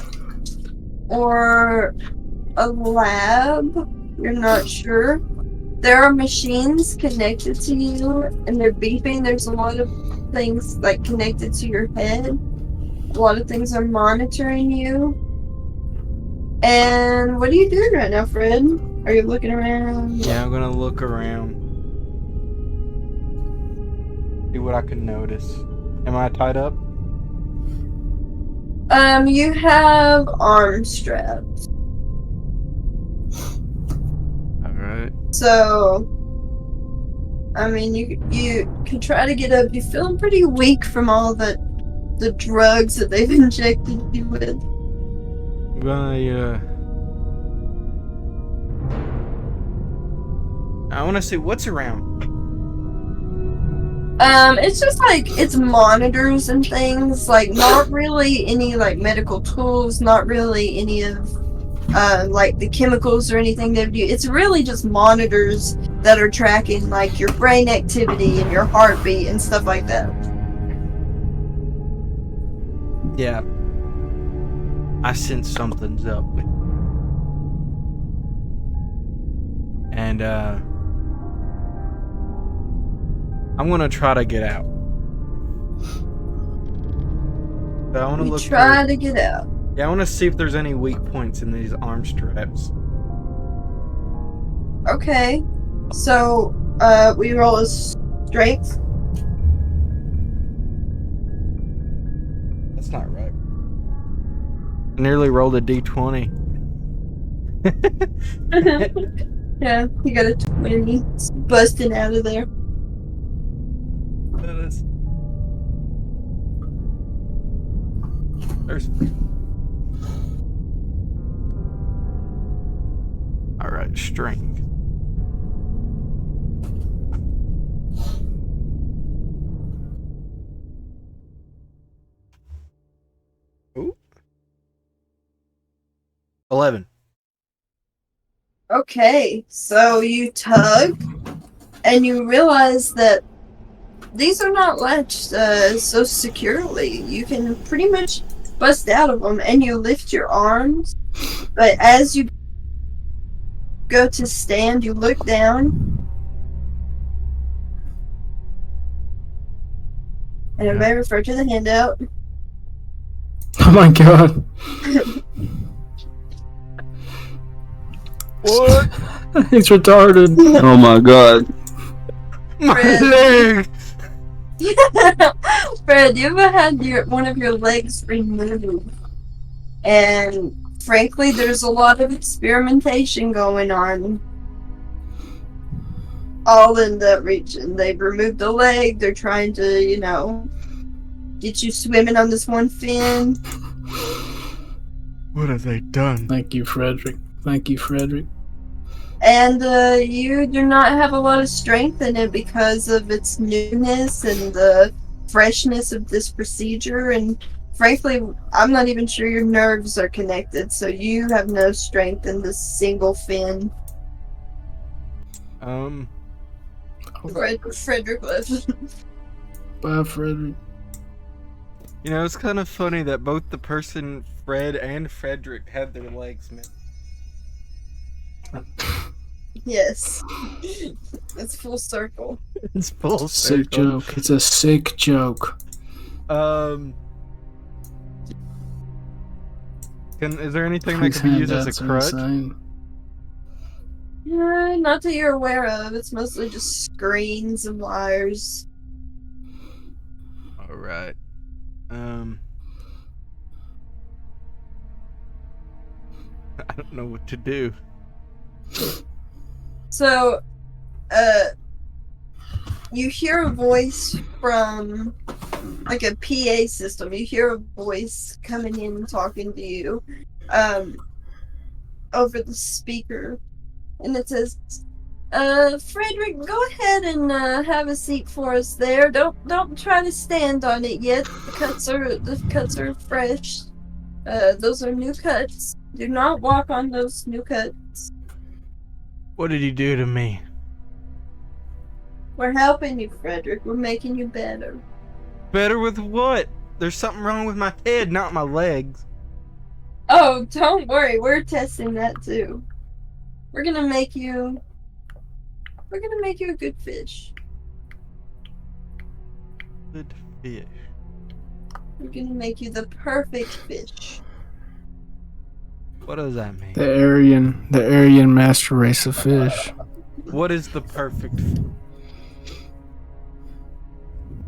or a lab. You're not sure. There are machines connected to you and they're beeping. There's a lot of things like connected to your head. A lot of things are monitoring you. And what are you doing right now, Fred? Are you looking around? Yeah, I'm gonna look around. See what I can notice. Am I tied up? You have arm straps. Alright. So, I mean, you can try to get up. You're feeling pretty weak from all the drugs that they've injected you with. I'm gonna, I wanna see what's around. It's just like, it's monitors and things, like, not really any, like, medical tools, not really any of, like, the chemicals or anything they do. It's really just monitors that are tracking, like, your brain activity and your heartbeat and stuff like that. Yeah. I sense something's up with. And, I'm gonna try to get out. So I wanna You look try for, to get out. yeah, I wanna see if there's any weak points in these arm straps. Okay. So, we roll a strength. That's not right. I nearly rolled a d20. Yeah, you got a 20. It's busting out of there. There's. Alright, strength. Ooh. 11. Okay, so you tug, and you realize that these are not latched so securely. You can pretty much bust out of them, and you lift your arms, but as you go to stand, you look down, and I may refer to the handout. Oh my god. What? He's retarded. Oh my god. My Fred. leg! Fred, you ever had one of your legs removed? And frankly, there's a lot of experimentation going on. All in that region. They've removed the leg, they're trying to, get you swimming on this one fin. What have they done? Thank you, Frederick. Thank you, Frederick. And you do not have a lot of strength in it because of its newness and the freshness of this procedure. And frankly, I'm not even sure your nerves are connected, so you have no strength in this single fin. Frederick left. Bye, Frederick. You know, it's kind of funny that both the person Fred and Frederick had their legs missing. Yes. It's full circle. It's full Sick circle. joke. It's a sick joke. Is there anything that Please could be hand used as a that's crutch? insane. Not that you're aware of. It's mostly just screens and wires. All right. I don't know what to do. So, you hear a voice from, like, a PA system. You hear a voice coming in and talking to you, over the speaker. And it says, Frederick, go ahead and, have a seat for us there. Don't try to stand on it yet. The cuts are fresh. Those are new cuts. Do not walk on those new cuts. What did he do to me? We're helping you, Frederick. We're making you better. Better with what? There's something wrong with my head, not my legs. Oh, don't worry. We're testing that too. We're gonna make you a good fish. Good fish. We're gonna make you the perfect fish. What does that mean? The Aryan master race of fish. What is the perfect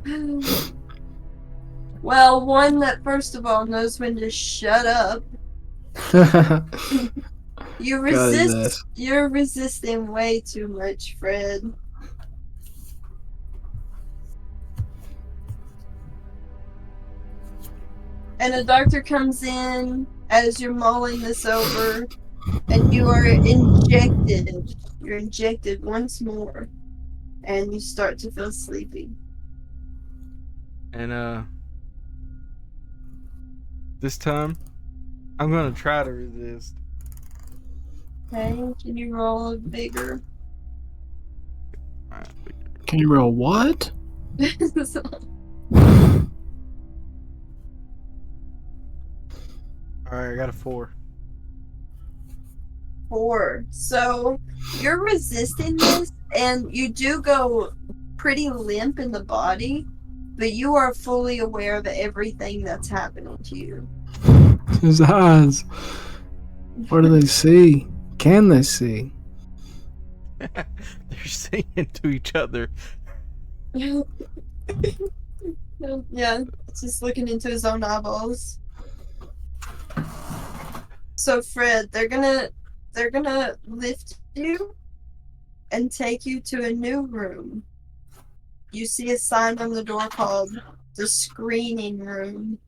fish? Well, one that first of all knows when to shut up. You're resisting way too much, Fred. And a doctor comes in as you're mulling this over, and you are injected. You're injected once more, and you start to feel sleepy. And this time, I'm gonna try to resist. Okay, can you roll a bigger? Can you roll what? Alright, I got a 4. 4. So you're resisting this, and you do go pretty limp in the body, but you are fully aware of everything that's happening to you. His eyes. What do they see? Can they see? They're singing to each other. Yeah, just looking into his own eyeballs. So Fred, they're gonna lift you and take you to a new room. You see a sign on the door called the screening room.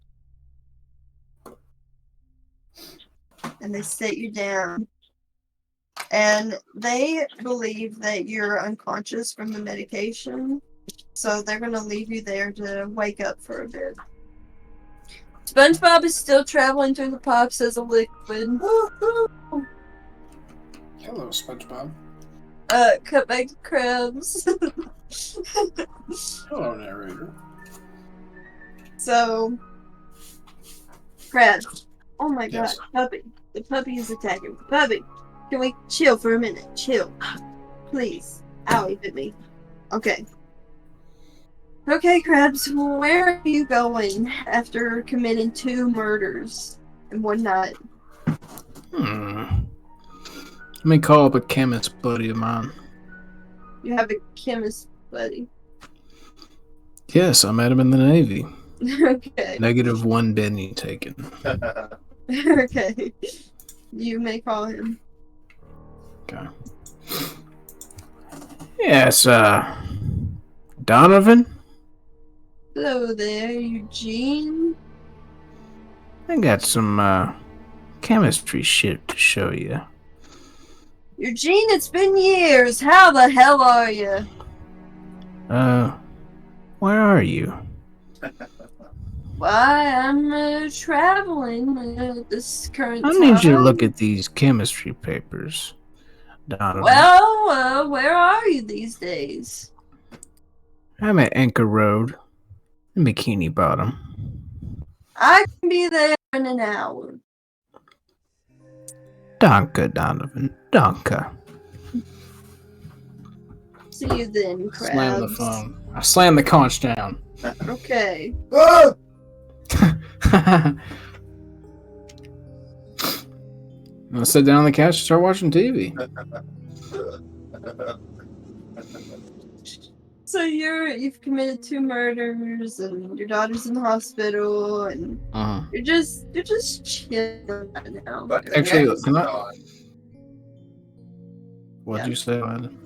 And they sit you down. And they believe that you're unconscious from the medication. So they're going to leave you there to wake up for a bit. SpongeBob is still traveling through the pops as a liquid. Hello, SpongeBob. Cut back to Krabs. Hello, narrator. So, Krabs. Oh my Yes. god, puppy. The puppy is attacking. Puppy, can we chill for a minute? Chill. Please. Ow, he bit me. Okay. Okay, Krabs, where are you going after committing 2 murders in one night? Let me call up a chemist buddy of mine. You have a chemist buddy. Yes, I met him in the Navy. Okay. -1 Benny taken. Okay. You may call him. Okay. Yes, Donovan? Hello there, Eugene. I got some, chemistry shit to show you. Eugene, it's been years. How the hell are you? Where are you? Why, I'm traveling this current I time. need you to look at these chemistry papers, Donovan. Well, where are you these days? I'm at Anchor Road in Bikini Bottom. I can be there in an hour. Danke, Donovan. Danke. See you then, Crabs. Slam the phone. I slam the conch down. Okay. I'm gonna sit down on the couch and start watching TV. So you've committed 2 murders and your daughter's in the hospital and you're just chilling right now. Actually, can I? What'd you say, Landon?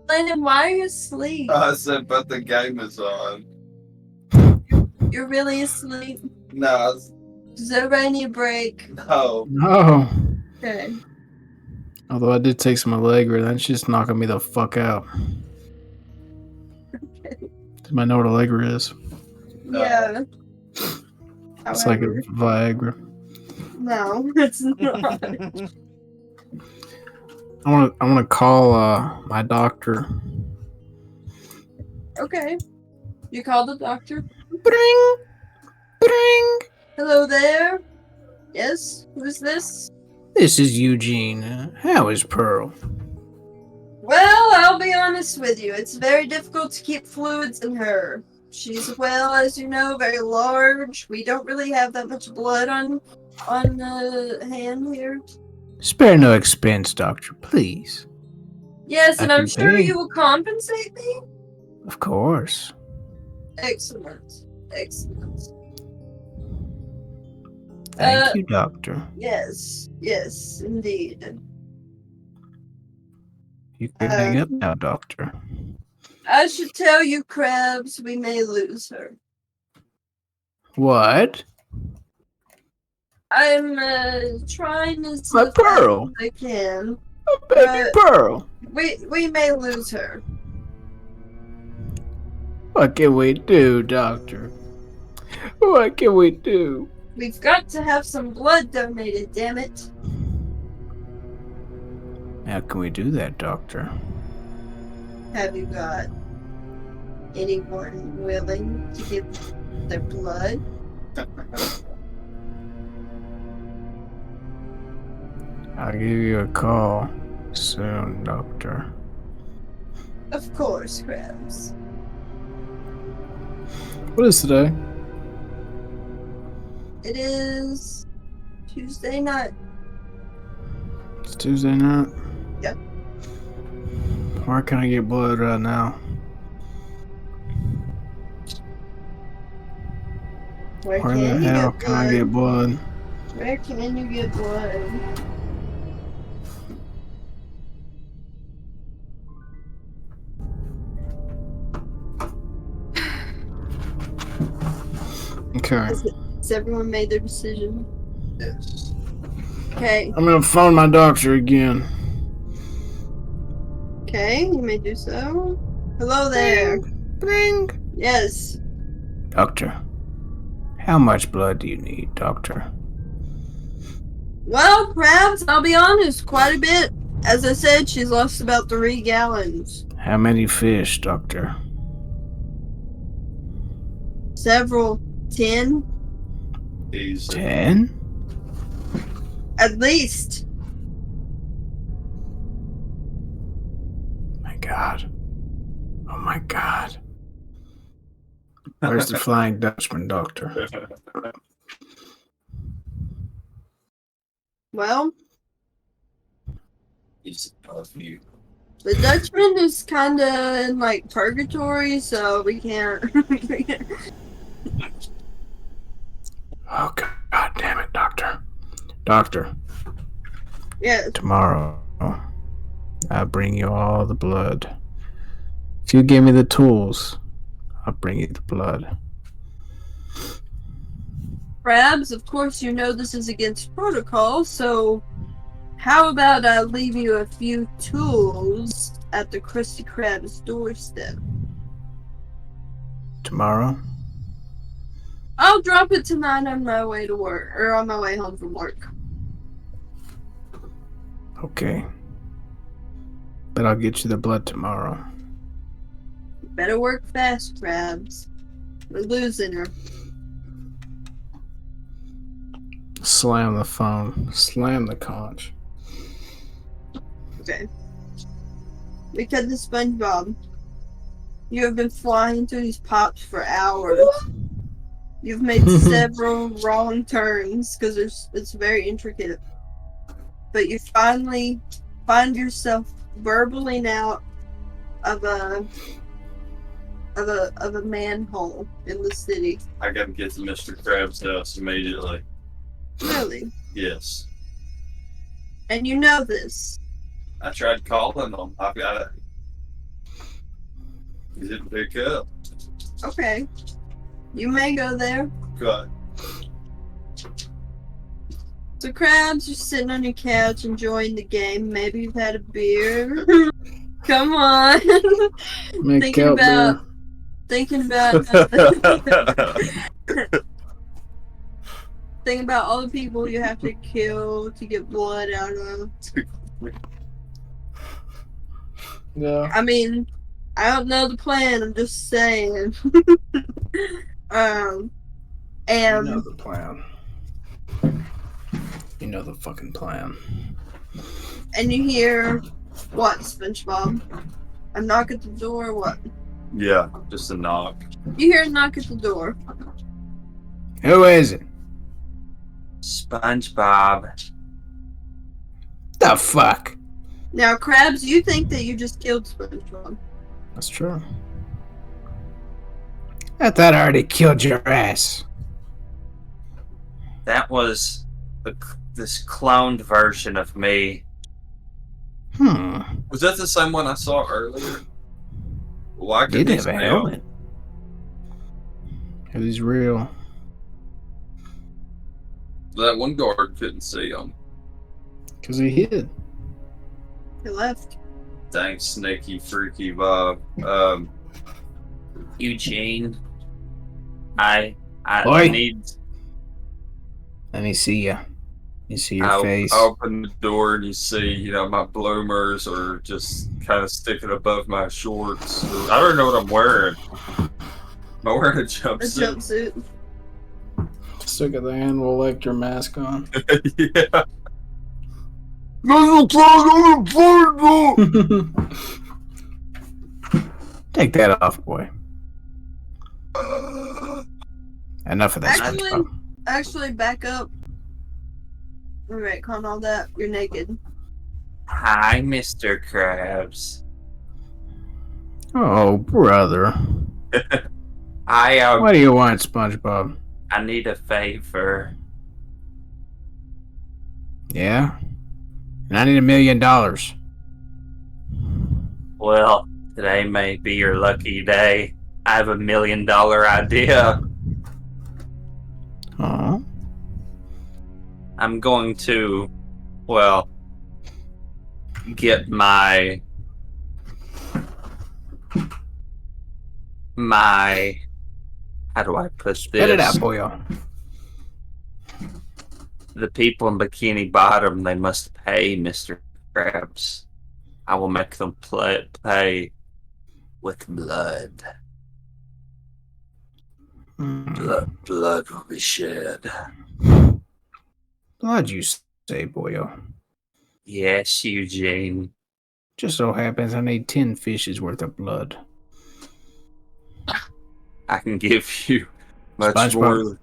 Landon, why are you asleep? I said, but the game is on. You're really asleep? No, Does everybody need a break? no. No. Okay. Although I did take some Allegra, that's just knocking me the fuck out. Okay. Does anybody know what Allegra is? Yeah. It's like a However, Viagra. no, it's not. I want to call my doctor. Okay. You called the doctor? Bring, bring. Hello there? Yes? Who's this? This is Eugene. How is Pearl? Well, I'll be honest with you. It's very difficult to keep fluids in her. She's, well, as you know, very large. We don't really have that much blood on the hand here. Spare no expense, Doctor, please. Yes, and I I'm can sure pay. you will compensate me. Of course. Excellent. Excellent. Thank you, Doctor. Yes. Yes, indeed. You can hang up now, Doctor. I should tell you, Krabs, we may lose her. What? I'm trying as My fast Pearl. as I can. Oh, baby Pearl. We may lose her. What can we do, Doctor? What can we do? We've got to have some blood donated, damn it. How can we do that, Doctor? Have you got anyone willing to give their blood? I'll give you a call soon, Doctor. Of course, Krabs. What is today? It is Tuesday night. It's Tuesday night. Yep. Where can I get blood right now? Where Where can the you hell get can I get blood? Where can you get blood? Okay. Has everyone made their decision? Yes. Okay. I'm gonna phone my doctor again. Okay, you may do so. Hello there. Bring. Yes. Doctor, how much blood do you need, Doctor? Well, Krabs, I'll be honest, quite a bit. As I said, she's lost about 3 gallons. How many fish, Doctor? Several. 10? Easy. 10? At least. My God. Oh my God. Where's the Flying Dutchman, doctor? Well, He's above you. the Dutchman is kinda in, like, purgatory, so we can't... Oh God damn it, Doctor. Doctor, Yes. tomorrow I'll bring you all the blood. If you give me the tools, I'll bring you the blood. Krabs, of course you know this is against protocol, so How about I leave you a few tools at the Krusty Krab's doorstep? Tomorrow? I'll drop it tonight on my way to work, or on my way home from work. Okay. But I'll get you the blood tomorrow. Better work fast, Krabs. We're losing her. Slam the phone. Slam the conch. Okay. Because the SpongeBob, you have been flying through these pops for hours. You've made several wrong turns because it's very intricate. But you finally find yourself burbling out of a manhole in the city. I gotta get to Mr. Krabs' house immediately. Really? Yes. And you know this. I tried calling him. I got it. He didn't pick up. Okay. You may go there. Good. So, Krabs, you're sitting on your couch enjoying the game. Maybe you've had a beer. Come on. Make thinking out about thinking about all the people you have to kill to get blood out of. Yeah. I mean, I don't know the plan. I'm just saying. You And know the plan. You know the fucking plan. and you hear what, SpongeBob? A knock at the door. Or what? Yeah, just a knock. You hear a knock at the door. Who is it? SpongeBob. The fuck? Now, Krabs, you think that you just killed SpongeBob? That's true. I thought I already killed your ass. That was this cloned version of me. Was that the same one I saw earlier? Why Did couldn't he have a smell? helmet. It was real. That one guard couldn't see him. Because he hid. He left. Dang, sneaky, freaky Bob. Eugene. I Oi. need. Let me see ya. You see your I face. open the door and you see, my bloomers are just kind of sticking above my shorts. I don't know what I'm wearing. Am I wearing a A jumpsuit? jumpsuit. Stick of the animal lector mask on. Yeah. Take that off, boy. Enough of that. Actually, back up. Alright, calm all that. You're naked. Hi, Mr. Krabs. Oh, brother. I What do you want, SpongeBob? I need a favor. Yeah? And I need $1 million. Well, today may be your lucky day. I have $1 million idea. Oh. I'm going to, get my how do I put this? Spit it out, boyo. The people in Bikini Bottom, they must pay, Mr. Krabs. I will make them pay with blood. Blood will be shed. Blood, you say, boyo. Yes, Eugene. Just so happens I need 10 fishes worth of blood. I can give you Much SpongeBob.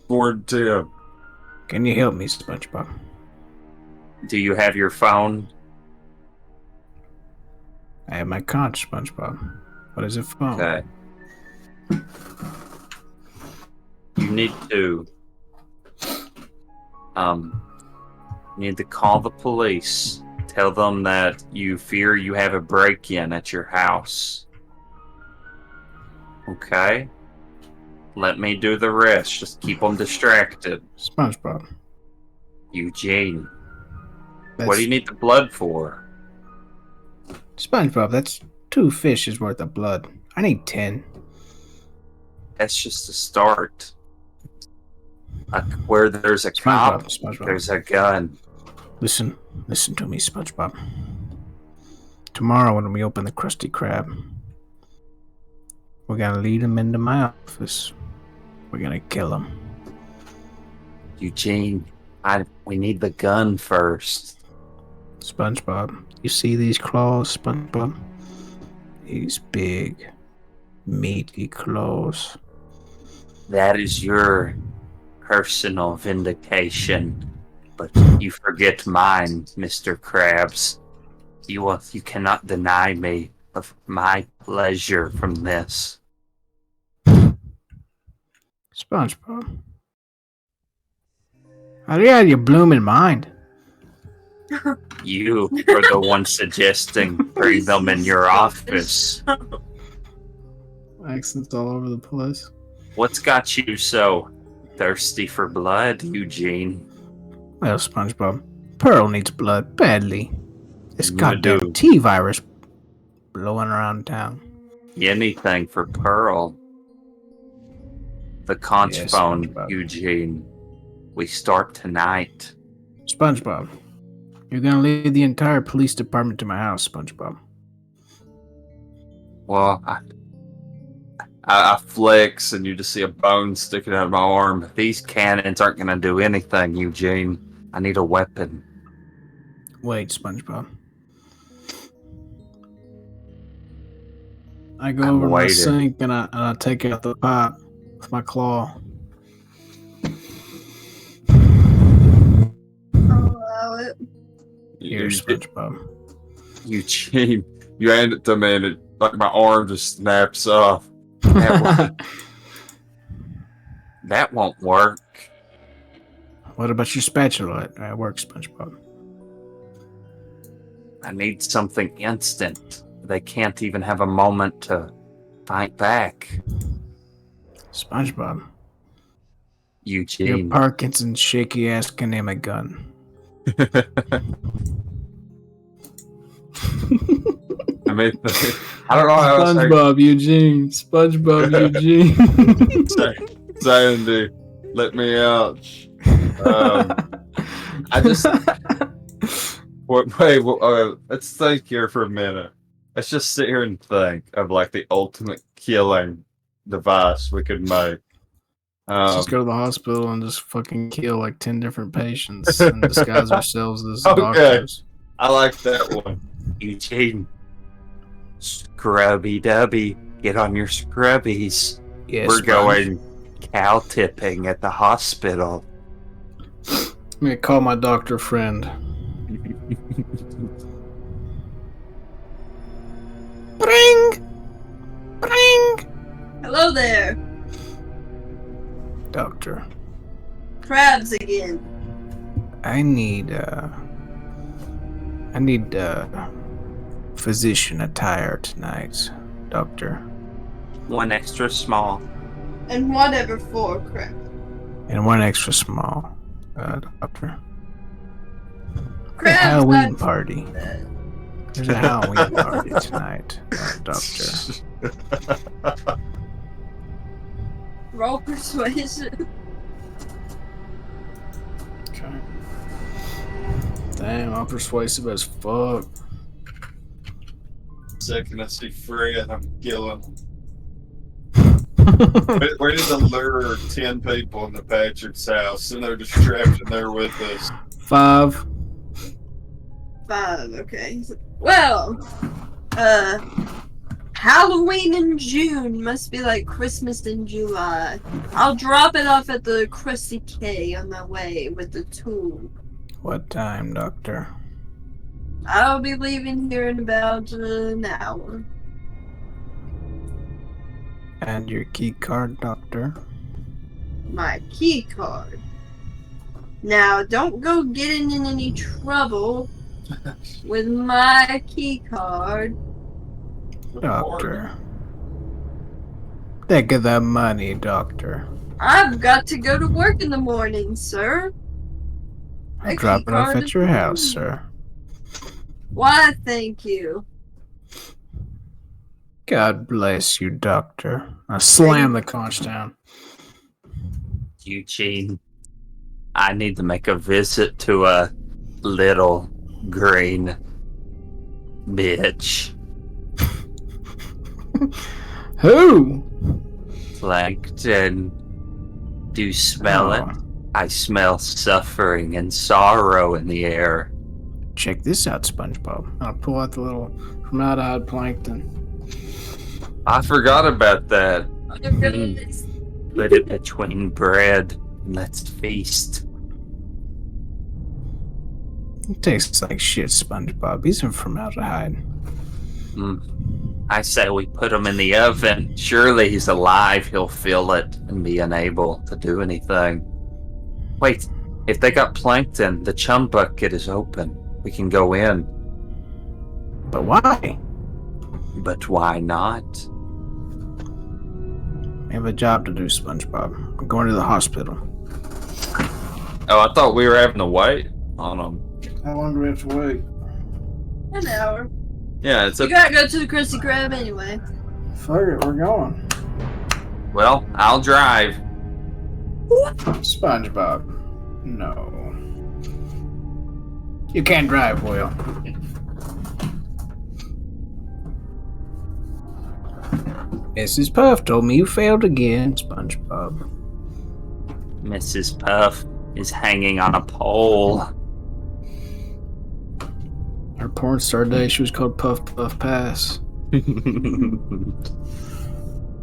more than 10. Can you help me, SpongeBob? Do you have your phone? I have my conch, SpongeBob. What is it from? Okay. You need to call the police. Tell them that you fear you have a break-in at your house. Okay? Let me do the rest. Just keep them distracted. SpongeBob. Eugene. What do you need the blood for? SpongeBob, that's 2 fishes worth of blood. I need 10. That's just a start. Where there's a cop, SpongeBob. there's a gun. Listen to me, SpongeBob. Tomorrow when we open the Krusty Krab, we're gonna lead him into my office. We're gonna kill him. Eugene, we need the gun first. SpongeBob, you see these claws, SpongeBob? These big, meaty claws. That is your personal vindication, but you forget mine, Mr. Krabs. You cannot deny me of my pleasure from this. SpongeBob. Are you out of your blooming mind? You are the one suggesting bring them in your office. Accents all over the place. What's got you so thirsty for blood, Eugene? Well, SpongeBob, Pearl needs blood badly. This What do you goddamn T-virus blowing around town. Anything for Pearl. The conch Yes, phone, SpongeBob. Eugene. We start tonight. SpongeBob, you're gonna lead the entire police department to my house, SpongeBob. Well, I flex, and you just see a bone sticking out of my arm. These cannons aren't going to do anything, Eugene. I need a weapon. Wait, SpongeBob. I go I'm over to the waiting. sink and I take out the pipe with my claw. I'll allow it. Here, SpongeBob. Eugene, you hand it to me, and it, like my arm just snaps off. That won't work. What about your spatula? It works, SpongeBob. I need something instant. They can't even have a moment to fight back. SpongeBob. Your Eugene. Parkinson's shaky ass can name a gun. I mean, I don't know how else SpongeBob Eugene. SpongeBob Eugene. Sandy, let me out. I just wait. Let's think here for a minute. Let's just sit here and think of like the ultimate killing device we could make. Let's just go to the hospital and just fucking kill like 10 different patients and disguise ourselves as Okay. doctors. I like that one. Eugene. Scrubby Dubby. Get on your scrubbies. Yes, We're Sponge. going cow tipping at the hospital. I'm gonna call my doctor friend. Bring! Bring! Hello there. Doctor, Crabs again. I need physician attire tonight, Doctor. One extra small. And whatever for, crab. And one extra small, Doctor. A Crab's Halloween not- party. There's a Halloween party tonight, Doctor. Roll persuasion. Okay. Damn, I'm persuasive as fuck. Second, I see Fred, I'm killing him. We need to lure 10 people into Patrick's house, and they're just trapped in there with us. 5. 5, okay. Well, Halloween in June must be like Christmas in July. I'll drop it off at the Krusty K on my way with the tool. What time, Doctor? I'll be leaving here in about an hour. And your key card, Doctor? My key card. Now, don't go getting in any trouble with my key card. Doctor. Think of the money, Doctor. I've got to go to work in the morning, sir. I'll drop it off at your house, sir. Why, thank you. God bless you, Doctor. I slam the conch down. Eugene, I need to make a visit to a little green bitch. Who? Plankton. Do you smell Oh. it? I smell suffering and sorrow in the air. Check this out, SpongeBob. I'll pull out the little formaldehyde plankton. I forgot about that. Put it between bread and let's feast. It tastes like shit, SpongeBob. He's in formaldehyde. I say we put him in the oven. Surely he's alive. He'll feel it and be unable to do anything. Wait, if they got plankton, the chum bucket is open. We can go in. But why? But why not? I have a job to do, SpongeBob. I'm going to the hospital. Oh, I thought we were having to wait on them. How long do we have to wait? An hour. Yeah, it's You a. gotta go to the Krusty Krab anyway. Fuck it, we're going. Well, I'll drive. SpongeBob. No. You can't drive, Will. Mrs. Puff told me you failed again, SpongeBob. Mrs. Puff is hanging on a pole. Our porn star day, she was called Puff Puff Pass.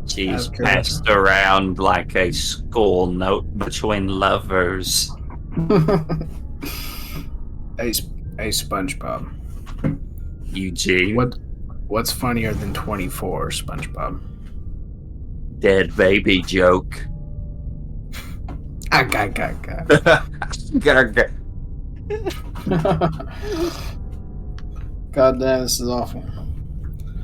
She's Okay. passed around like a school note between lovers. Hey, SpongeBob. Eugene, What's funnier than 24, SpongeBob? dead baby joke. God damn, this is awful.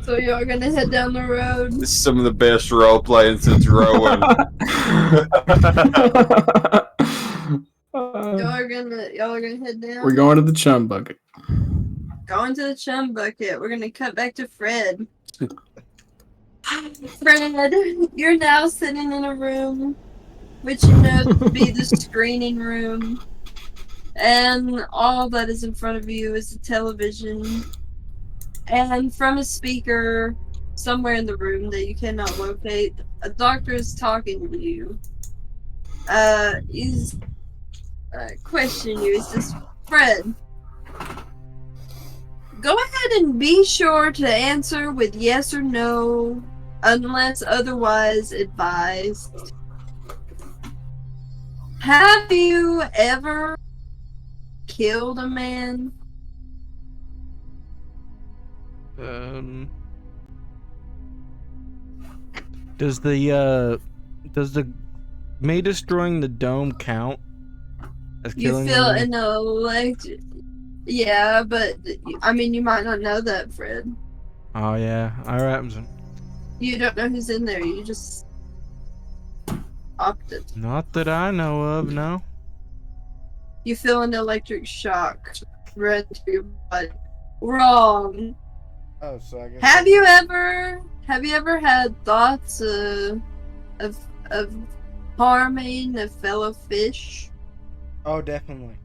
So y'all gonna head down the road? This is some of the best role playing since rowing. Y'all are gonna head down? We're going to the chum bucket. Going to the chum bucket. We're gonna cut back to Fred. Fred, you're now sitting in a room which you know to be the screening room. And all that is in front of you is a television. And from a speaker somewhere in the room that you cannot locate, a doctor is talking to you. He's questioning you. He says, Fred, go ahead and be sure to answer with yes or no, unless otherwise advised. Have you ever killed a man? Does the me destroying the dome count as You killing feel a man? Yeah, but I mean, you might not know that, Fred. Oh yeah, alright. You don't know who's in there. You just opted. Not that I know of, no. You feel an electric shock run through your body. Wrong. Oh, so I guess. Have you ever had thoughts of harming a fellow fish? Oh, definitely.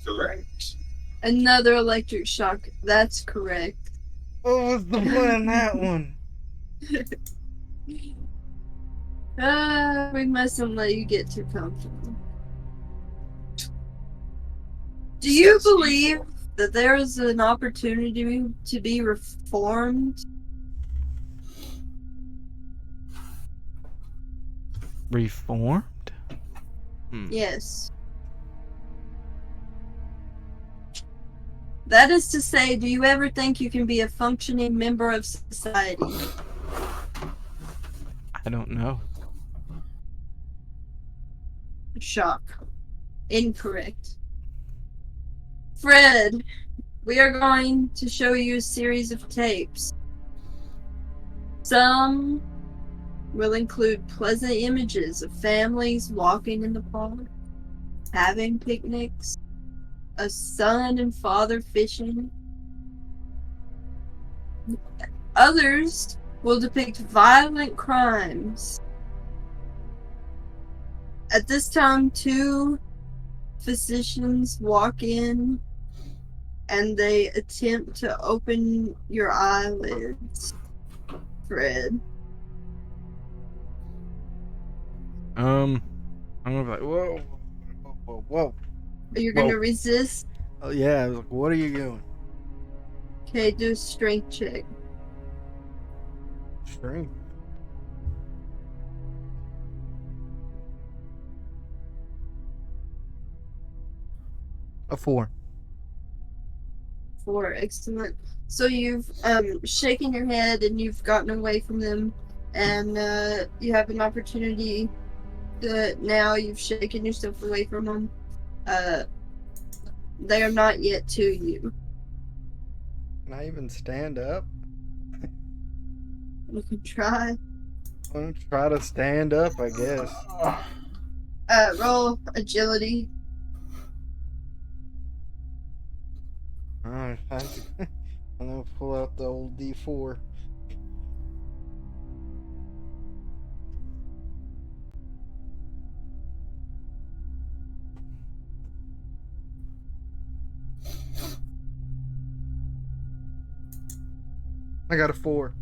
Correct. Another electric shock. That's correct. What was the fun in that one? We mustn't let you get too comfortable. Do you believe that there is an opportunity to be reformed? Reformed? Yes. That is to say, do you ever think you can be a functioning member of society? I don't know. Shock. Incorrect. Fred, we are going to show you a series of tapes. Some will include pleasant images of families walking in the park, having picnics, a son and father fishing. Others will depict violent crimes. At this time, 2 physicians walk in and they attempt to open your eyelids, Fred. I'm gonna be like, whoa, whoa, whoa. You're Whoa. gonna resist? Oh, yeah, I was like, what are you doing? Okay, do a strength check. Strength. A 4. 4, excellent. So you've shaken your head and you've gotten away from them, and you have an opportunity that now you've shaken yourself away from them. They are not yet to you. Can I even stand up? You can try. I'm gonna try to stand up, I guess. Roll agility. Alright, I'm gonna pull out the old D4. I got a 4.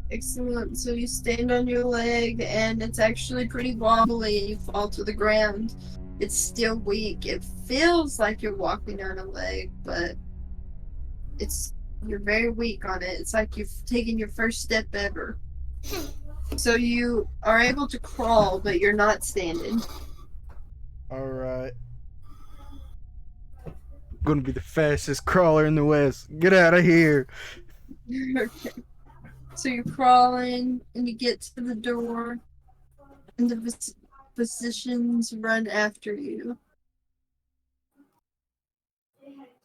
Excellent. So you stand on your leg, and it's actually pretty wobbly, and you fall to the ground. It's still weak. It feels like you're walking on a leg, but you're very weak on it. It's like you've taken your first step ever. So you are able to crawl, but you're not standing. Alright. Gonna be the fastest crawler in the West. Get out of here. Okay. So you're crawling, and you get to the door, and the physicians run after you.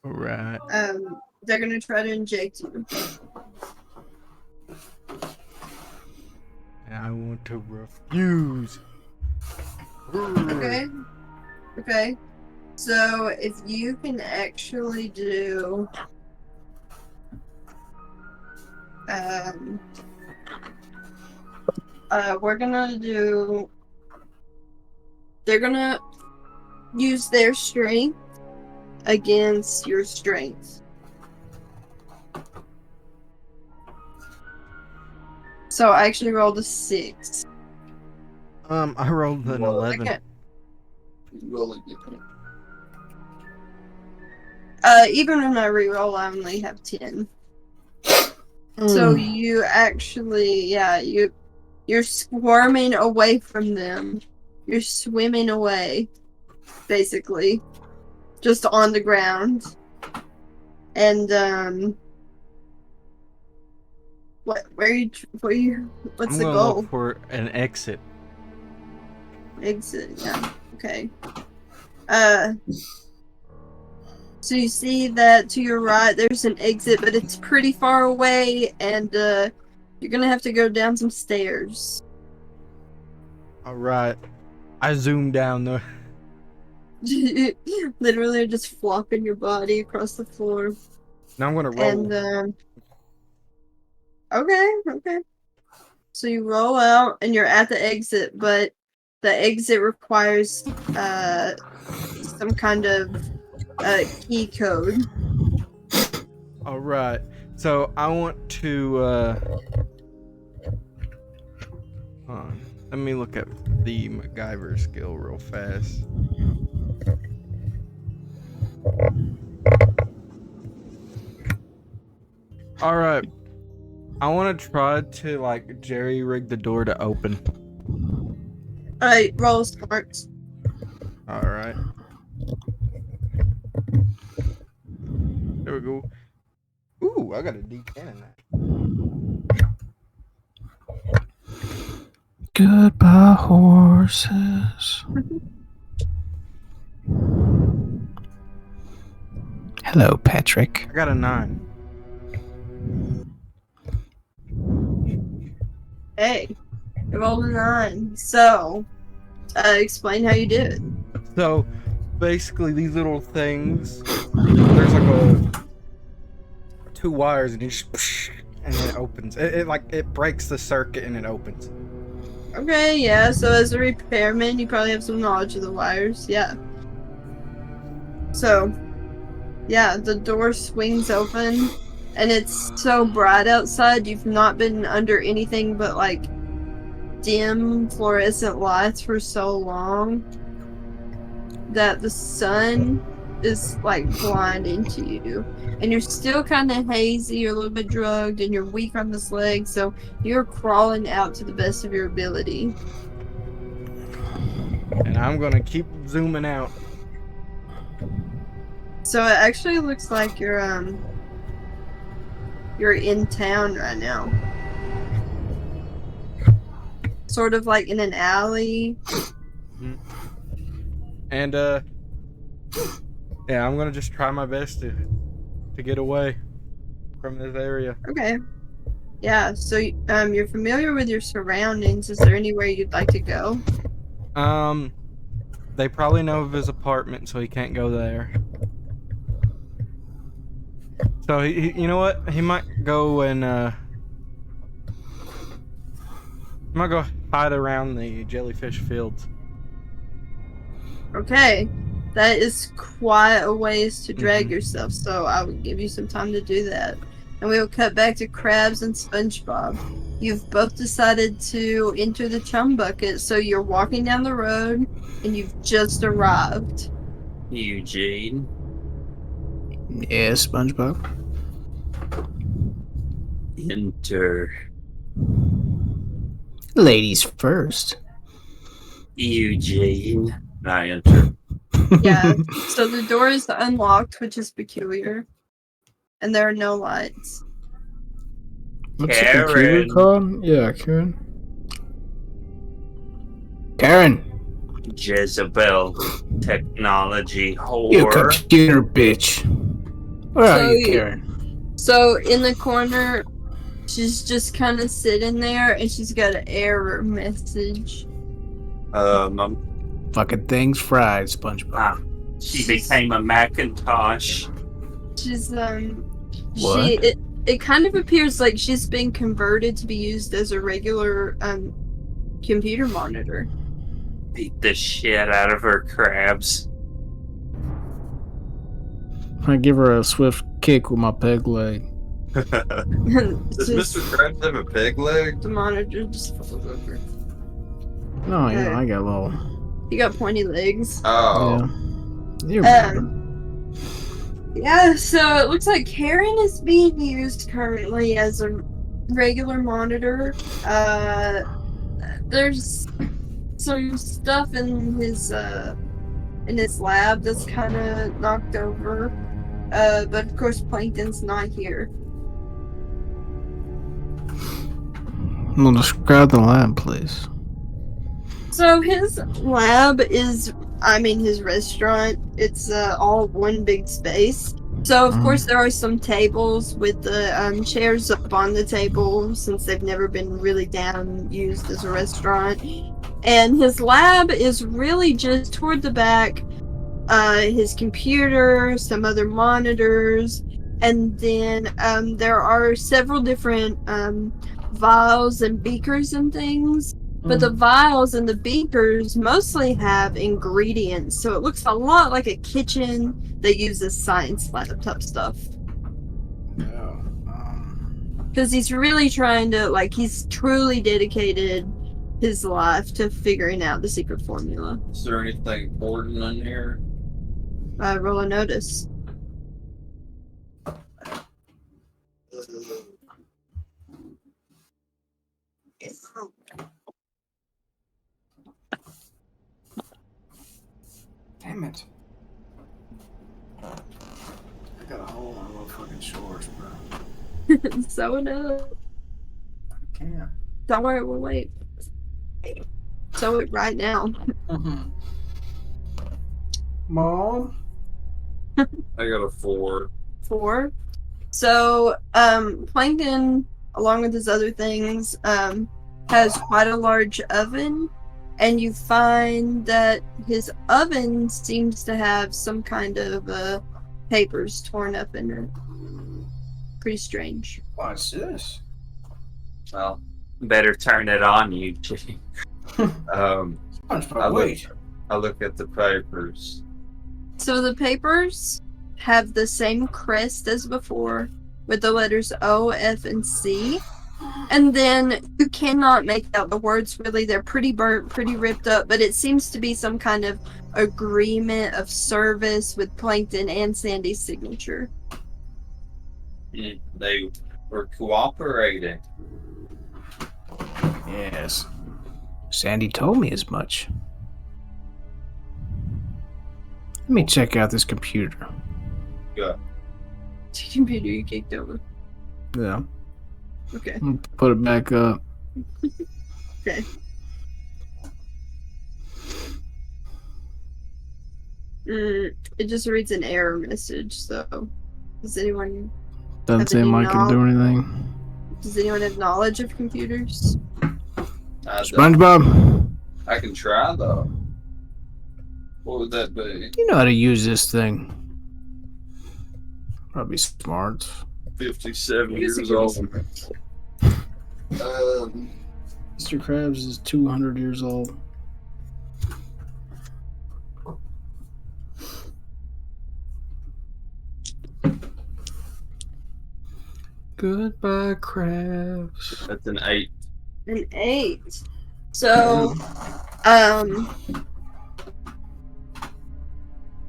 Alright. They're gonna try to inject you. And I want to refuse. Okay. Okay. So if you can actually do we're gonna do, they're gonna use their strength against your strength. So I actually rolled a 6. I rolled an 11. Okay. Really good. Even when I reroll, I only have 10. So you actually, yeah, you're squirming away from them. You're swimming away, basically, just on the ground. And what's I'm the gonna goal? look for an exit. Exit, yeah. Okay. So you see that to your right there's an exit, but it's pretty far away, and you're gonna have to go down some stairs. Alright. I zoom down the Literally just flopping your body across the floor. Now I'm gonna roll. And okay. So you roll out and you're at the exit, but the exit requires some kind of key code. Alright. So I want to let me look at the MacGyver skill real fast. Alright. I want to try to like jerry rig the door to open. Alright, roll smarts. Alright. There we go. Ooh, I got a D10 in that. Goodbye, horses. Hello, Patrick. I got a 9. Hey, you rolled a 9. So, explain how you did it. So, basically these little things. There's like two wires, and you just and it opens. It breaks the circuit and it opens. Okay, yeah, so as a repairman, you probably have some knowledge of the wires, yeah. So, yeah, the door swings open, and it's so bright outside, you've not been under anything but, like, dim fluorescent lights for so long that the sun is, like, blinding to you. And you're still kind of hazy, you're a little bit drugged, and you're weak on this leg, so you're crawling out to the best of your ability. And I'm gonna keep zooming out. So it actually looks like you're in town right now. Sort of like in an alley. And yeah, I'm gonna just try my best to get away from this area. Okay. Yeah, so you're familiar with your surroundings. Is there anywhere you'd like to go? They probably know of his apartment, so he can't go there. So he you know what? He might go and he might go hide around the jellyfish fields. Okay. That is quite a ways to drag yourself, so I will give you some time to do that. And we will cut back to Krabs and SpongeBob. You've both decided to enter the chum bucket, so you're walking down the road, and you've just arrived. Eugene. Yeah, SpongeBob. Enter. Ladies first. Eugene. I enter. Yeah, so the door is unlocked, which is peculiar. And there are no lights. What's the computer called? Yeah, Karen. Karen! Jezebel. Technology whore. You computer bitch. Where are you, So- Karen? So in the corner, she's just kind of sitting there, and she's got an error message. Fucking things fried, SpongeBob. She became a Macintosh. She's What? it kind of appears like she's been converted to be used as a regular computer monitor. Beat the shit out of her, Krabs. I give her a swift kick with my peg leg. Does Mr. Krabs have a peg leg? The monitor just falls over. No, yeah, I got a little. You got pointy legs. Oh. Yeah. Yeah, so it looks like Karen is being used currently as a regular monitor. There's some stuff in his lab that's kind of knocked over. But of course Plankton's not here. Well, describe the lab, please. So his lab is, his restaurant. It's all one big space. So of course there are some tables with the chairs up on the table, since they've never been really used as a restaurant. And his lab is really just toward the back. His computer, some other monitors, and then there are several different vials and beakers and things. But the vials and the beakers mostly have ingredients, so it looks a lot like a kitchen that uses science lab type stuff. Because he's really trying to, he's truly dedicated his life to figuring out the secret formula. Is there anything important in here? Roll a notice. Damn it. I got a hole in my little fucking shorts, bro. So no. I can't. Don't worry, we'll wait. Sew it right now. Mom? I got a 4. 4. So, Plankton, along with his other things, has quite a large oven and you find that his oven seems to have some kind of papers torn up in it. Pretty strange. What's this? Well, better turn it on, Eugene. Wait. I look at the papers. So the papers have the same crest as before, with the letters O, F, and C. And then you cannot make out the words really. They're pretty burnt, pretty ripped up, but it seems to be some kind of agreement of service with Plankton and Sandy's signature. They were cooperating. Yes. Sandy told me as much. Let me check out this computer. Good. Computer you kicked over. Yeah. Okay. Put it back up. Okay. It just reads an error message, so does anyone Doesn't have seem any like it do anything. Does anyone have knowledge of computers? SpongeBob, I can try though. What would that be? you know how to use this thing. Probably smart. 57 years old. Mr. Krabs is 200 years old. Goodbye, Krabs. That's an 8. An 8. So,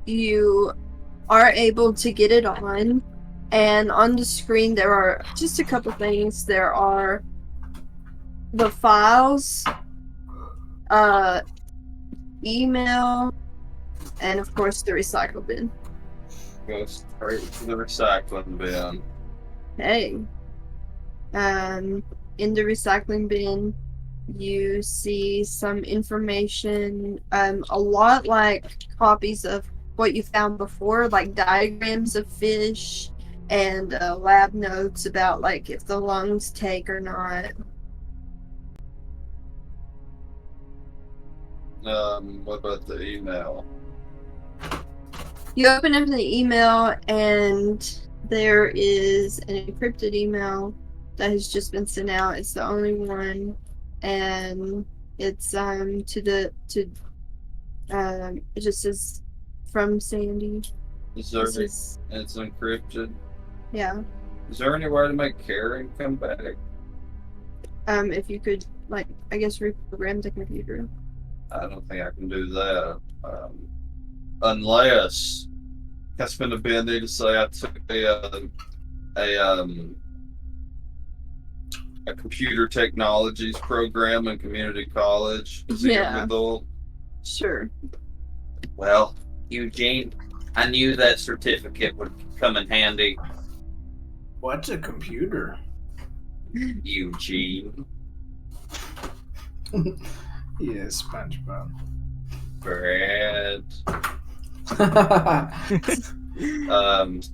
you are able to get it on, and on the screen there are just a couple things. There are the files, email, and of course the recycle bin. Go straight to the recycling bin. Hey. In the recycling bin, you see some information, a lot like copies of what you found before, like diagrams of fish and lab notes about like if the lungs take or not. What about the email? You open up the email and there is an encrypted email that has just been sent out. It's the only one, and it's it just says from Sandy. Is there it's encrypted? Yeah. Is there any way to make Karen come back? If you could, like, I guess reprogram the computer. I don't think I can do that. Unless I spend a bit there to say I took a computer technologies program in community college. Yeah. Adult. Sure. Well, Eugene, I knew that certificate would come in handy. What's a computer? Eugene. Yes, SpongeBob. Brad. So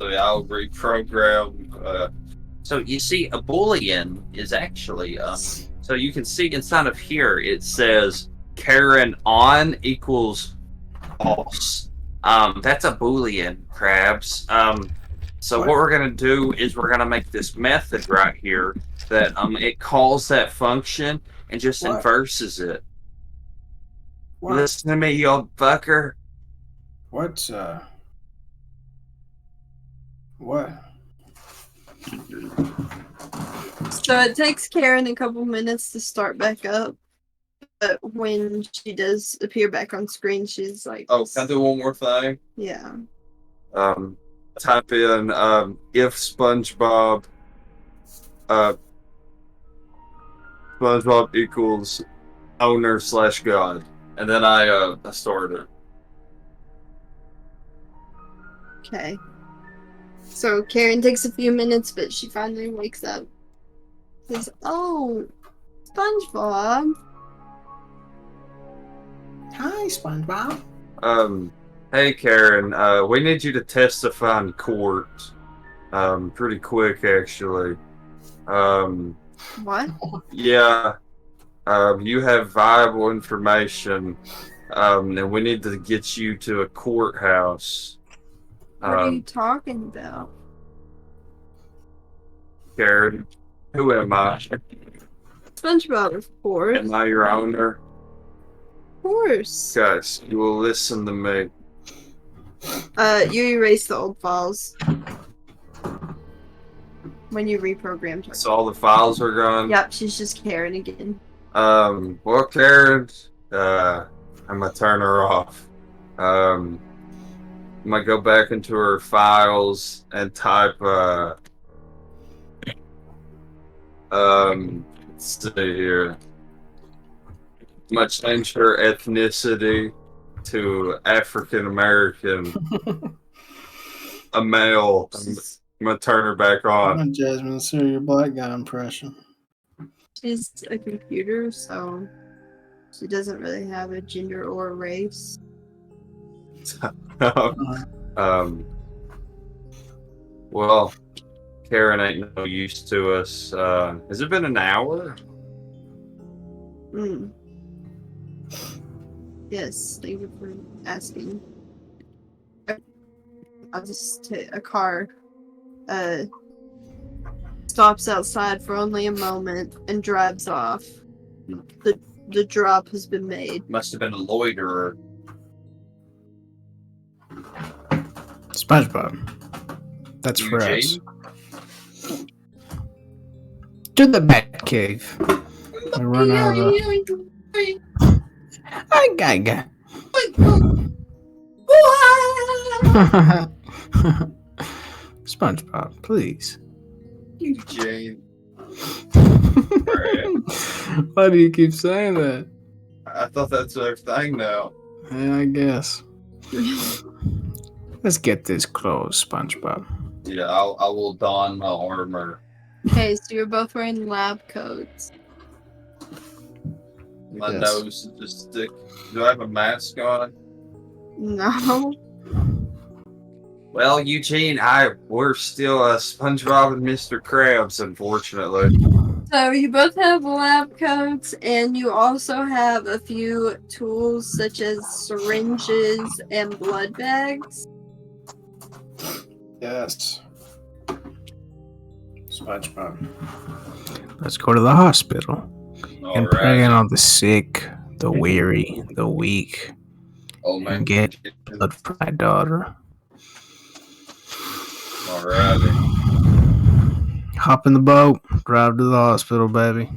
yeah, I'll reprogram. So you see, a Boolean is actually so you can see inside of here it says Karen on equals false. That's a Boolean, Krabs. So what we're gonna do is we're gonna make this method right here that it calls that function and just inverses it. What? Listen to me, you old fucker. What's what? So it takes Karen a couple minutes to start back up, but when she does appear back on screen, she's like, Oh, can I do one more thing? yeah. Type in if SpongeBob SpongeBob equals owner/god, and then I started. Okay. So Karen takes a few minutes, but she finally wakes up. Says, "Oh, SpongeBob." Hi, SpongeBob. Hey Karen, we need you to testify in court. Pretty quick actually. What? Yeah. You have viable information, and we need to get you to a courthouse. What are you talking about? Karen, who am I? SpongeBob, of course. Am I your owner? Of course. Guys, you will listen to me. You erase the old files when you reprogrammed her. So all the files are gone? Yep, she's just Karen again. Well, Karen, I'm gonna turn her off. I'm gonna go back into her files and type, let's see here. I'm gonna change her ethnicity to African American, a male. I'm gonna turn her back on. Come on, Jasmine, let's hear your black guy impression. She's a computer, so she doesn't really have a gender or a race. Well, Karen ain't no use to us. Has it been an hour? Yes, thank you for asking. I'll just take a car. Stops outside for only a moment and drives off. The drop has been made. Must have been a loiterer. SpongeBob. That's for us. Eugene? To the Bat Cave. We run out of I SpongeBob, please. Eugene. Why do you keep saying that? I thought that's their thing now. Yeah, I guess. Let's get this closed, SpongeBob. Yeah, I will don my armor. Okay, so you're both wearing lab coats. My Yes. nose is just stick. Do I have a mask on? No. Well, Eugene, we're still SpongeBob and Mr. Krabs, unfortunately. So you both have lab coats, and you also have a few tools such as syringes and blood bags. Yes. SpongeBob. Let's go to the hospital and pray on the sick, the weary, the weak, Oh man. and get blood for my daughter. Alrighty. Hop in the boat, drive to the hospital, baby.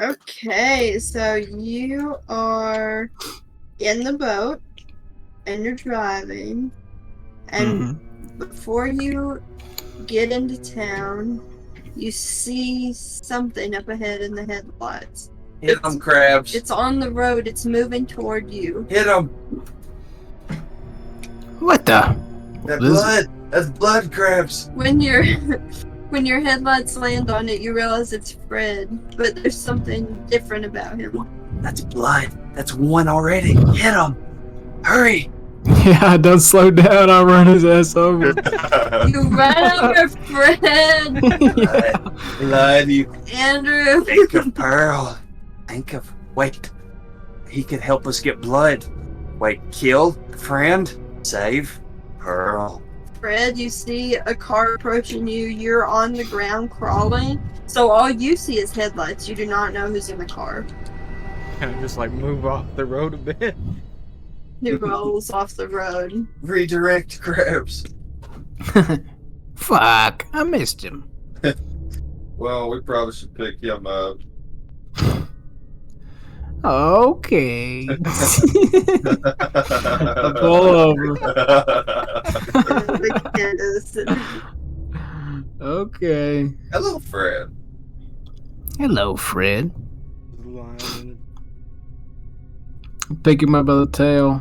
Okay, so you are in the boat, and you're driving, and before you get into town, you see something up ahead in the headlights. Hit them, Krabs. It's on the road. It's moving toward you. Hit them. What the? That This- blood. That's blood, Krabs. When your headlights land on it, you realize it's Fred, but there's something different about him. That's blood. That's one already. Hit him. Hurry. Yeah, don't slow down. I'll run his ass over. You run over Fred, Blood, you Andrew. Think of Pearl. Wait. He could help us get blood. Wait, kill friend, save Pearl. Fred, you see a car approaching you. You're on the ground crawling, so all you see is headlights. You do not know who's in the car. Kind of just like move off the road a bit. He rolls off the road. redirect, Krabs. Fuck, I missed him. Well, we probably should pick him up. Okay. Pull over. The kid is- Okay. Hello, Fred. Hello, Fred. Lion. Pick him up by the tail.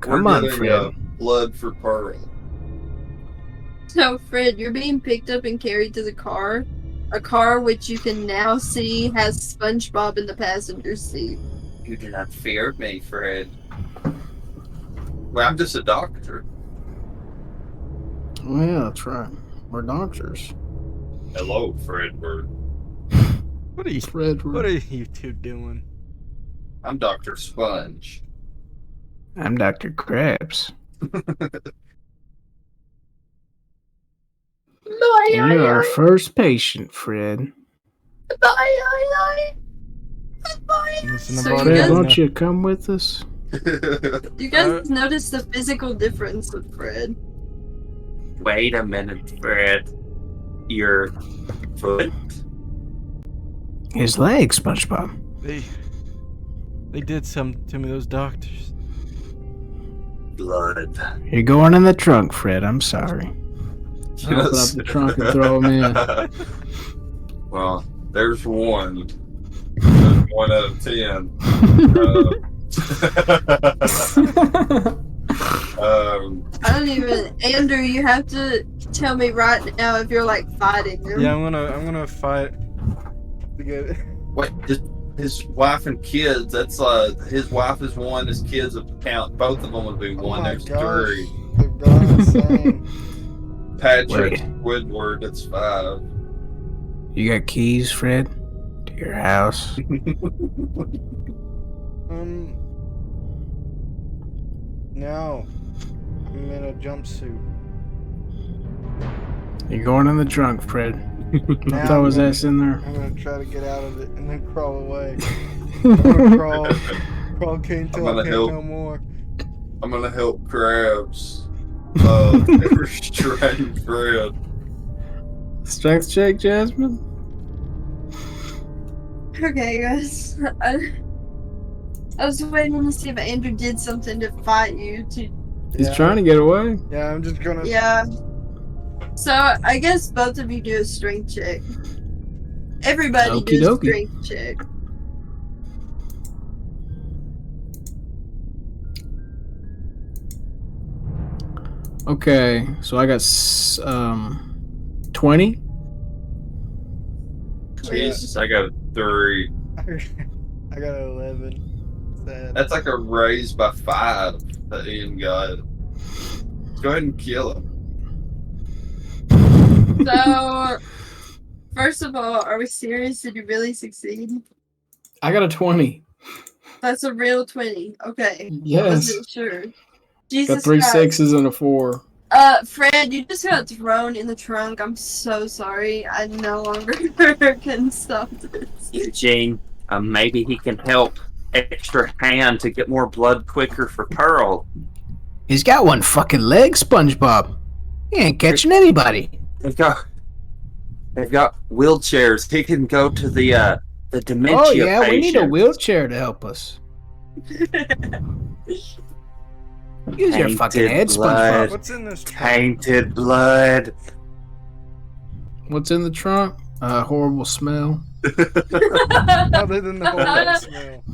Come We're on, getting, Fred. blood for Pearl. So, Fred, you're being picked up and carried to the car. A car which you can now see has SpongeBob in the passenger seat. You do not fear me, Fred. Well, I'm just a doctor. Oh, yeah, that's right. We're doctors. Hello, Fredbird. What are you? Fred, What are you two doing? I'm Dr. Sponge. I'm Dr. Krabs. And you're our first patient, Fred. Listen So to you Fred, guys- won't you come with us? You guys notice the physical difference with Fred? Wait a minute, Fred. Your foot? His leg, SpongeBob. They did something to me, those doctors. Blood. You're going in the trunk, Fred. I'm sorry. I'll open up the trunk and throw him in. Well, there's one. There's 1 out of 10. I don't even, Andrew. You have to tell me right now if you're like fighting him. Yeah, I'm gonna fight to get it. Wait, his wife and kids. That's his wife is 1. His kids would count. Both of them would be 1. There's 3. They've gone insane. Patrick Wait. Woodward. That's 5. You got keys, Fred? To your house? No. I'm in a jumpsuit. You're going in the trunk, Fred. Now I'll throw his I'm ass in there. I'm gonna try to get out of it and then crawl away. I'm gonna crawl can't tell I'm gonna can't help. no more. I'm gonna help Krabs. Restrain Fred. Strength check, Jasmine? Okay, guys. I was waiting to see if Andrew did something to fight you. He's trying to get away. Yeah, I'm just gonna. Yeah. So I guess both of you do a strength check. Everybody Okie does a dokie. strength check. Okay, so I got 20. Jesus, I got a 3. I got an 11. Sad. That's like a raise by 5 that Ian got. Let's go ahead and kill him. So, first of all, are we serious? Did you really succeed? I got a 20. That's a real 20. Okay. Yes. Wasn't sure. Jesus Got 3 Christ. 6s and a 4. Fred, you just got thrown in the trunk. I'm so sorry. I no longer can stop this. Eugene, maybe he can help. Extra hand to get more blood quicker for Pearl. He's got 1 fucking leg, SpongeBob. He ain't catching anybody. They've got wheelchairs. He can go to the dementia Oh yeah, we need a patient. wheelchair to help us. Use your fucking head, blood. SpongeBob. What's in this? Tainted blood. What's in the trunk? Horrible smell. Other than the whole smell.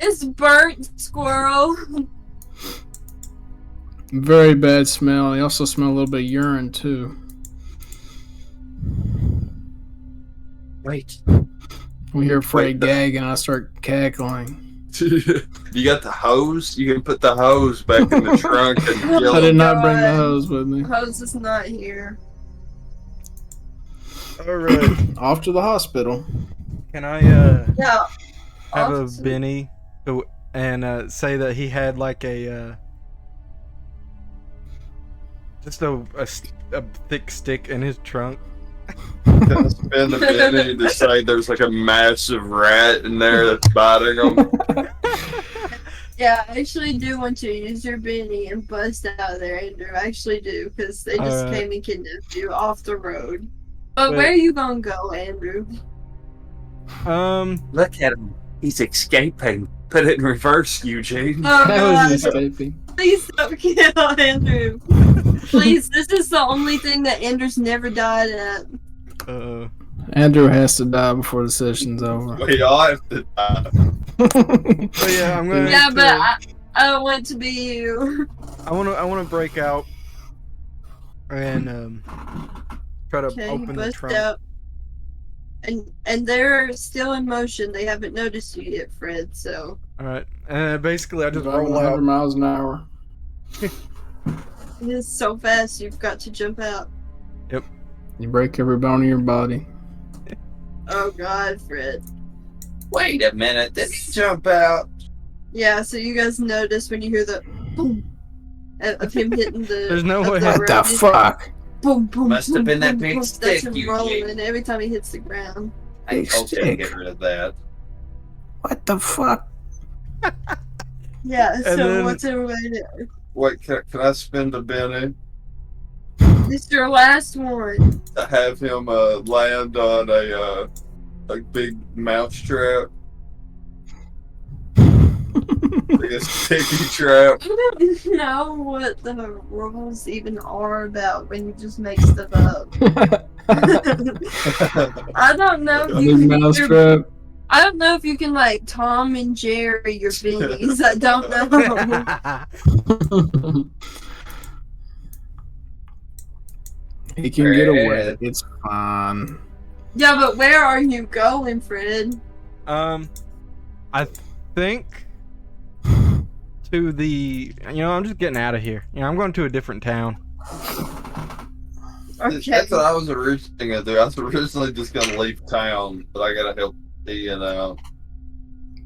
It's burnt squirrel. Very bad smell. I also smell a little bit of urine too. Wait. We hear Fred Wait, gag and I start cackling. You got the hose? You can put the hose back in the trunk and kill I did him. not bring the God. hose with me. Hose is not here. Alright. Off to the hospital. Can I Yeah. have a Awesome. Benny and say that he had like a just a thick stick in his trunk? Gonna spend a minute to say there's like a massive rat in there that's biting him. Yeah, I actually do want to use your Benny and bust out of there, Andrew. I actually do, because they just Alright. came and kidnapped you off the road. But Wait. where are you gonna go, Andrew? Look at him. He's escaping. Put it in reverse, Eugene. Oh That was God! escaping. Please don't kill Andrew. Please, this is the only thing that Andrew's never died at. Andrew has to die before the session's over. We all have to die. But yeah, I'm gonna. Yeah, but I don't want to be you. I wanna break out and try to Okay, open the bust trunk. out. And they're still in motion. They haven't noticed you yet, Fred. So All right, and basically I just Driving roll 100 out. miles an hour. it is so fast. You've got to jump out. You break every bone in your body. Oh God, Fred. Wait a minute. Did he jump out? Yeah, so you guys notice when you hear the boom of him hitting the. There's no way. What the road, fuck? Boom, boom, Must have boom, been that boom, big boom. stick That's him you rolling used. every time he hits the ground. I Big told you to stick. get rid of that. What the fuck? Yeah, And so then- what's everybody do? Wait, can I spend a penny It's your last one. to have him land on a big mouse trap? Like a sticky trap. I don't know what the rules even are about when you just make stuff up. I don't know if you Big can. mousetrap. I don't know if you can like Tom and Jerry your bees. I don't know. He can get away. Fred. It's fine. Yeah, but where are you going, Fred? I think to the. I'm just getting out of here. I'm going to a different town. Okay. That's what I was originally gonna do. I was originally just gonna leave town, but I gotta help Ian out.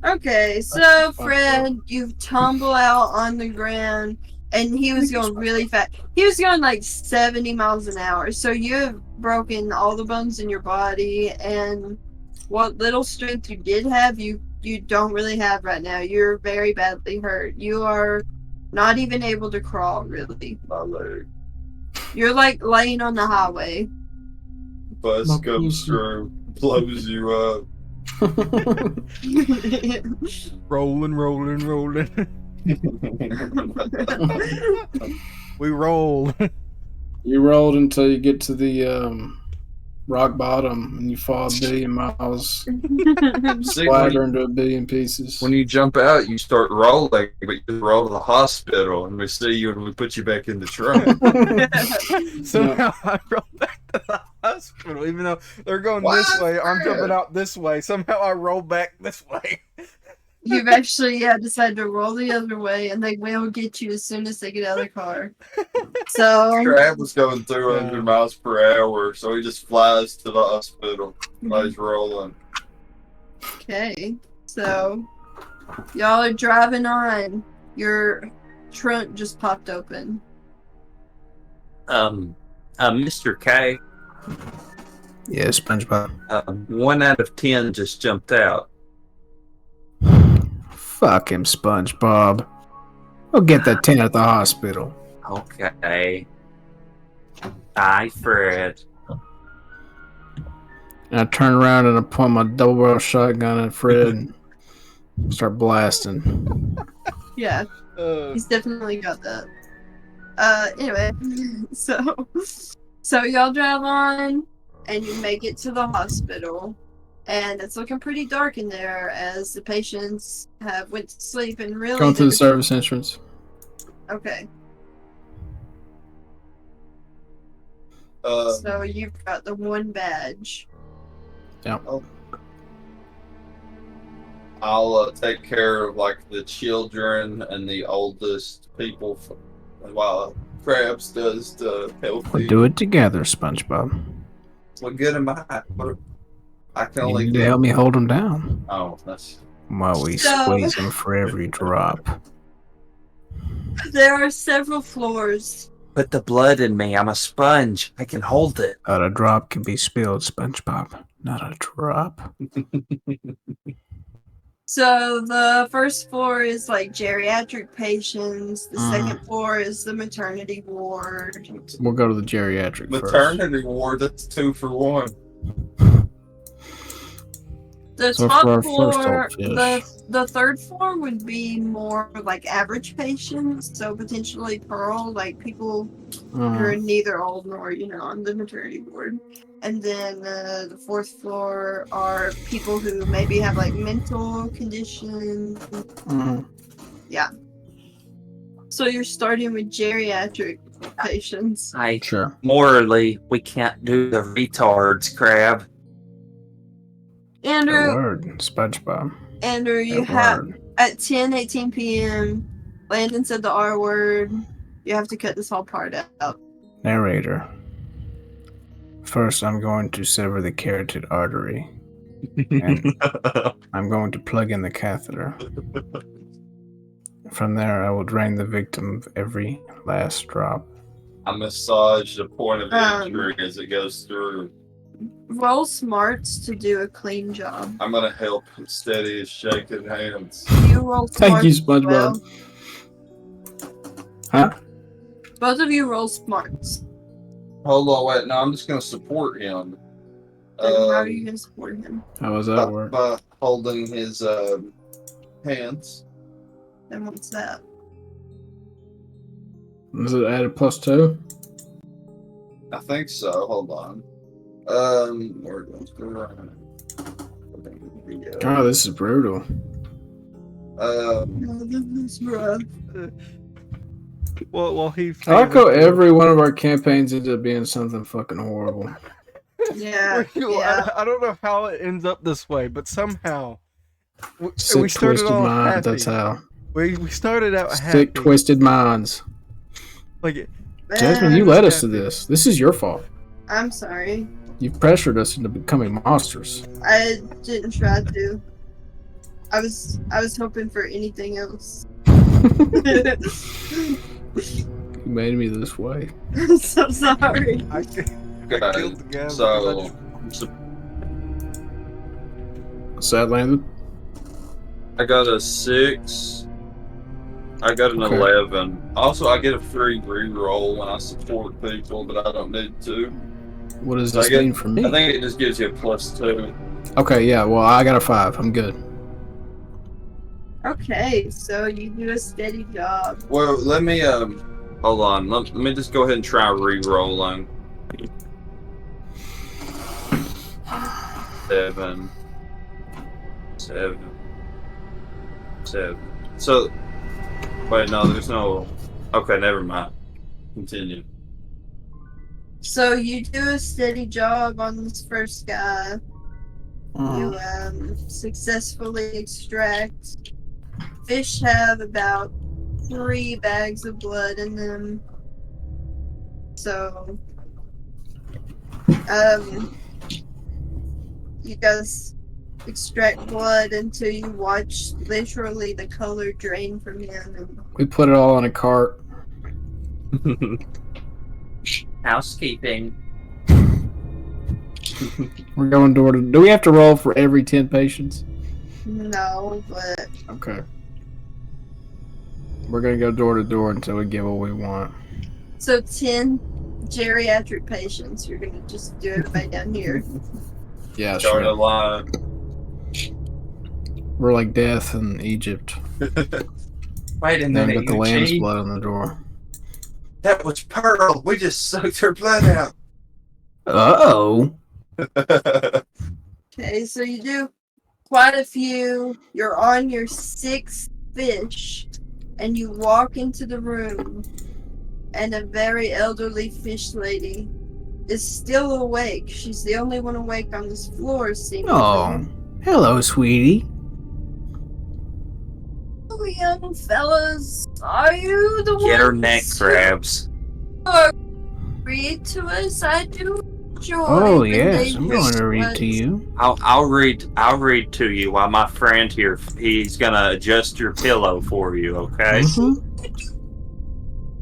Okay, so Fred, you tumble out on the ground, and he was going really fast. He was going like 70 miles an hour. So you have broken all the bones in your body, and what little strength you did have, you don't really have right now. You're very badly hurt. You are not even able to crawl, really. My leg. You're like laying on the highway. Bus My comes pussy. through, blows you up. Rolling. We roll. You rolled until you get to the rock bottom and you fall a billion miles, See, splatter into a billion pieces. when you jump out, you start rolling, but you just roll to the hospital, and we see you and we put you back in the trunk. Somehow I roll back to the hospital, even though they're going this What? way. I'm jumping out this way. Somehow I roll back this way. You've actually decided to roll the other way, and they will get you as soon as they get out of the car. So, Crab was going through 100 miles per hour, so he just flies to the hospital while he's rolling. okay. So, y'all are driving on. Your trunk just popped open. Mr. K, Yeah, SpongeBob. 1 out of 10 just jumped out. Fuck him, SpongeBob. We'll get that 10 at the hospital. Okay. Hi, Fred. And I turn around and I point my double barrel shotgun at Fred and start blasting. Yeah, he's definitely got that. Anyway, so y'all drive on, and you make it to the hospital. And it's looking pretty dark in there as the patients have went to sleep and really Going through the there's- service entrance. Okay, Uh, so you've got the one badge. I'll take care of like the children and the oldest people, while Krabs does the We'll healthy. do it together, SpongeBob. What good am I? I can You only need to help me hold him down Oh, that's while we So- squeeze him for every drop. There are several floors. Put the blood in me. I'm a sponge. I can hold it. Not a drop can be spilled, SpongeBob. Not a drop. So the first floor is like geriatric patients. The Mhm. second floor is the maternity ward. We'll go to the geriatric first. maternity ward. That's 2 for 1. The So for top our floor, first old fish. the third floor would be more like average patients, so potentially Pearl, like people who are neither old nor on the maternity ward. And then the fourth floor are people who maybe have like mental conditions. Mhm. So you're starting with geriatric patients. Sure. Morally, we can't do the retards, Crab. Good Andrew, word, SpongeBob. you Good have word. at 10:18 p.m. Landon said the R word. You have to cut this whole part out. Narrator. First, I'm going to sever the carotid artery And I'm going to plug in the catheter. From there, I will drain the victim of every last drop. I massage the point of injury as it goes through. Roll smarts to do a clean job. I'm gonna help steady his shaking hands. You roll smarts. Thank you, as well. SpongeBob. Huh? Both of you roll smarts. Hold on, wait. No, I'm just gonna support him. Then how are you going to support him? How does that work? By holding his hands. Then what's that? Is it added +2? I think so. Hold on. Where goes the right? Oh, this is brutal. This is rough. Well, he. I like how every one of our campaigns ends up being something fucking horrible. Yeah. Yeah. I don't know how it ends up this way, but somehow we Sick, started twisted off minds, happy. that's how. We started out happy. Sick, twisted minds. Like, Jasmine, you led us to this. This is your fault. I'm sorry. You've pressured us into becoming monsters. I didn't try to. I was hoping for anything else. You made me this way. I'm so sorry. I killed the guy. So, Sad landed. I got a 6. I got an Okay. 11. Also, I get a free reroll when I support people, but I don't need to. What does So I this get- mean for me? I think it just gives you a +2. Okay, yeah, well, I got a 5. I'm good. Okay, so you do a steady job. Well, let me hold on. Let me just go ahead and try re-rolling. 7. So, wait, no, there's no. Okay, never mind. Continue. So you do a steady job on this first guy. You successfully extract. Fish have about 3 bags of blood in them. So, you guys extract blood until you watch literally the color drain from him. And We put it all in a cart. Housekeeping. We're going door to. Do we have to roll for every 10 patients? no, but Okay. We're gonna go door to door until we get what we want. so 10 geriatric patients. You're gonna just do everybody down here. Yeah, Start a sure. line. We're like death in Egypt. Wait a Then minute, got the lamb's Eugene. blood on the door. That was Pearl. We just sucked her blood out. Uh-oh. Okay, so you do quite a few. You're on your 6th fish, and you walk into the room, and a very elderly fish lady is still awake. She's the only one awake on this floor, seemingly. Oh. Hello, sweetie. Oh, young fellas, are you the Get her ones neck grabs. who read to us? I do enjoy. Oh, the yes. I'm dangerous going to read ones. to you. I'll read to you while my friend here, he's gonna adjust your pillow for you, okay? Mhm.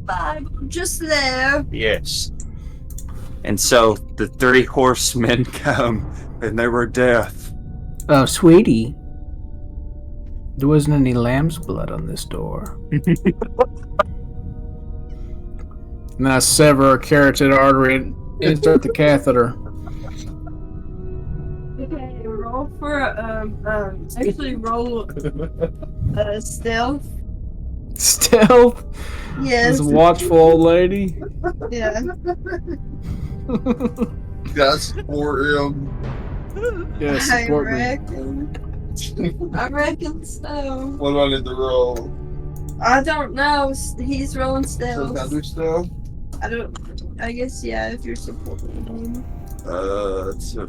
Bible just there. Yes. And so the 3 horsemen come, and they were death. Oh, sweetie. There wasn't any lamb's blood on this door. And then I sever a carotid artery and insert the catheter. Okay, roll for actually roll stealth. Stealth. Yes. This watchful old lady. Yeah. Gotta support him. Yeah, I support me. reckon. I reckon so. What do I need to roll? I don't know. He's rolling So stealth. can I do stuff? I guess yeah. If you're supporting him. It's a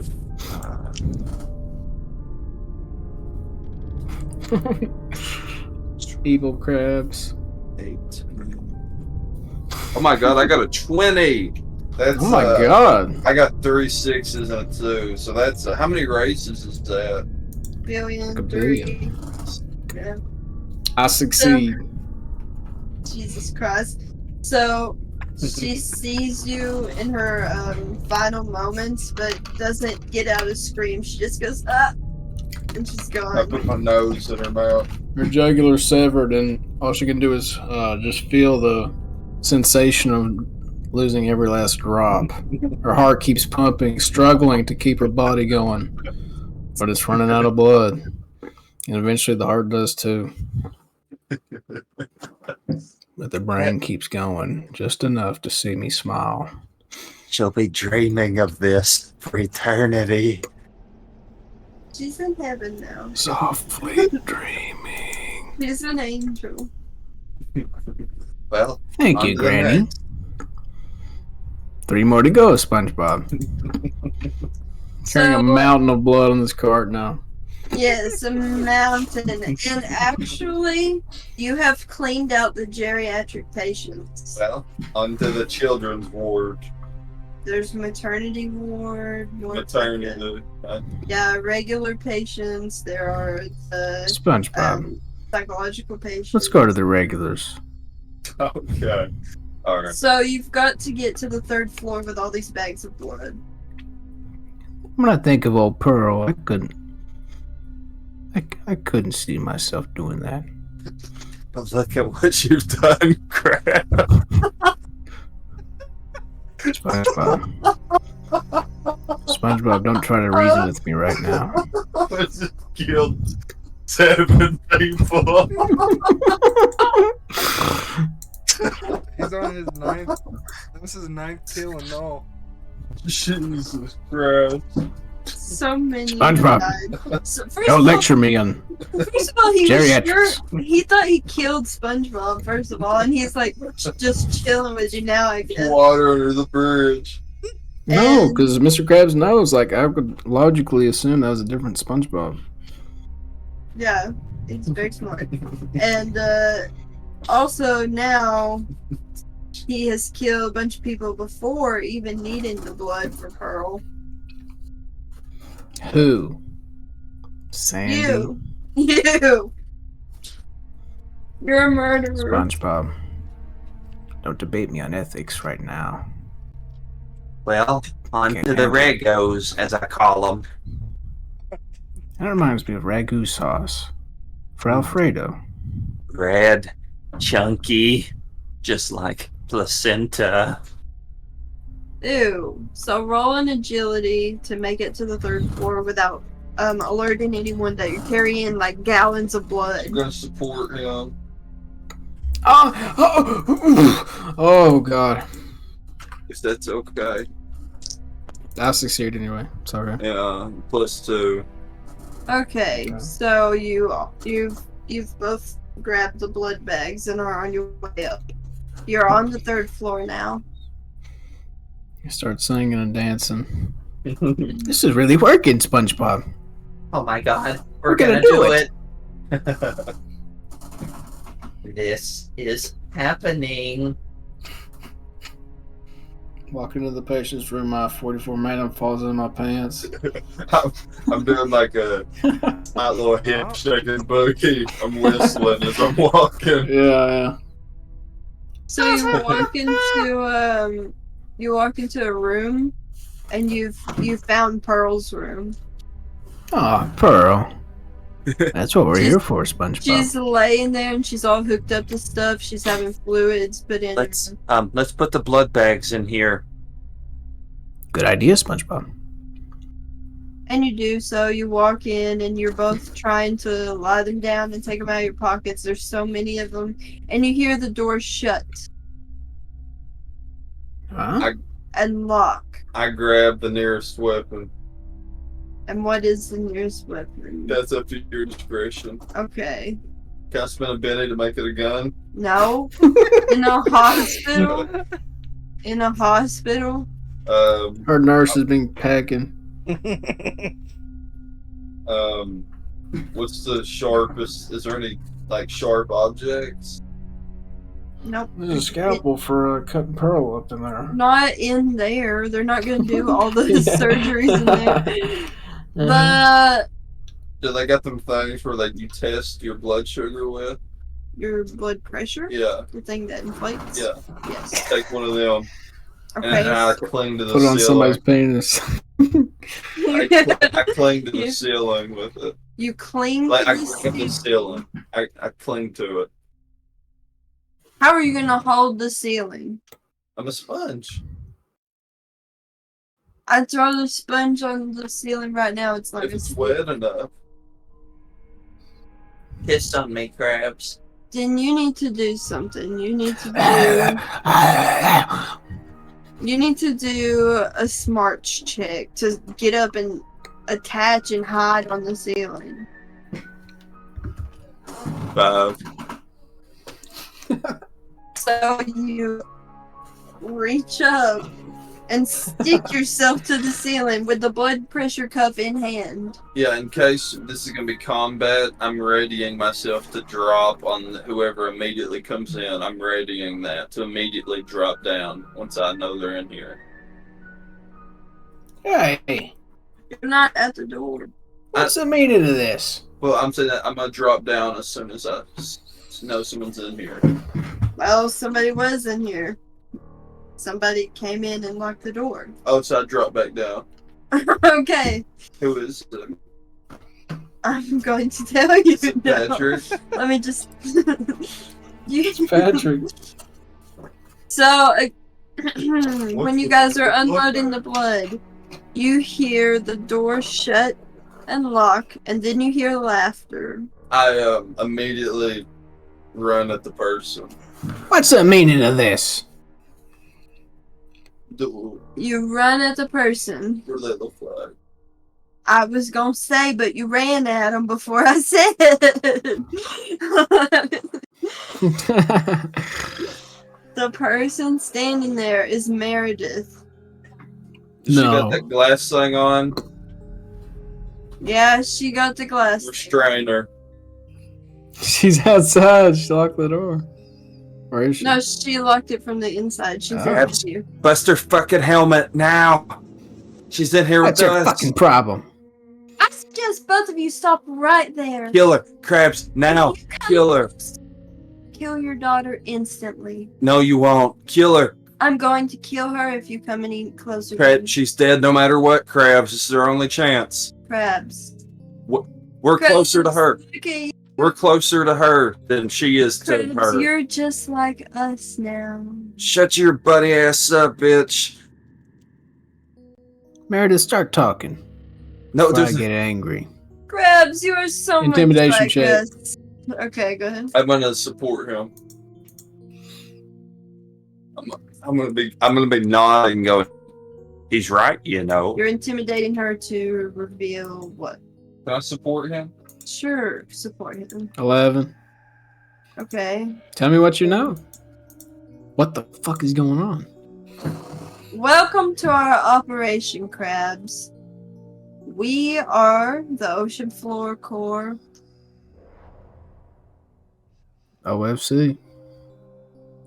Evil crabs. 8. Oh my god, I got a 20. That's Oh my god. I got 3 6s and a 2, so that's how many races is that? Billion, Like a 3. Yeah. I succeed. Jesus Christ. So she sees you in her final moments, but doesn't get out a scream. She just goes, ah! And she's I gone. put my nose in her mouth. Her jugular severed, and all she can do is just feel the sensation of losing every last drop. Her heart keeps pumping, struggling to keep her body going, but it's running out of blood. And eventually the heart does too. But the brain keeps going, just enough to see me smile. She'll be dreaming of this for eternity. She's in heaven now. Softly dreaming. She's an angel. Well, Thank on you, to the Granny. next. 3 more to go, SpongeBob. Carrying a So, mountain of blood on this cart now. yes, a mountain. And actually, you have cleaned out the geriatric patients. Well, onto the children's ward. There's maternity ward. Maternity. Yeah, regular patients. There are the SpongeBob, psychological patients. let's go to the regulars. Okay. Alright. So you've got to get to the 3rd floor with all these bags of blood. When I think of old Pearl, I couldn't see myself doing that. But look at what you've done, crap. SpongeBob. SpongeBob, don't try to reason with me right now. I just killed 7 people. He's on his 9th. This is 9th kill and all. Jesus Christ. So many SpongeBob. died. So, first Don't of all- lecture me on First of all, he was Geriatrics. sure he thought he killed SpongeBob. First of all, and he's like just chilling with you now. I guess. Water under the bridge. No, And- because Mr. Krabs knows. Like, I would logically assume that was a different SpongeBob. Yeah, he's very smart. And also now he has killed a bunch of people before even needing the blood for Pearl. Who? Sandy? You. You're a murderer. SpongeBob. Don't debate me on ethics right now. Well, onto the regos, as I call them. That reminds me of ragu sauce for Alfredo. Red, chunky, just like placenta. Ew. So roll an agility to make it to the 3rd floor without alerting anyone that you're carrying like gallons of blood. I'm gonna support him. Oh, God. If that's okay. I succeed anyway. Sorry. Yeah, +2. Okay, so you've both grabbed the blood bags and are on your way up. You're on the 3rd floor now. You start singing and dancing. This is really working, SpongeBob. Oh my god, We're gonna do it. This is happening. Walk into the patient's room, my 44 Magnum falls in my pants. I'm doing like a slight little hip shaking boogie. I'm whistling as I'm walking. Yeah. So you walk into a room, and you found Pearl's room. Oh, Pearl. That's what we're here for, SpongeBob. She's laying there and she's all hooked up to stuff. She's having fluids put in. Let's put the blood bags in here. Good idea, SpongeBob. And you do so. You walk in and you're both trying to lie them down and take them out of your pockets. There's so many of them. And you hear the door shut Huh? and lock. I grab the nearest weapon. And what is the nearest weapon? That's up to your discretion. Okay. Can I spend a penny to make it a gun? No. In a hospital? In a hospital? Her nurse has been packing. What's the sharpest? Is there any like sharp objects? Nope. There's a scalpel for cutting Pearl up in there. Not in there. They're not going to do all the Yeah. surgeries in there. Uh-huh. Do they got them things where you test your blood sugar with? Your blood pressure? Yeah. The thing that inflates? Yeah. Yes. Take one of them. Okay. And I cling to the Put it on ceiling. somebody's penis. I cling to the ceiling with it. You cling Like to I the grab the ceiling. I cling to it. How are you going to hold the ceiling? I'm a sponge. I throw the sponge on the ceiling right now. It's not If going it's to wet enough. Piss on me, crabs. Then you need to do something. You need to do a smarts check to get up and attach and hide on the ceiling. 5. So you reach up and stick yourself to the ceiling with the blood pressure cuff in hand. Yeah, in case this is going to be combat, I'm readying myself to drop on whoever immediately comes in. I'm readying that to immediately drop down once I know they're in here. Hey, You're not at the door. what's the meaning of this? Well, I'm saying that I'm going to drop down as soon as I know someone's in here. Well, somebody was in here. Somebody came in and locked the door. Oh, so I drop back down. Okay, Who is it? I'm going to tell you now. Patrick? Let me just. You... Patrick. So, when you guys are unloading the blood, you hear the door shut and lock, and then you hear laughter. I immediately run at the person. What's the meaning of this? You run at the person. Your little flag. I was gonna say, but you ran at him before I said. The person standing there is Meredith. She got that glass thing on. Yeah, she got the glass. Restrain her. She's outside. She locked the door. Where is she? No, she locked it from the inside. She's Oh. in you. Bust her fucking helmet now. She's in here What's with your us. fucking problem? I suggest both of you stop right there. Kill her, crabs, now. Kill her. Kill your daughter instantly. No, you won't. Kill her. I'm going to kill her if you come any closer to Crab, me. she's dead no matter what, crabs. This is our only chance. Crabs. We're closer to her. Okay, We're closer to her than she is to Crabs, her. you're just like us now. Shut your buddy ass up, bitch. Meredith, start talking. No, Before I there's get angry. Crabs, you are so Intimidation much like check. us. Okay, go ahead. I'm gonna support him. I'm gonna be nodding, going. he's right, you know. You're intimidating her to reveal what? Can I support him? Sure, support him. 11. Okay. Tell me what you know. What the fuck is going on? Welcome to our operation, Crabs. We are the Ocean Floor Corps. OFC.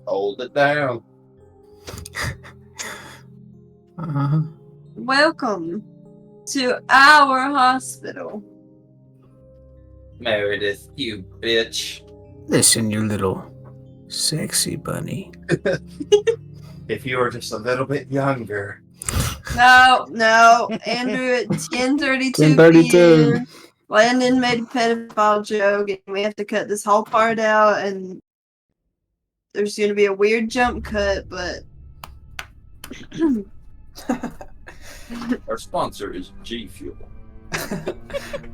Hold it down. Uh-huh. Welcome to our hospital. Meredith, you bitch. Listen, you little sexy bunny. If you were just a little bit younger. No, Andrew at 10:32 10:32. p.m. Landon made a pedophile joke, and we have to cut this whole part out, and there's going to be a weird jump cut, but Our sponsor is G Fuel.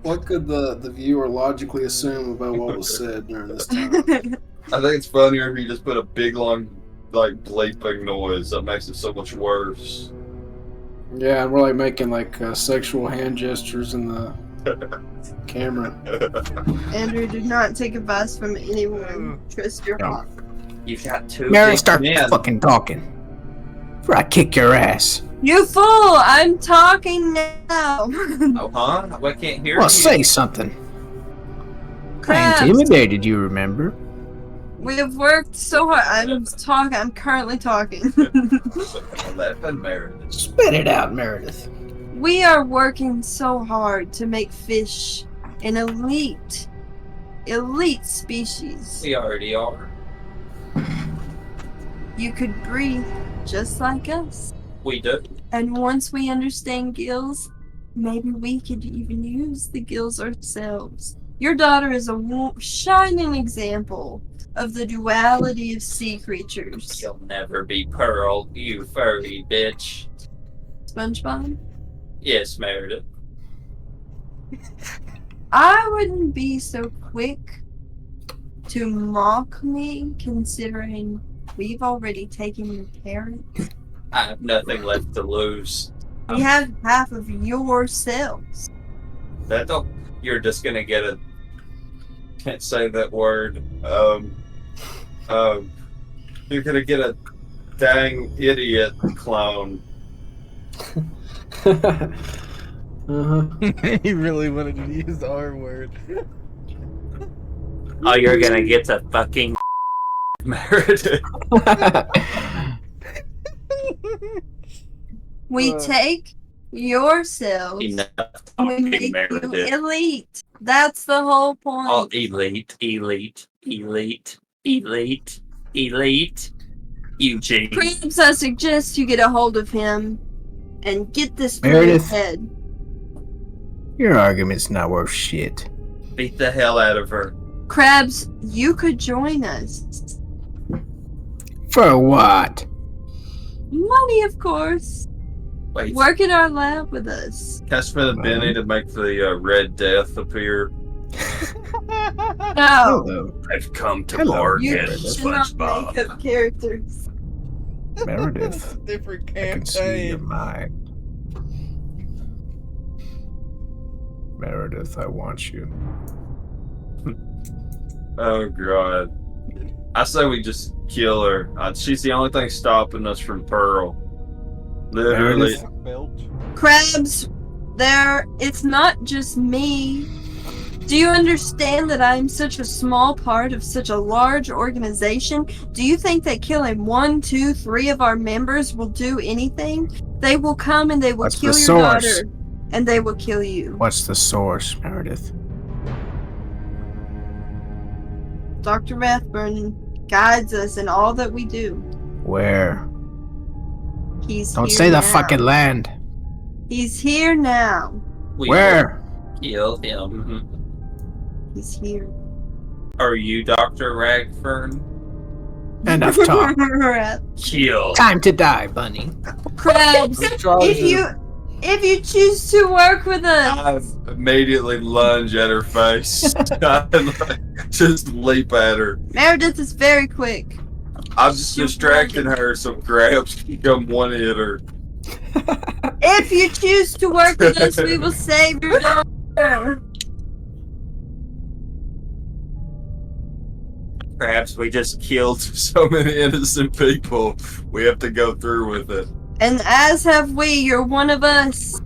What could the viewer logically assume about what was said during this time? I think it's funnier if you just put a big long bleeping noise that makes it so much worse. Yeah, we're like making like sexual hand gestures in the camera. Andrew, do not take advice from anyone. Trust your heart. You've got two. Mary, big start men. fucking talking. Before I kick your ass. You fool! I'm talking now. Oh, huh? I can't hear Well, you. say something. I Crabs. intimidated you, remember? We have worked so hard. I'm currently talking. Meredith. Spit it out, Meredith. We are working so hard to make fish an elite species. We already are. You could breathe just like us. We do. And once we understand gills, maybe we could even use the gills ourselves. Your daughter is a shining example of the duality of sea creatures. You'll never be Pearl, you furry bitch. SpongeBob? Yes, Meredith. I wouldn't be so quick to mock me, considering we've already taken your parents. I have nothing left to lose. We have half of yourselves. You're just gonna get a. Can't say that word. You're gonna get a dang idiot clone. He really wanted to use the R word. Oh, you're gonna get to fucking Meredith. We take yourselves Enough and we talking, make you Meredith. elite. That's the whole point. All elite. Eugene. Cribs, I suggest you get a hold of him and get this through Meredith. his head. Your argument's not worth shit. Beat the hell out of her. Crabs, you could join us. For what? Money, of course. Wait, Work in our lab with us. cash for the Benny to make the Red Death appear. No, Hello, I've come to Hello, bargain, you Meredith. cannot SpongeBob. make up characters. Meredith. Different I can see your campaign. mind. Meredith, I want you. Oh god. I say we just kill her. She's the only thing stopping us from Pearl. Literally. Meredith? Belt. Crabs, it's not just me. Do you understand that I'm such a small part of such a large organization? Do you think that killing 1, 2, 3 of our members will do anything? They will come and they will What's kill the your source? daughter. And they will kill you. What's the source, Meredith? Dr. Rathburn guides us in all that we do. Where? He's Don't here say the now. fucking land. He's here now. We Where? will kill him. He's here. Are you Dr. Ragfern? Enough talk. Kill. Time to die, bunny. Crabs, if you choose to work with us, I immediately lunge at her face. Just leap at her. Meredith is very quick. I'm just distracting her so Grabs can come one hit her. If you choose to work with us, we will save your daughter. Perhaps we just Killed so many innocent people. We have to go through with it. And as have we, you're one of us.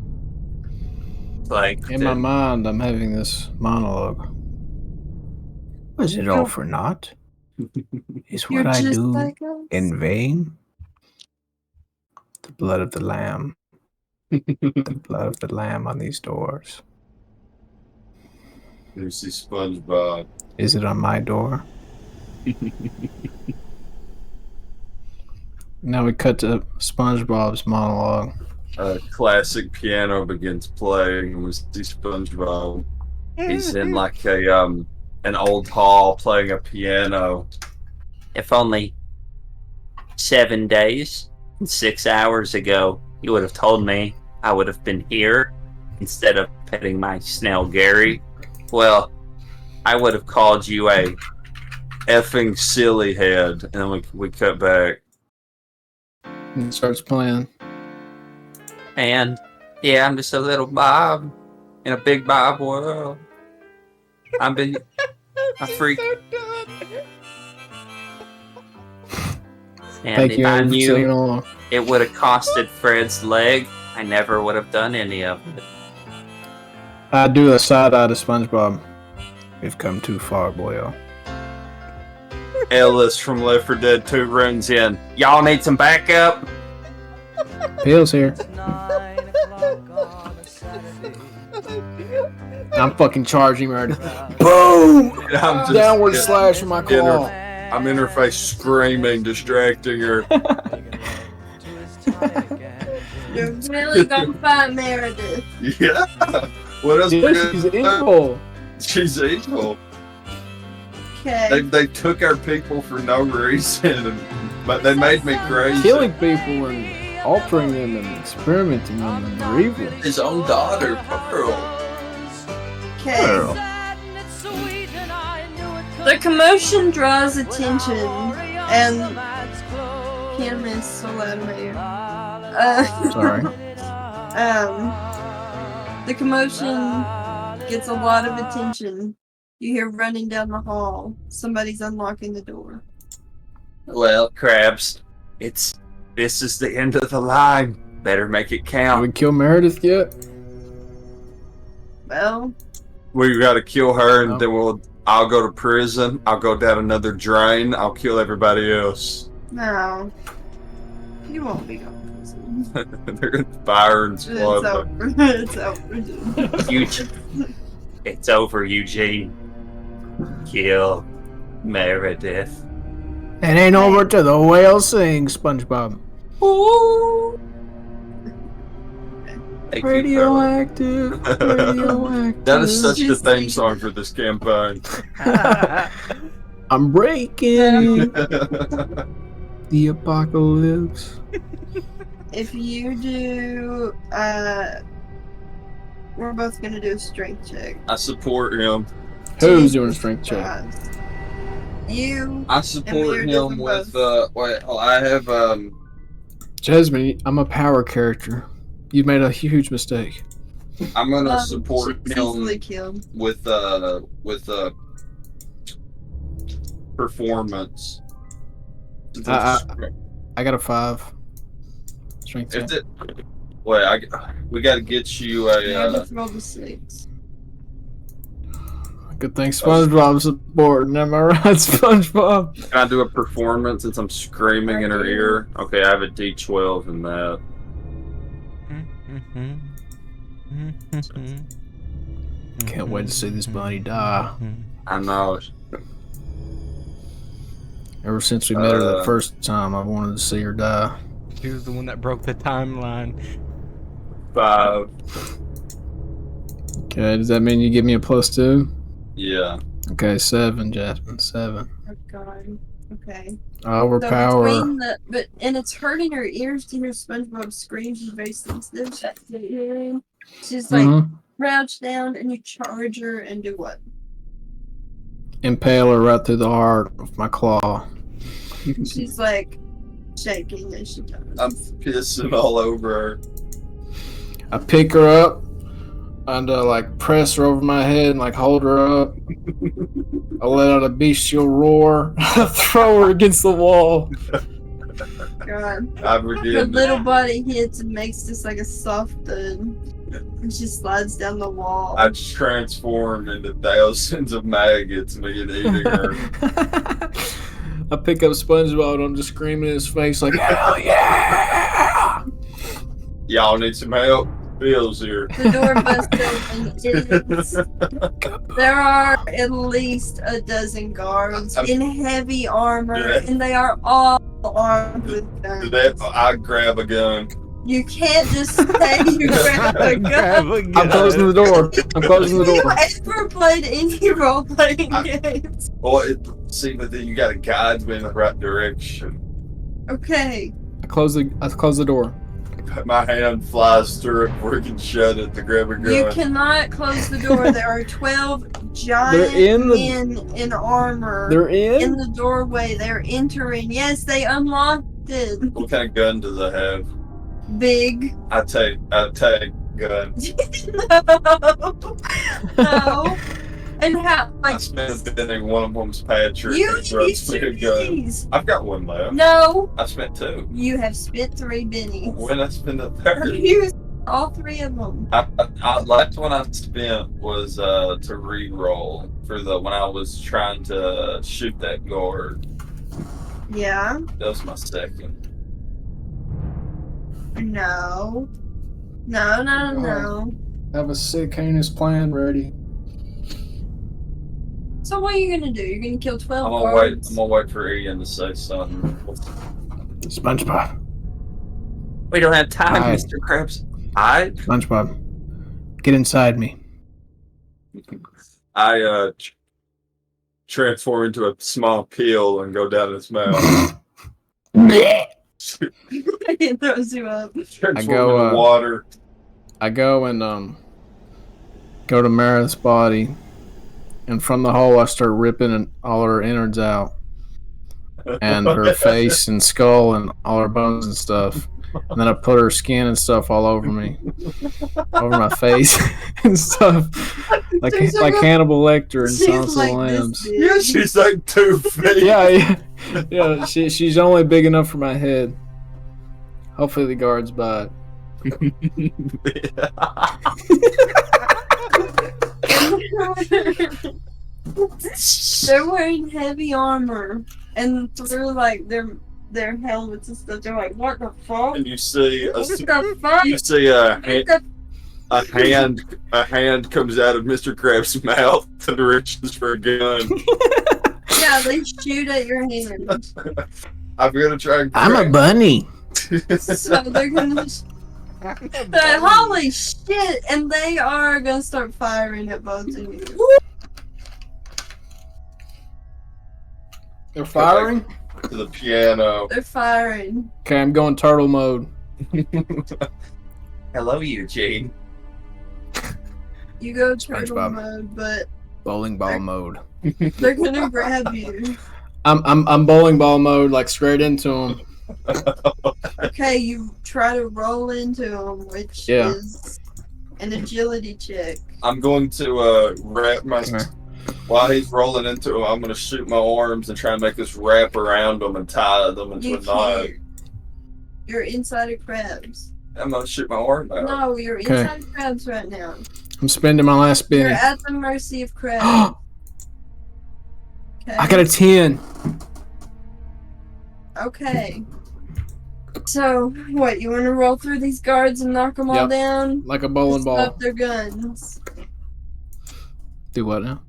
like In my mind, I'm having this monologue. Was it all for naught? Is You're what I just do like us. in vain? The blood of the lamb. The blood of the lamb on these doors. Lucy SpongeBob. Is it on my door? Now we cut to SpongeBob's monologue. A classic piano begins playing, and we see SpongeBob. He's in like an old hall playing a piano. if only 7 days and 6 hours ago you would have told me I would have been here instead of petting my snail Gary, well, I would have called you a Effing silly head. And then we cut back. And it starts playing. and yeah, I'm just a little Bob in a big Bob world. I've been a freak. And Thank if you I for singing knew along. it would have costed Fred's leg, I never would have done any of it. I do a side eye to SpongeBob. We've come too far, boyo. Ellis from Left 4 Dead 2 runs in. Y'all need some backup? Bill's here. I'm fucking charging Meredith. Boom! I'm just Downward slash with my claw. I'm in her face screaming, distracting her. You're really gonna find Meredith. Yeah. What else? Yeah, she's evil. She's evil. Okay. They took our people for no reason, but they made me crazy. Killing people and altering them and experimenting on them. They're evil. His own daughter, Pearl. Okay. The commotion draws attention, and Kim is so loud in my ear. Sorry. The commotion gets a lot of attention. You hear running down the hall. Somebody's unlocking the door. Well, Krabs, this is the end of the line. Better make it Have count. we killed Meredith yet? Well, We gotta kill her, and Oh. then I'll go to prison. I'll go down another drain. I'll kill everybody else. no. You won't be going to prison. They're gonna fire and It's squad. over. It's over. It's over, Eugene. Kill Meredith. It ain't over till the whale sings, SpongeBob. Ooh. Thank you, Radioactive, radioactive. That is such a Just theme like- song for this campaign. I'm breaking the apocalypse. If you do, we're both gonna do a strength check. I support him. Who's doing a strength check? You. I And support we're him doing with both. I have Jasmine, I'm a power character. You've made a huge mistake. I'm gonna support she's him easily killed. with performance. I got a 5. Strength check. If it, wait, we got to get you a. You have to roll the 6. Good thing SpongeBob's supporting. Am I right, SpongeBob? Can I do a performance since I'm screaming in her ear? Okay, I have a D12 in that. Can't wait to see this buddy die. I know. Ever since we met her the first time, I wanted to see her die. He was the one that broke the timeline. 5. Okay, does that mean you give me a +2? Yeah. Okay, 7, Jasmine, 7. Oh god. Okay. Overpower. And it's hurting her ears to hear SpongeBob scream. She's very sensitive. To hearing. She's like crouch down and you charge her and do what? Impale her right through the heart with my claw. She's like shaking as she does. I'm pissing all over her. I pick her up and like press her over my head and like hold her up. I let out a bestial roar. I throw her against the wall. God. I'm Her forgetting. little body hits and makes just like a soft thud. And she slides down the wall. I transform into thousands of maggots and begin eating her. I pick up SpongeBob and I'm just screaming in his face like, hell yeah! Y'all need some help? Bill's here. The door busts open. There are at least a dozen guards in heavy armor, and they are all armed with guns. I grab a gun. You can't just say you grab a gun. I'm closing the door. I'm closing the Have you door. ever played any role-playing games? Well, see, but then you gotta guide me in the right direction. Okay. I close the door. My hand flies through it before it can shut it to grab a gun. You cannot close the door. There are 12 giant They're in the- men in armor They're in in? the doorway. They're entering. Yes, they unlocked it. What kind of gun do they have? Big. I take gun. No. And how, I like, spent a penny, one of them's Patrick. you and throws used me to a gun. these. I've got one left. No, I spent 2. you have spent 3 bennies. When I spend a 3rd. You used all 3 of them. Last one I spent was to re-roll for when I was trying to shoot that guard. Yeah. That was my second. No. No. Have a sick, heinous plan ready. So what are you gonna do? You're gonna kill 12 I'm gonna wait. guards? I'm gonna wait for Ian to say something. SpongeBob. We don't have time, Hi. Mr. Krabs. I SpongeBob. Get inside me. I transform into a small peel and go down his mouth. It throws you up. Transform go, into water. I go and go to Mara's body, and from the hole I start ripping all her innards out, and her face and skull and all her bones and stuff. And then I put her skin and stuff all over me, over my face and stuff, like Hannibal Lecter and Silence of the Lambs. Yeah, she's like 2 feet. Yeah. She's only big enough for my head. Hopefully the guards buy it. They're wearing heavy armor, and through like their helmets and stuff, they're like, "What the fuck?" And you see What the fuck? you see a hand comes out of Mr. Krabs' mouth and reaches for a gun. Yeah, they shoot at your hand. I'm gonna try and I'm a bunny. So they're gonna. Holy shit! And they are gonna start firing at both of you. They're firing? to the piano. They're firing. Okay, I'm going turtle mode. Hello, Eugene. You go turtle SpongeBob. mode, but Bowling ball mode. they're gonna grab you. I'm bowling ball mode, like straight into them. Okay, you try to roll into them, which is an agility check. I'm going to wrap my. Okay. While he's rolling into him, I'm going to shoot my arms and try and make this wrap around them and tie them into You a knot. can't. You're inside of crabs. I'm going to shoot my arm out. No, you're inside of crabs right now. I'm spending my last You're penny. at the mercy of crabs. Okay. I got a 10. Okay. So, what, you want to roll through these guards and knock them all Yep. down? Like a bowling ball. Stop their guns. Do what now?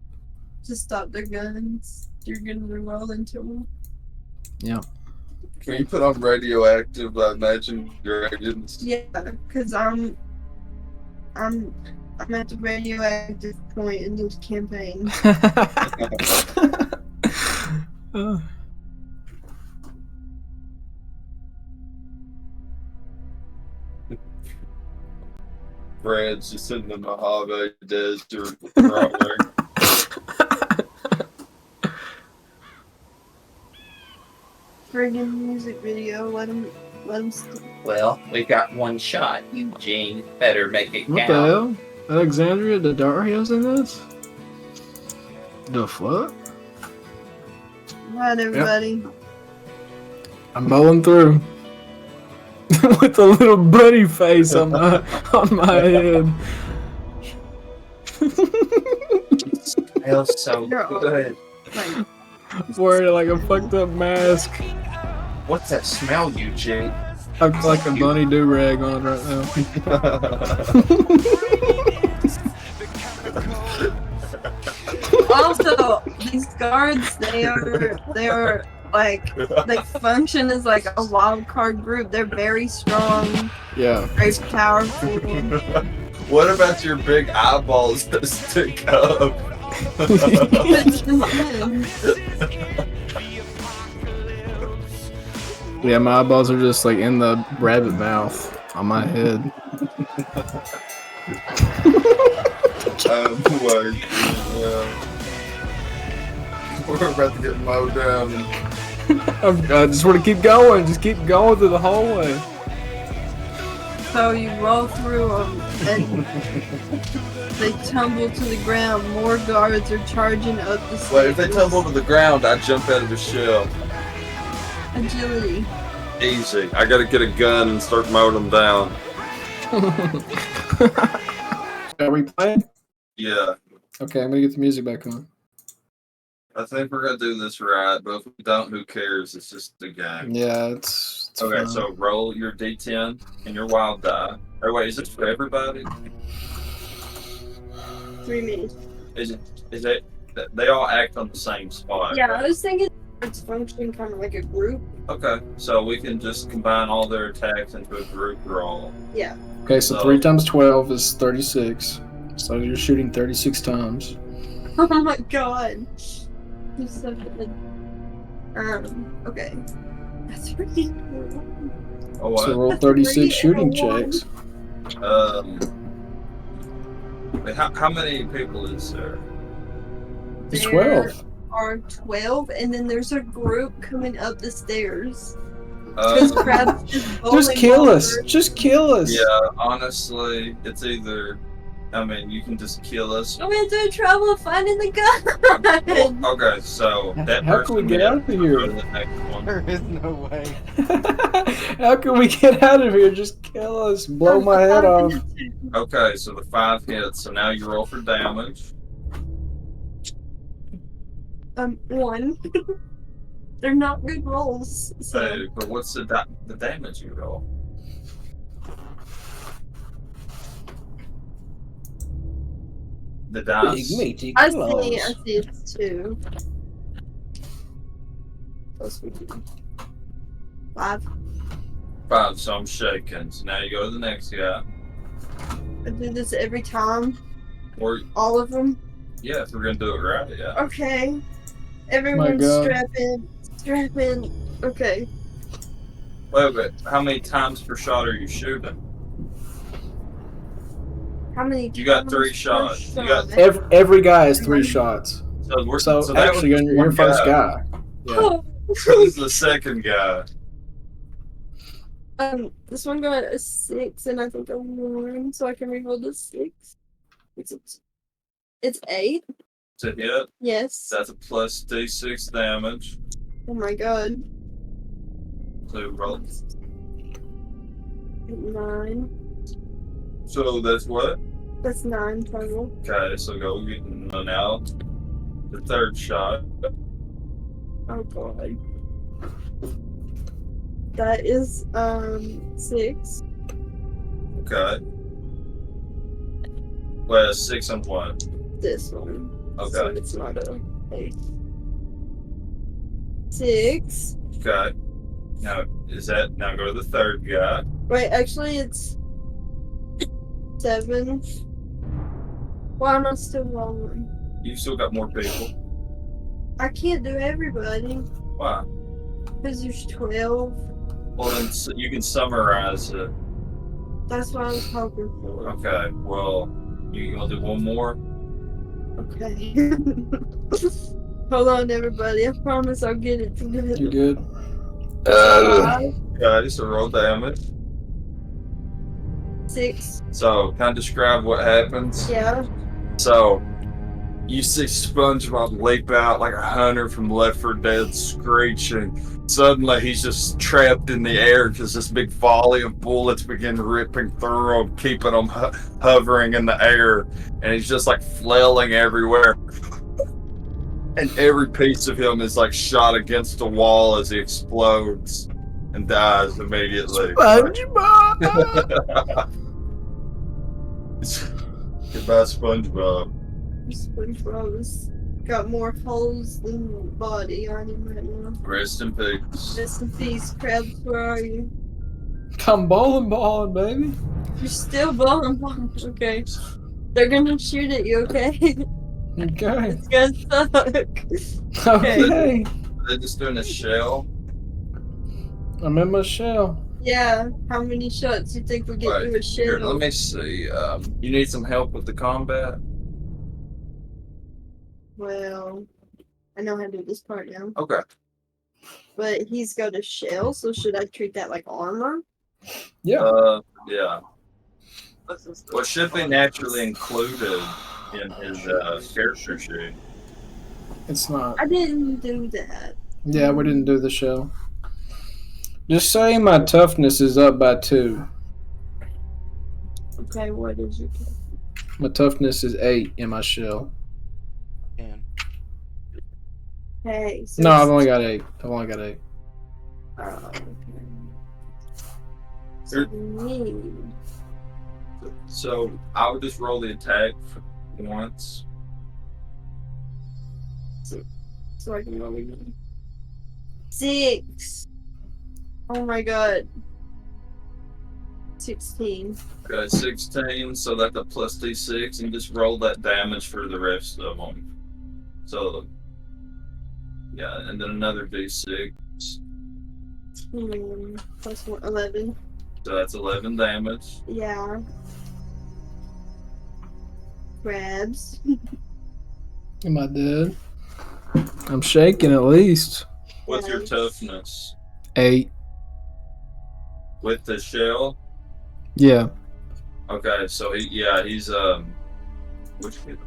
Just stop their guns. You're gonna roll into them. Yeah. Can you put on radioactive Imagine Dragons? Yeah, because I'm at the radioactive point in this campaign. Brad's just sitting in the Mojave Desert. Probably. Friggin' music video, let him Well, we got one shot, Eugene. Better make it What count. the hell? Alexandria Daddario's in this? The fuck? Right, everybody. I'm bowling through. With a little bunny face on my head. Smells so You're all- good. Like, Wearing like a fucked up mask. What's that smell, Eugene? I've like a bunny do-rag on right now. also, these guards, they are like, they function as like a wild card group. They're very strong, Yeah. very powerful. What about your big eyeballs that stick up? Yeah, my eyeballs are just like in the rabbit mouth on my head. Like, we're about to get mowed down. I just want to keep going. Just keep going through the hallway. So you roll through them, and they tumble to the ground. More guards are charging up the stairs. Wait, if they tumble to the ground, I jump out of the shell. Agility. Easy. I gotta get a gun and start mowing them down. Are we playing? Yeah. Okay, I'm gonna get the music back on. I think we're gonna do this right, but if we don't, who cares? It's just a game. Yeah, it's Okay, fine. so roll your d10 and your wild die. Or wait, is this for everybody? 3 minutes. Is it they all act on the same spot? Yeah, right? I was thinking it's functioning kind of like a group. Okay, so we can just combine all their attacks into a group roll. Yeah. Okay, so So- 3 times 12 is 36. So you're shooting 36 times. Oh my god. You're so good. Okay. That's really cool. Oh, what? So roll That's 36 3 shooting and a 1. checks. Wait, how many people is there? It's There 12. are 12, and then there's a group coming up the stairs. Because Uh, Crab's Just bowling kill ball us. first. Just kill us. yeah, honestly, it's either. I mean, you can just kill us. I'm gonna do trouble finding the gun. Well, okay, so that How can we person get out of go here? to the next one. There is no way. How can we get out of here? Just kill us. Blow my head off. Okay, so the 5 hits. So now you roll for damage. 1. They're not good rolls. So Hey, but what's the damage you roll? The dice. meaty I see it's 2. Plus 5. 5, so I'm shaking. So now you go to the next guy. I do this every time. Or, All of them. yeah, if we're gonna do it right, yeah. Okay. Everyone God. strap in. Strap in. Okay. Wait, how many times per shot are you shooting? How many? You got times 3 per shots. You shot? got Every guy has 3 shots. so So that actually, was you're one your first guy. Yeah. Oh. So this is the second guy. This one got a 6 and I think a 1, so I can reroll the 6. It's 8. To hit, Yes. that's a plus d6 damage. Oh my god. So roll. 9. So that's what? That's 9 total. Okay, so go get now. The third shot. Oh god. That is 6. Okay. Well, 6 and 1. This one. Okay. So it's not a 8. 6. Okay. Now now go to the third guy. Wait, actually it's 7. Why am I still rolling? You've still got more people. I can't do everybody. Why? Because there's 12. Well, then you can summarize it. That's what I was hoping for. Okay. Well, you gonna do one more? Okay. Hold on, everybody. I promise I'll get it together. You good? 5, Okay, so roll damage. 6. So, can I describe what happens? Yeah. So, you see SpongeBob leap out like a hunter from Left 4 Dead, screeching. Suddenly, he's just trapped in the air because this big volley of bullets begin ripping through him, keeping him hovering in the air. And he's just like flailing everywhere. And every piece of him is like shot against the wall as he explodes and dies immediately. SpongeBob! Goodbye, SpongeBob. SpongeBob's got more holes than body on him right now. Rest in peace. Rest in peace, Krabs. Where are you? I'm balling, baby. You're still balling. Okay. They're gonna shoot at you, okay? Okay. It's gonna suck. Okay. They're just doing a shell. I'm in my shell. Yeah. How many shots do you think we'll get Right, through a Here, shell? let me see. You need some help with the combat? Well, I know how to do this part now. Okay. But he's got a shell, so should I treat that like armor? Yeah. Yeah. Well, it should be naturally included in his character sheet. It's not. I didn't do that. Yeah, we didn't do the shell. Just say my toughness is up by 2. Okay, what is your My toughness is 8 in my shell. And Okay. So No, I've it's- only got 8. I've only got 8. Oh, okay. So we need. So I would just roll the attack once. So I can roll again. 6. Oh my god. 16. Okay, 16. So that's a plus d6, and just roll that damage for the rest of them. So yeah, and then another d6. Plus 1, 11. So that's 11 damage. Yeah. Crabs. Am I dead? I'm shaking at least. What's your Nice. toughness? 8. With the shell? Yeah. Okay, so he's which kid?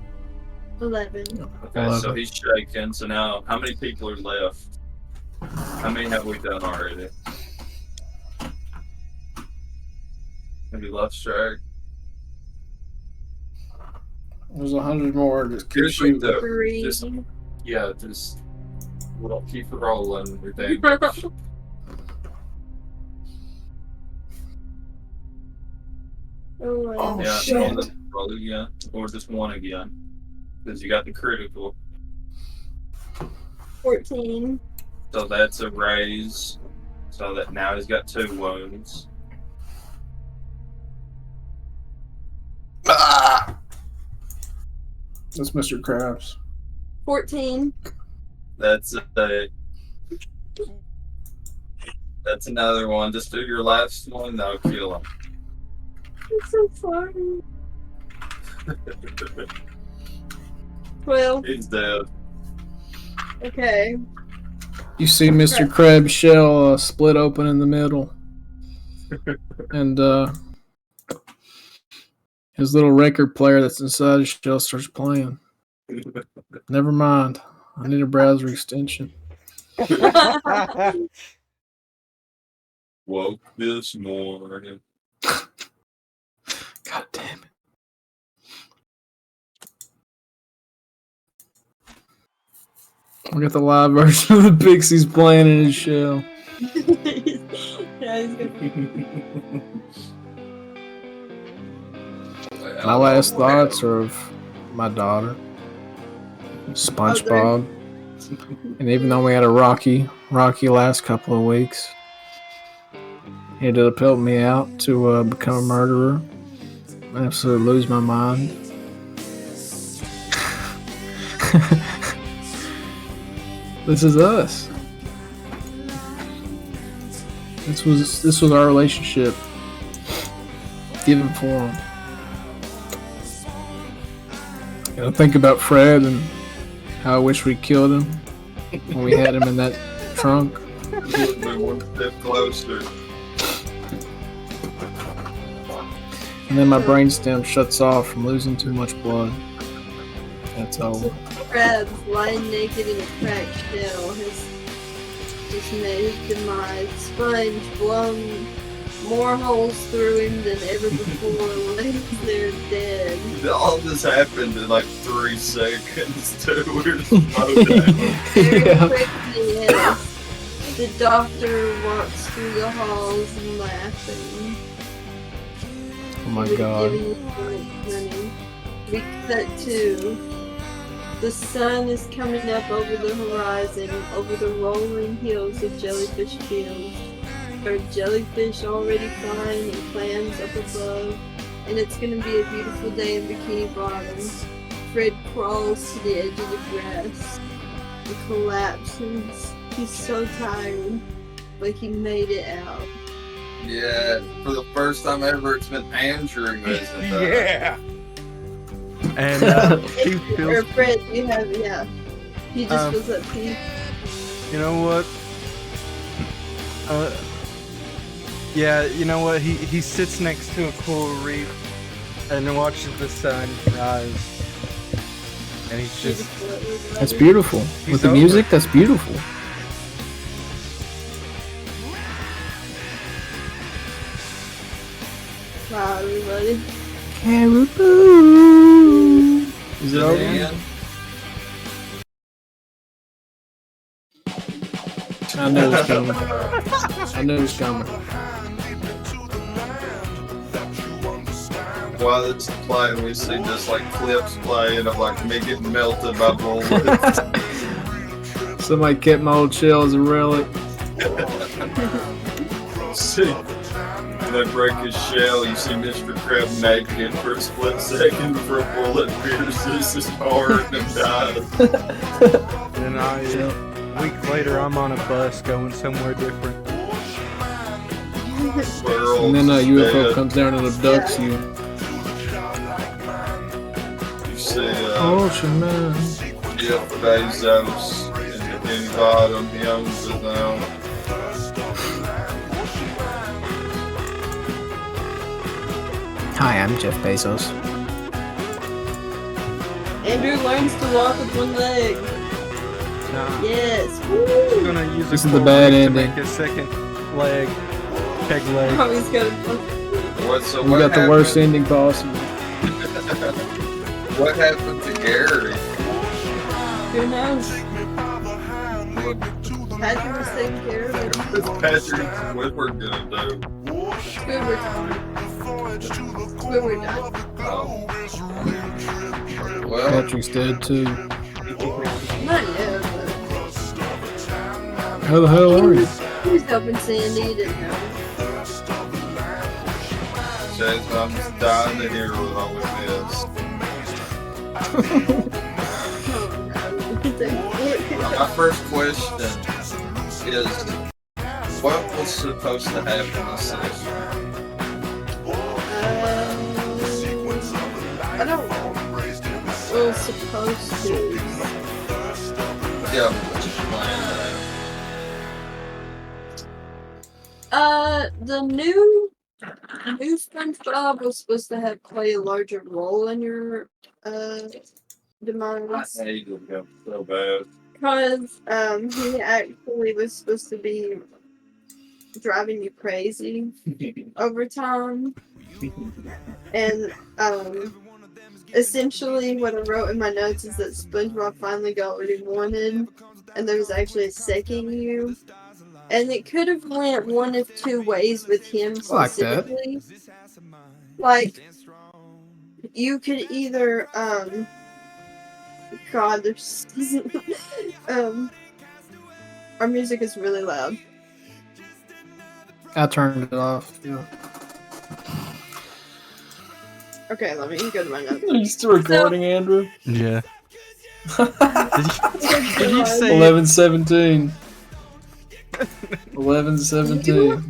11. Okay, so he's shaking. So now, how many people are left? How many have we done already? Have you lost track? There's 100 more. Just keep Here's what we shooting. do. 3. Just we'll keep rolling with damage. Oh, Yeah, shit. roll again, or just one again, because you got the critical. 14. So that's a raise. So that now he's got 2 wounds. That's Mr. Krabs. 14. That's another one. Just do your last one. That'll kill him. I'm so sorry. 12. He's dead. Okay. You see Mr. Krabs' shell split open in the middle. And his little record player that's inside his shell starts playing. Never mind. I need a browser extension. Woke this morning. God damn it. We got the live version of the Pixies playing in his shell. Yeah, he's good. My last thoughts are of my daughter, Spongebob. And even though we had a rocky last couple of weeks, he ended up helping me out to become a murderer. I absolutely lose my mind. This is us. This was our relationship. Given for him. And I think about Fred and how I wish we killed him when we had him in that trunk. One step closer. And then my brainstem shuts off from losing too much blood. That's over. Crabs lying naked in a cracked shell has just made his demise. Sponge blown more holes through him than ever before, lays there dead. All this happened in like 3 seconds, too. We're just both Very Yeah. quickly, yes. The doctor walks through the halls and laughing. Oh my He would god. give you money. We cut to the sun is coming up over the horizon, over the rolling hills of jellyfish fields. There are jellyfish already flying and clams up above, and it's going to be a beautiful day in Bikini Bottom. Fred crawls to the edge of the grass and collapses. He's so tired, but he made it out. Yeah, for the first time ever, it's been Andrew missing that. Yeah. And he Or feels. Fred, you have, yeah. He just feels at peace. You know what? Yeah, you know what? He sits next to a coral reef and watches the sun rise. And he's just. That's beautiful. He's With the over. music, that's beautiful. Wow, everybody. Caribou. Is it Is it over? the end? I knew it was coming. I knew it was coming. While it's playing, we see just like clips playing of like me getting melted by bullets. Somebody kept my old shell as a relic. See, when they break his shell, you see Mr. Crab naked for a split second before a bullet pierces his heart and dies. And a week later, I'm on a bus going somewhere different. And then a UFO comes down and abducts you. You see, Ocean Man. Jeff Bezos in the Bikini Bottom, he owns it now. Hi, I'm Jeff Bezos. Andrew learns to walk with one leg. Nah, Yes. I'm Woo! gonna use This a is the cord bad to ending. make a second leg, peg leg. Oh, he's got a So We got the worst ending possible. What happened to Gary? Who knows? Patrick was taking care of it. What's Patrick Squidward gonna do? Squidward time. Squidward time. Oh. Well, Patrick's dead too. Not yet, but How the hell are you? he was helping Sandy, he didn't know. Chase, I'm just dying to hear what all we missed. My first question is, what was supposed to happen this session? I don't know. Well, it's supposed to. Yeah, what's your plan The new SpongeBob was supposed to have play a larger role in your demise. I hated him so bad. Because he actually was supposed to be driving you crazy over time. And essentially what I wrote in my notes is that SpongeBob finally got what he wanted, and there was actually a second you. And it could have went one of two ways with him Like that. specifically. Like, you could either God, there's our music is really loud. I turned it off. Yeah. Okay, let me go to my notes. Are you still recording, Andrew? Yeah. Did you say 11:17. 11:17.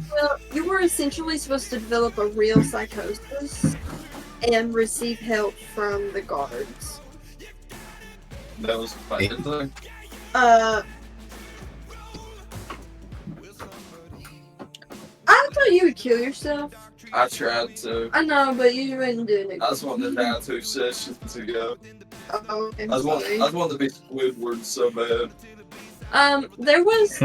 You were essentially supposed to develop a real psychosis and receive help from the guards. That was a fun thing. I thought you would kill yourself. I tried to. I know, but you wouldn't do it. I just wanted to die 2 sessions ago. Oh, I'm I just sorry. wanted to be Squidward so bad. There was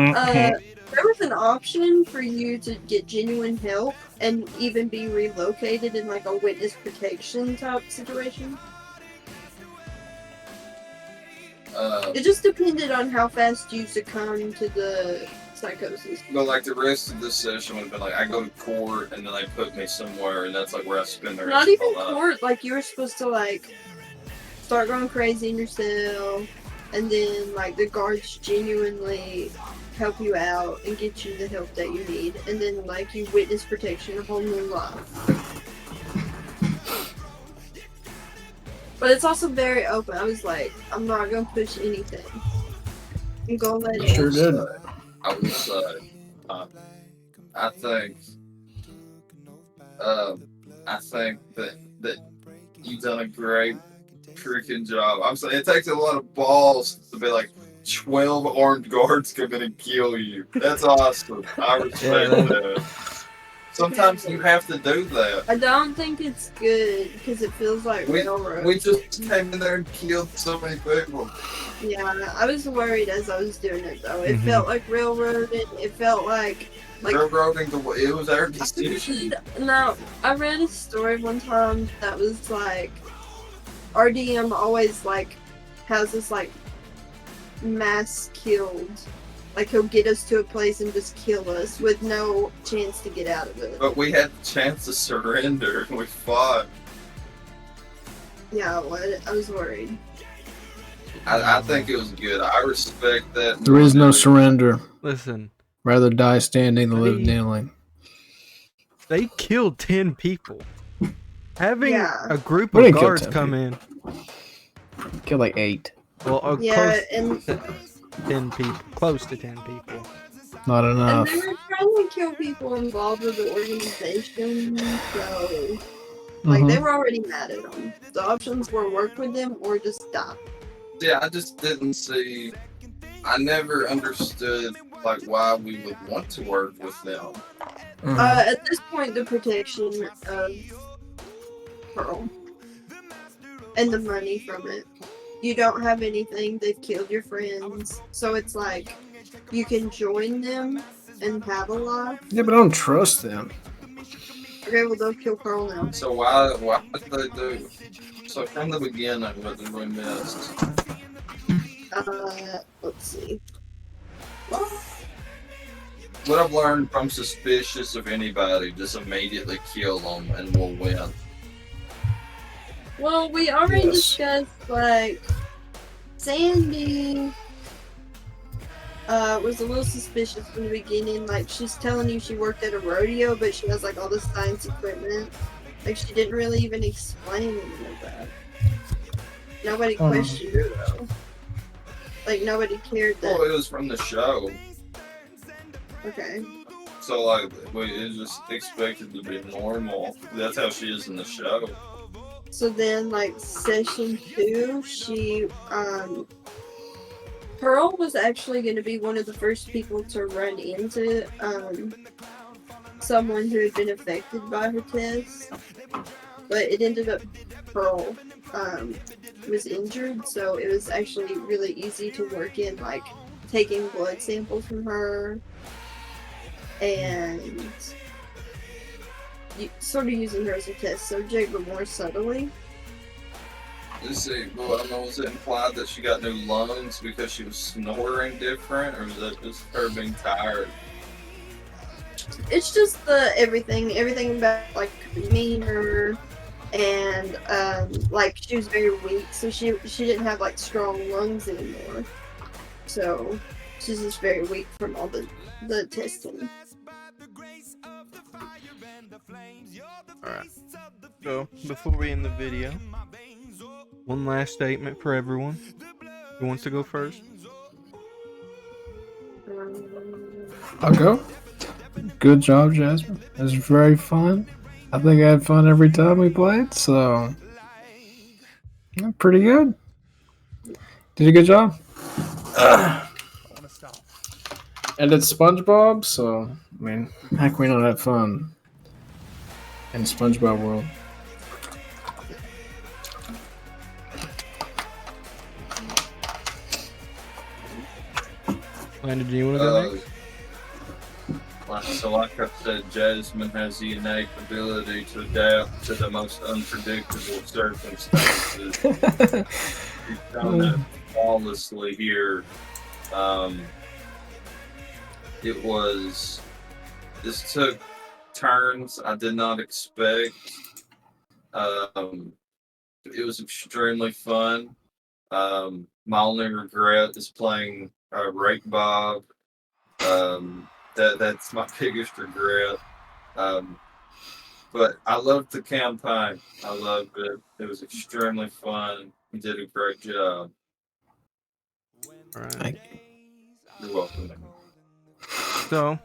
an option for you to get genuine help and even be relocated in like a witness protection type situation. It just depended on how fast you succumb to the psychosis. But like the rest of this session would have been like I go to court and then they put me somewhere and that's like where I spend the rest Not of even my life. court. Like you were supposed to like start going crazy in your cell, and then like the guards genuinely help you out and get you the help that you need, and then like you witness protection a whole new life. But it's also very open. I was like, I'm not gonna push anything. I'm gonna let it. Sure did. I will say, I think that you've done a great freaking job. I'm saying it takes a lot of balls to be like 12 armed guards come in and kill you. That's awesome. I respect that. Sometimes you have to do that. I don't think it's good because it feels like railroad. We just came in there and killed so many people. Yeah, I was worried as I was doing it though. It felt like railroading. It felt like Railroading it was our decision. No, I read a story one time that was like RDM always like has this like mass killed Like he'll get us to a place and just kill us with no chance to get out of it. But we had the chance to surrender and we fought. Yeah, I was worried. I think it was good. I respect that. There is no surrender. Listen, Rather die standing than live kneeling. they killed 10 people. Having Yeah. a group We of didn't kill guards 10 come in. Killed like 8. Well, Yeah, close and to 10 people. Close to 10 people. Not and enough. they were trying to kill people involved with the organization, so like they were already mad at them. The options were work with them or just die. Yeah, I just didn't see. I never understood like why we would want to work with them. At this point, the protection of Pearl and the money from it. You don't have anything, they've killed your friends, so it's like you can join them and have a life. Yeah, but I don't trust them. Okay, well, they'll kill Pearl now. So why did they do? So from the beginning, what did we miss? Let's see. What I've learned from suspicious of anybody, just immediately kill them and we'll win. Well, we already Yes. discussed, like, Sandy was a little suspicious from the beginning. Like, she's telling you she worked at a rodeo, but she has, like, all this science equipment. Like, she didn't really even explain any of that. Nobody questioned her, though. Like, nobody cared that. Well, it was from the show, Okay. so like it just expected to be normal. That's how she is in the show. So then, like, session 2, she, Pearl was actually going to be one of the first people to run into, someone who had been affected by her test. But it ended up Pearl, was injured, so it was actually really easy to work in, like, taking blood samples from her and sort of using her as a test subject, but more subtly. Let's see. Well, I don't know, was it implied that she got new lungs because she was snoring different, or was that just her being tired? It's just the everything about, like, demeanor, and like, she was very weak, so she didn't have, like, strong lungs anymore. So she's just very weak from all the testing. Alright. So, before we end the video, one last statement for everyone. Who wants to go first? I'll go. Good job, Jasmine. It was very fun. I think I had fun every time we played, so yeah, pretty good. Did a good job. And it's SpongeBob, so I mean, how can we not have fun in SpongeBob world? Landon, do you want to go next? So like I said, Jasmine has the innate ability to adapt to the most unpredictable circumstances. She's done that flawlessly here. This took turns I did not expect. It was extremely fun. My only regret is playing Rake Bob. That's my biggest regret. But I loved the campaign. I loved it. It was extremely fun. You did a great job. Alright. Thank You're welcome. So,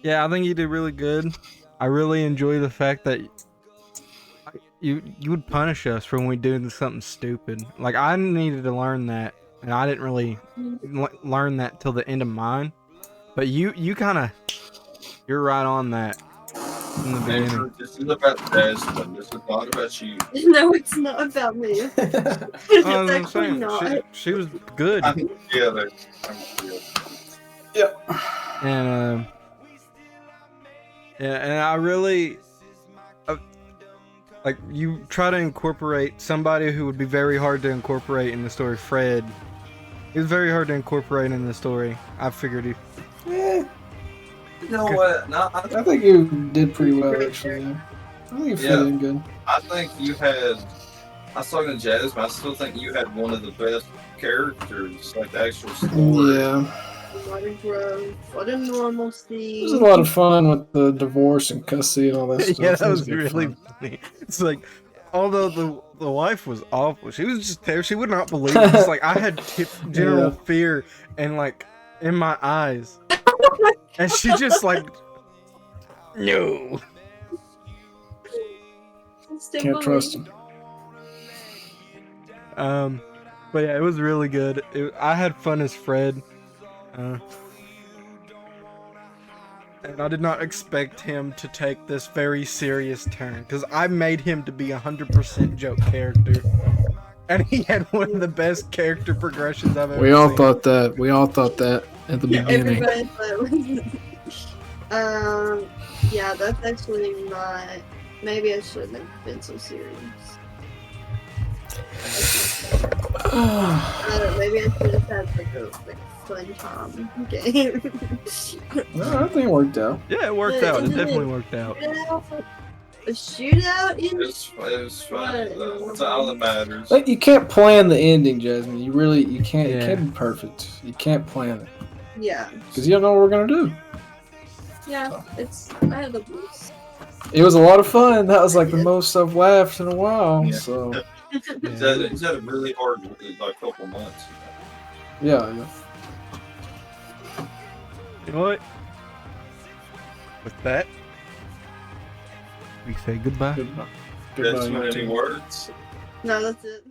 yeah, I think you did really good. I really enjoy the fact that you would punish us for when we do something stupid. Like, I needed to learn that, and I didn't really learn that till the end of mine. But you kind of, you're right on that in the beginning. Andrew, this is about Jasmine. This is not about you. No, it's not about me. It's I'm actually saying, not. she was good. I'm together. And yeah, and I really like, you try to incorporate somebody who would be very hard to incorporate in the story, Fred. It was very hard to incorporate in the story. I figured he. Eh, You know what? No, I think you did pretty well, actually. Yeah. I think you fit Yeah. in good. I think you had. I was talking to Jasmine. I still think you had one of the best characters, like the actual story. Yeah. What a growth. What a normalcy. It was a lot of fun with the divorce and custody and all that stuff. Yeah, It that was good really fun. funny. It's like, although the wife was awful, she was just there. She would not believe it. It's like I had general fear and like in my eyes, and she just like, no. Still Can't trust believe. him. But yeah, it was really good. I had fun as Fred. And I did not expect him to take this very serious turn, because I made him to be 100% joke character. And he had one of the best character progressions I've ever We all seen. thought that. We all thought that at the beginning. Everybody thought yeah, that's actually not. Maybe I shouldn't have been so serious. Maybe I should have had like a fun time game. No, I think it worked out. Yeah, it worked out. It definitely worked out. A shootout in It was fun. That's all that matters. Like, you can't plan the ending, Jasmine. You can't. It Yeah. can't be perfect. You can't plan it yeah. because you don't know what we're gonna do. Yeah, I had the blues. It was a lot of fun. That was like the most I've laughed in a while. Yeah. So He's had a really hard like couple months. yeah. You know what? With that, we say goodbye. Goodbye. That's Goodbye, too many team. words. No, that's it.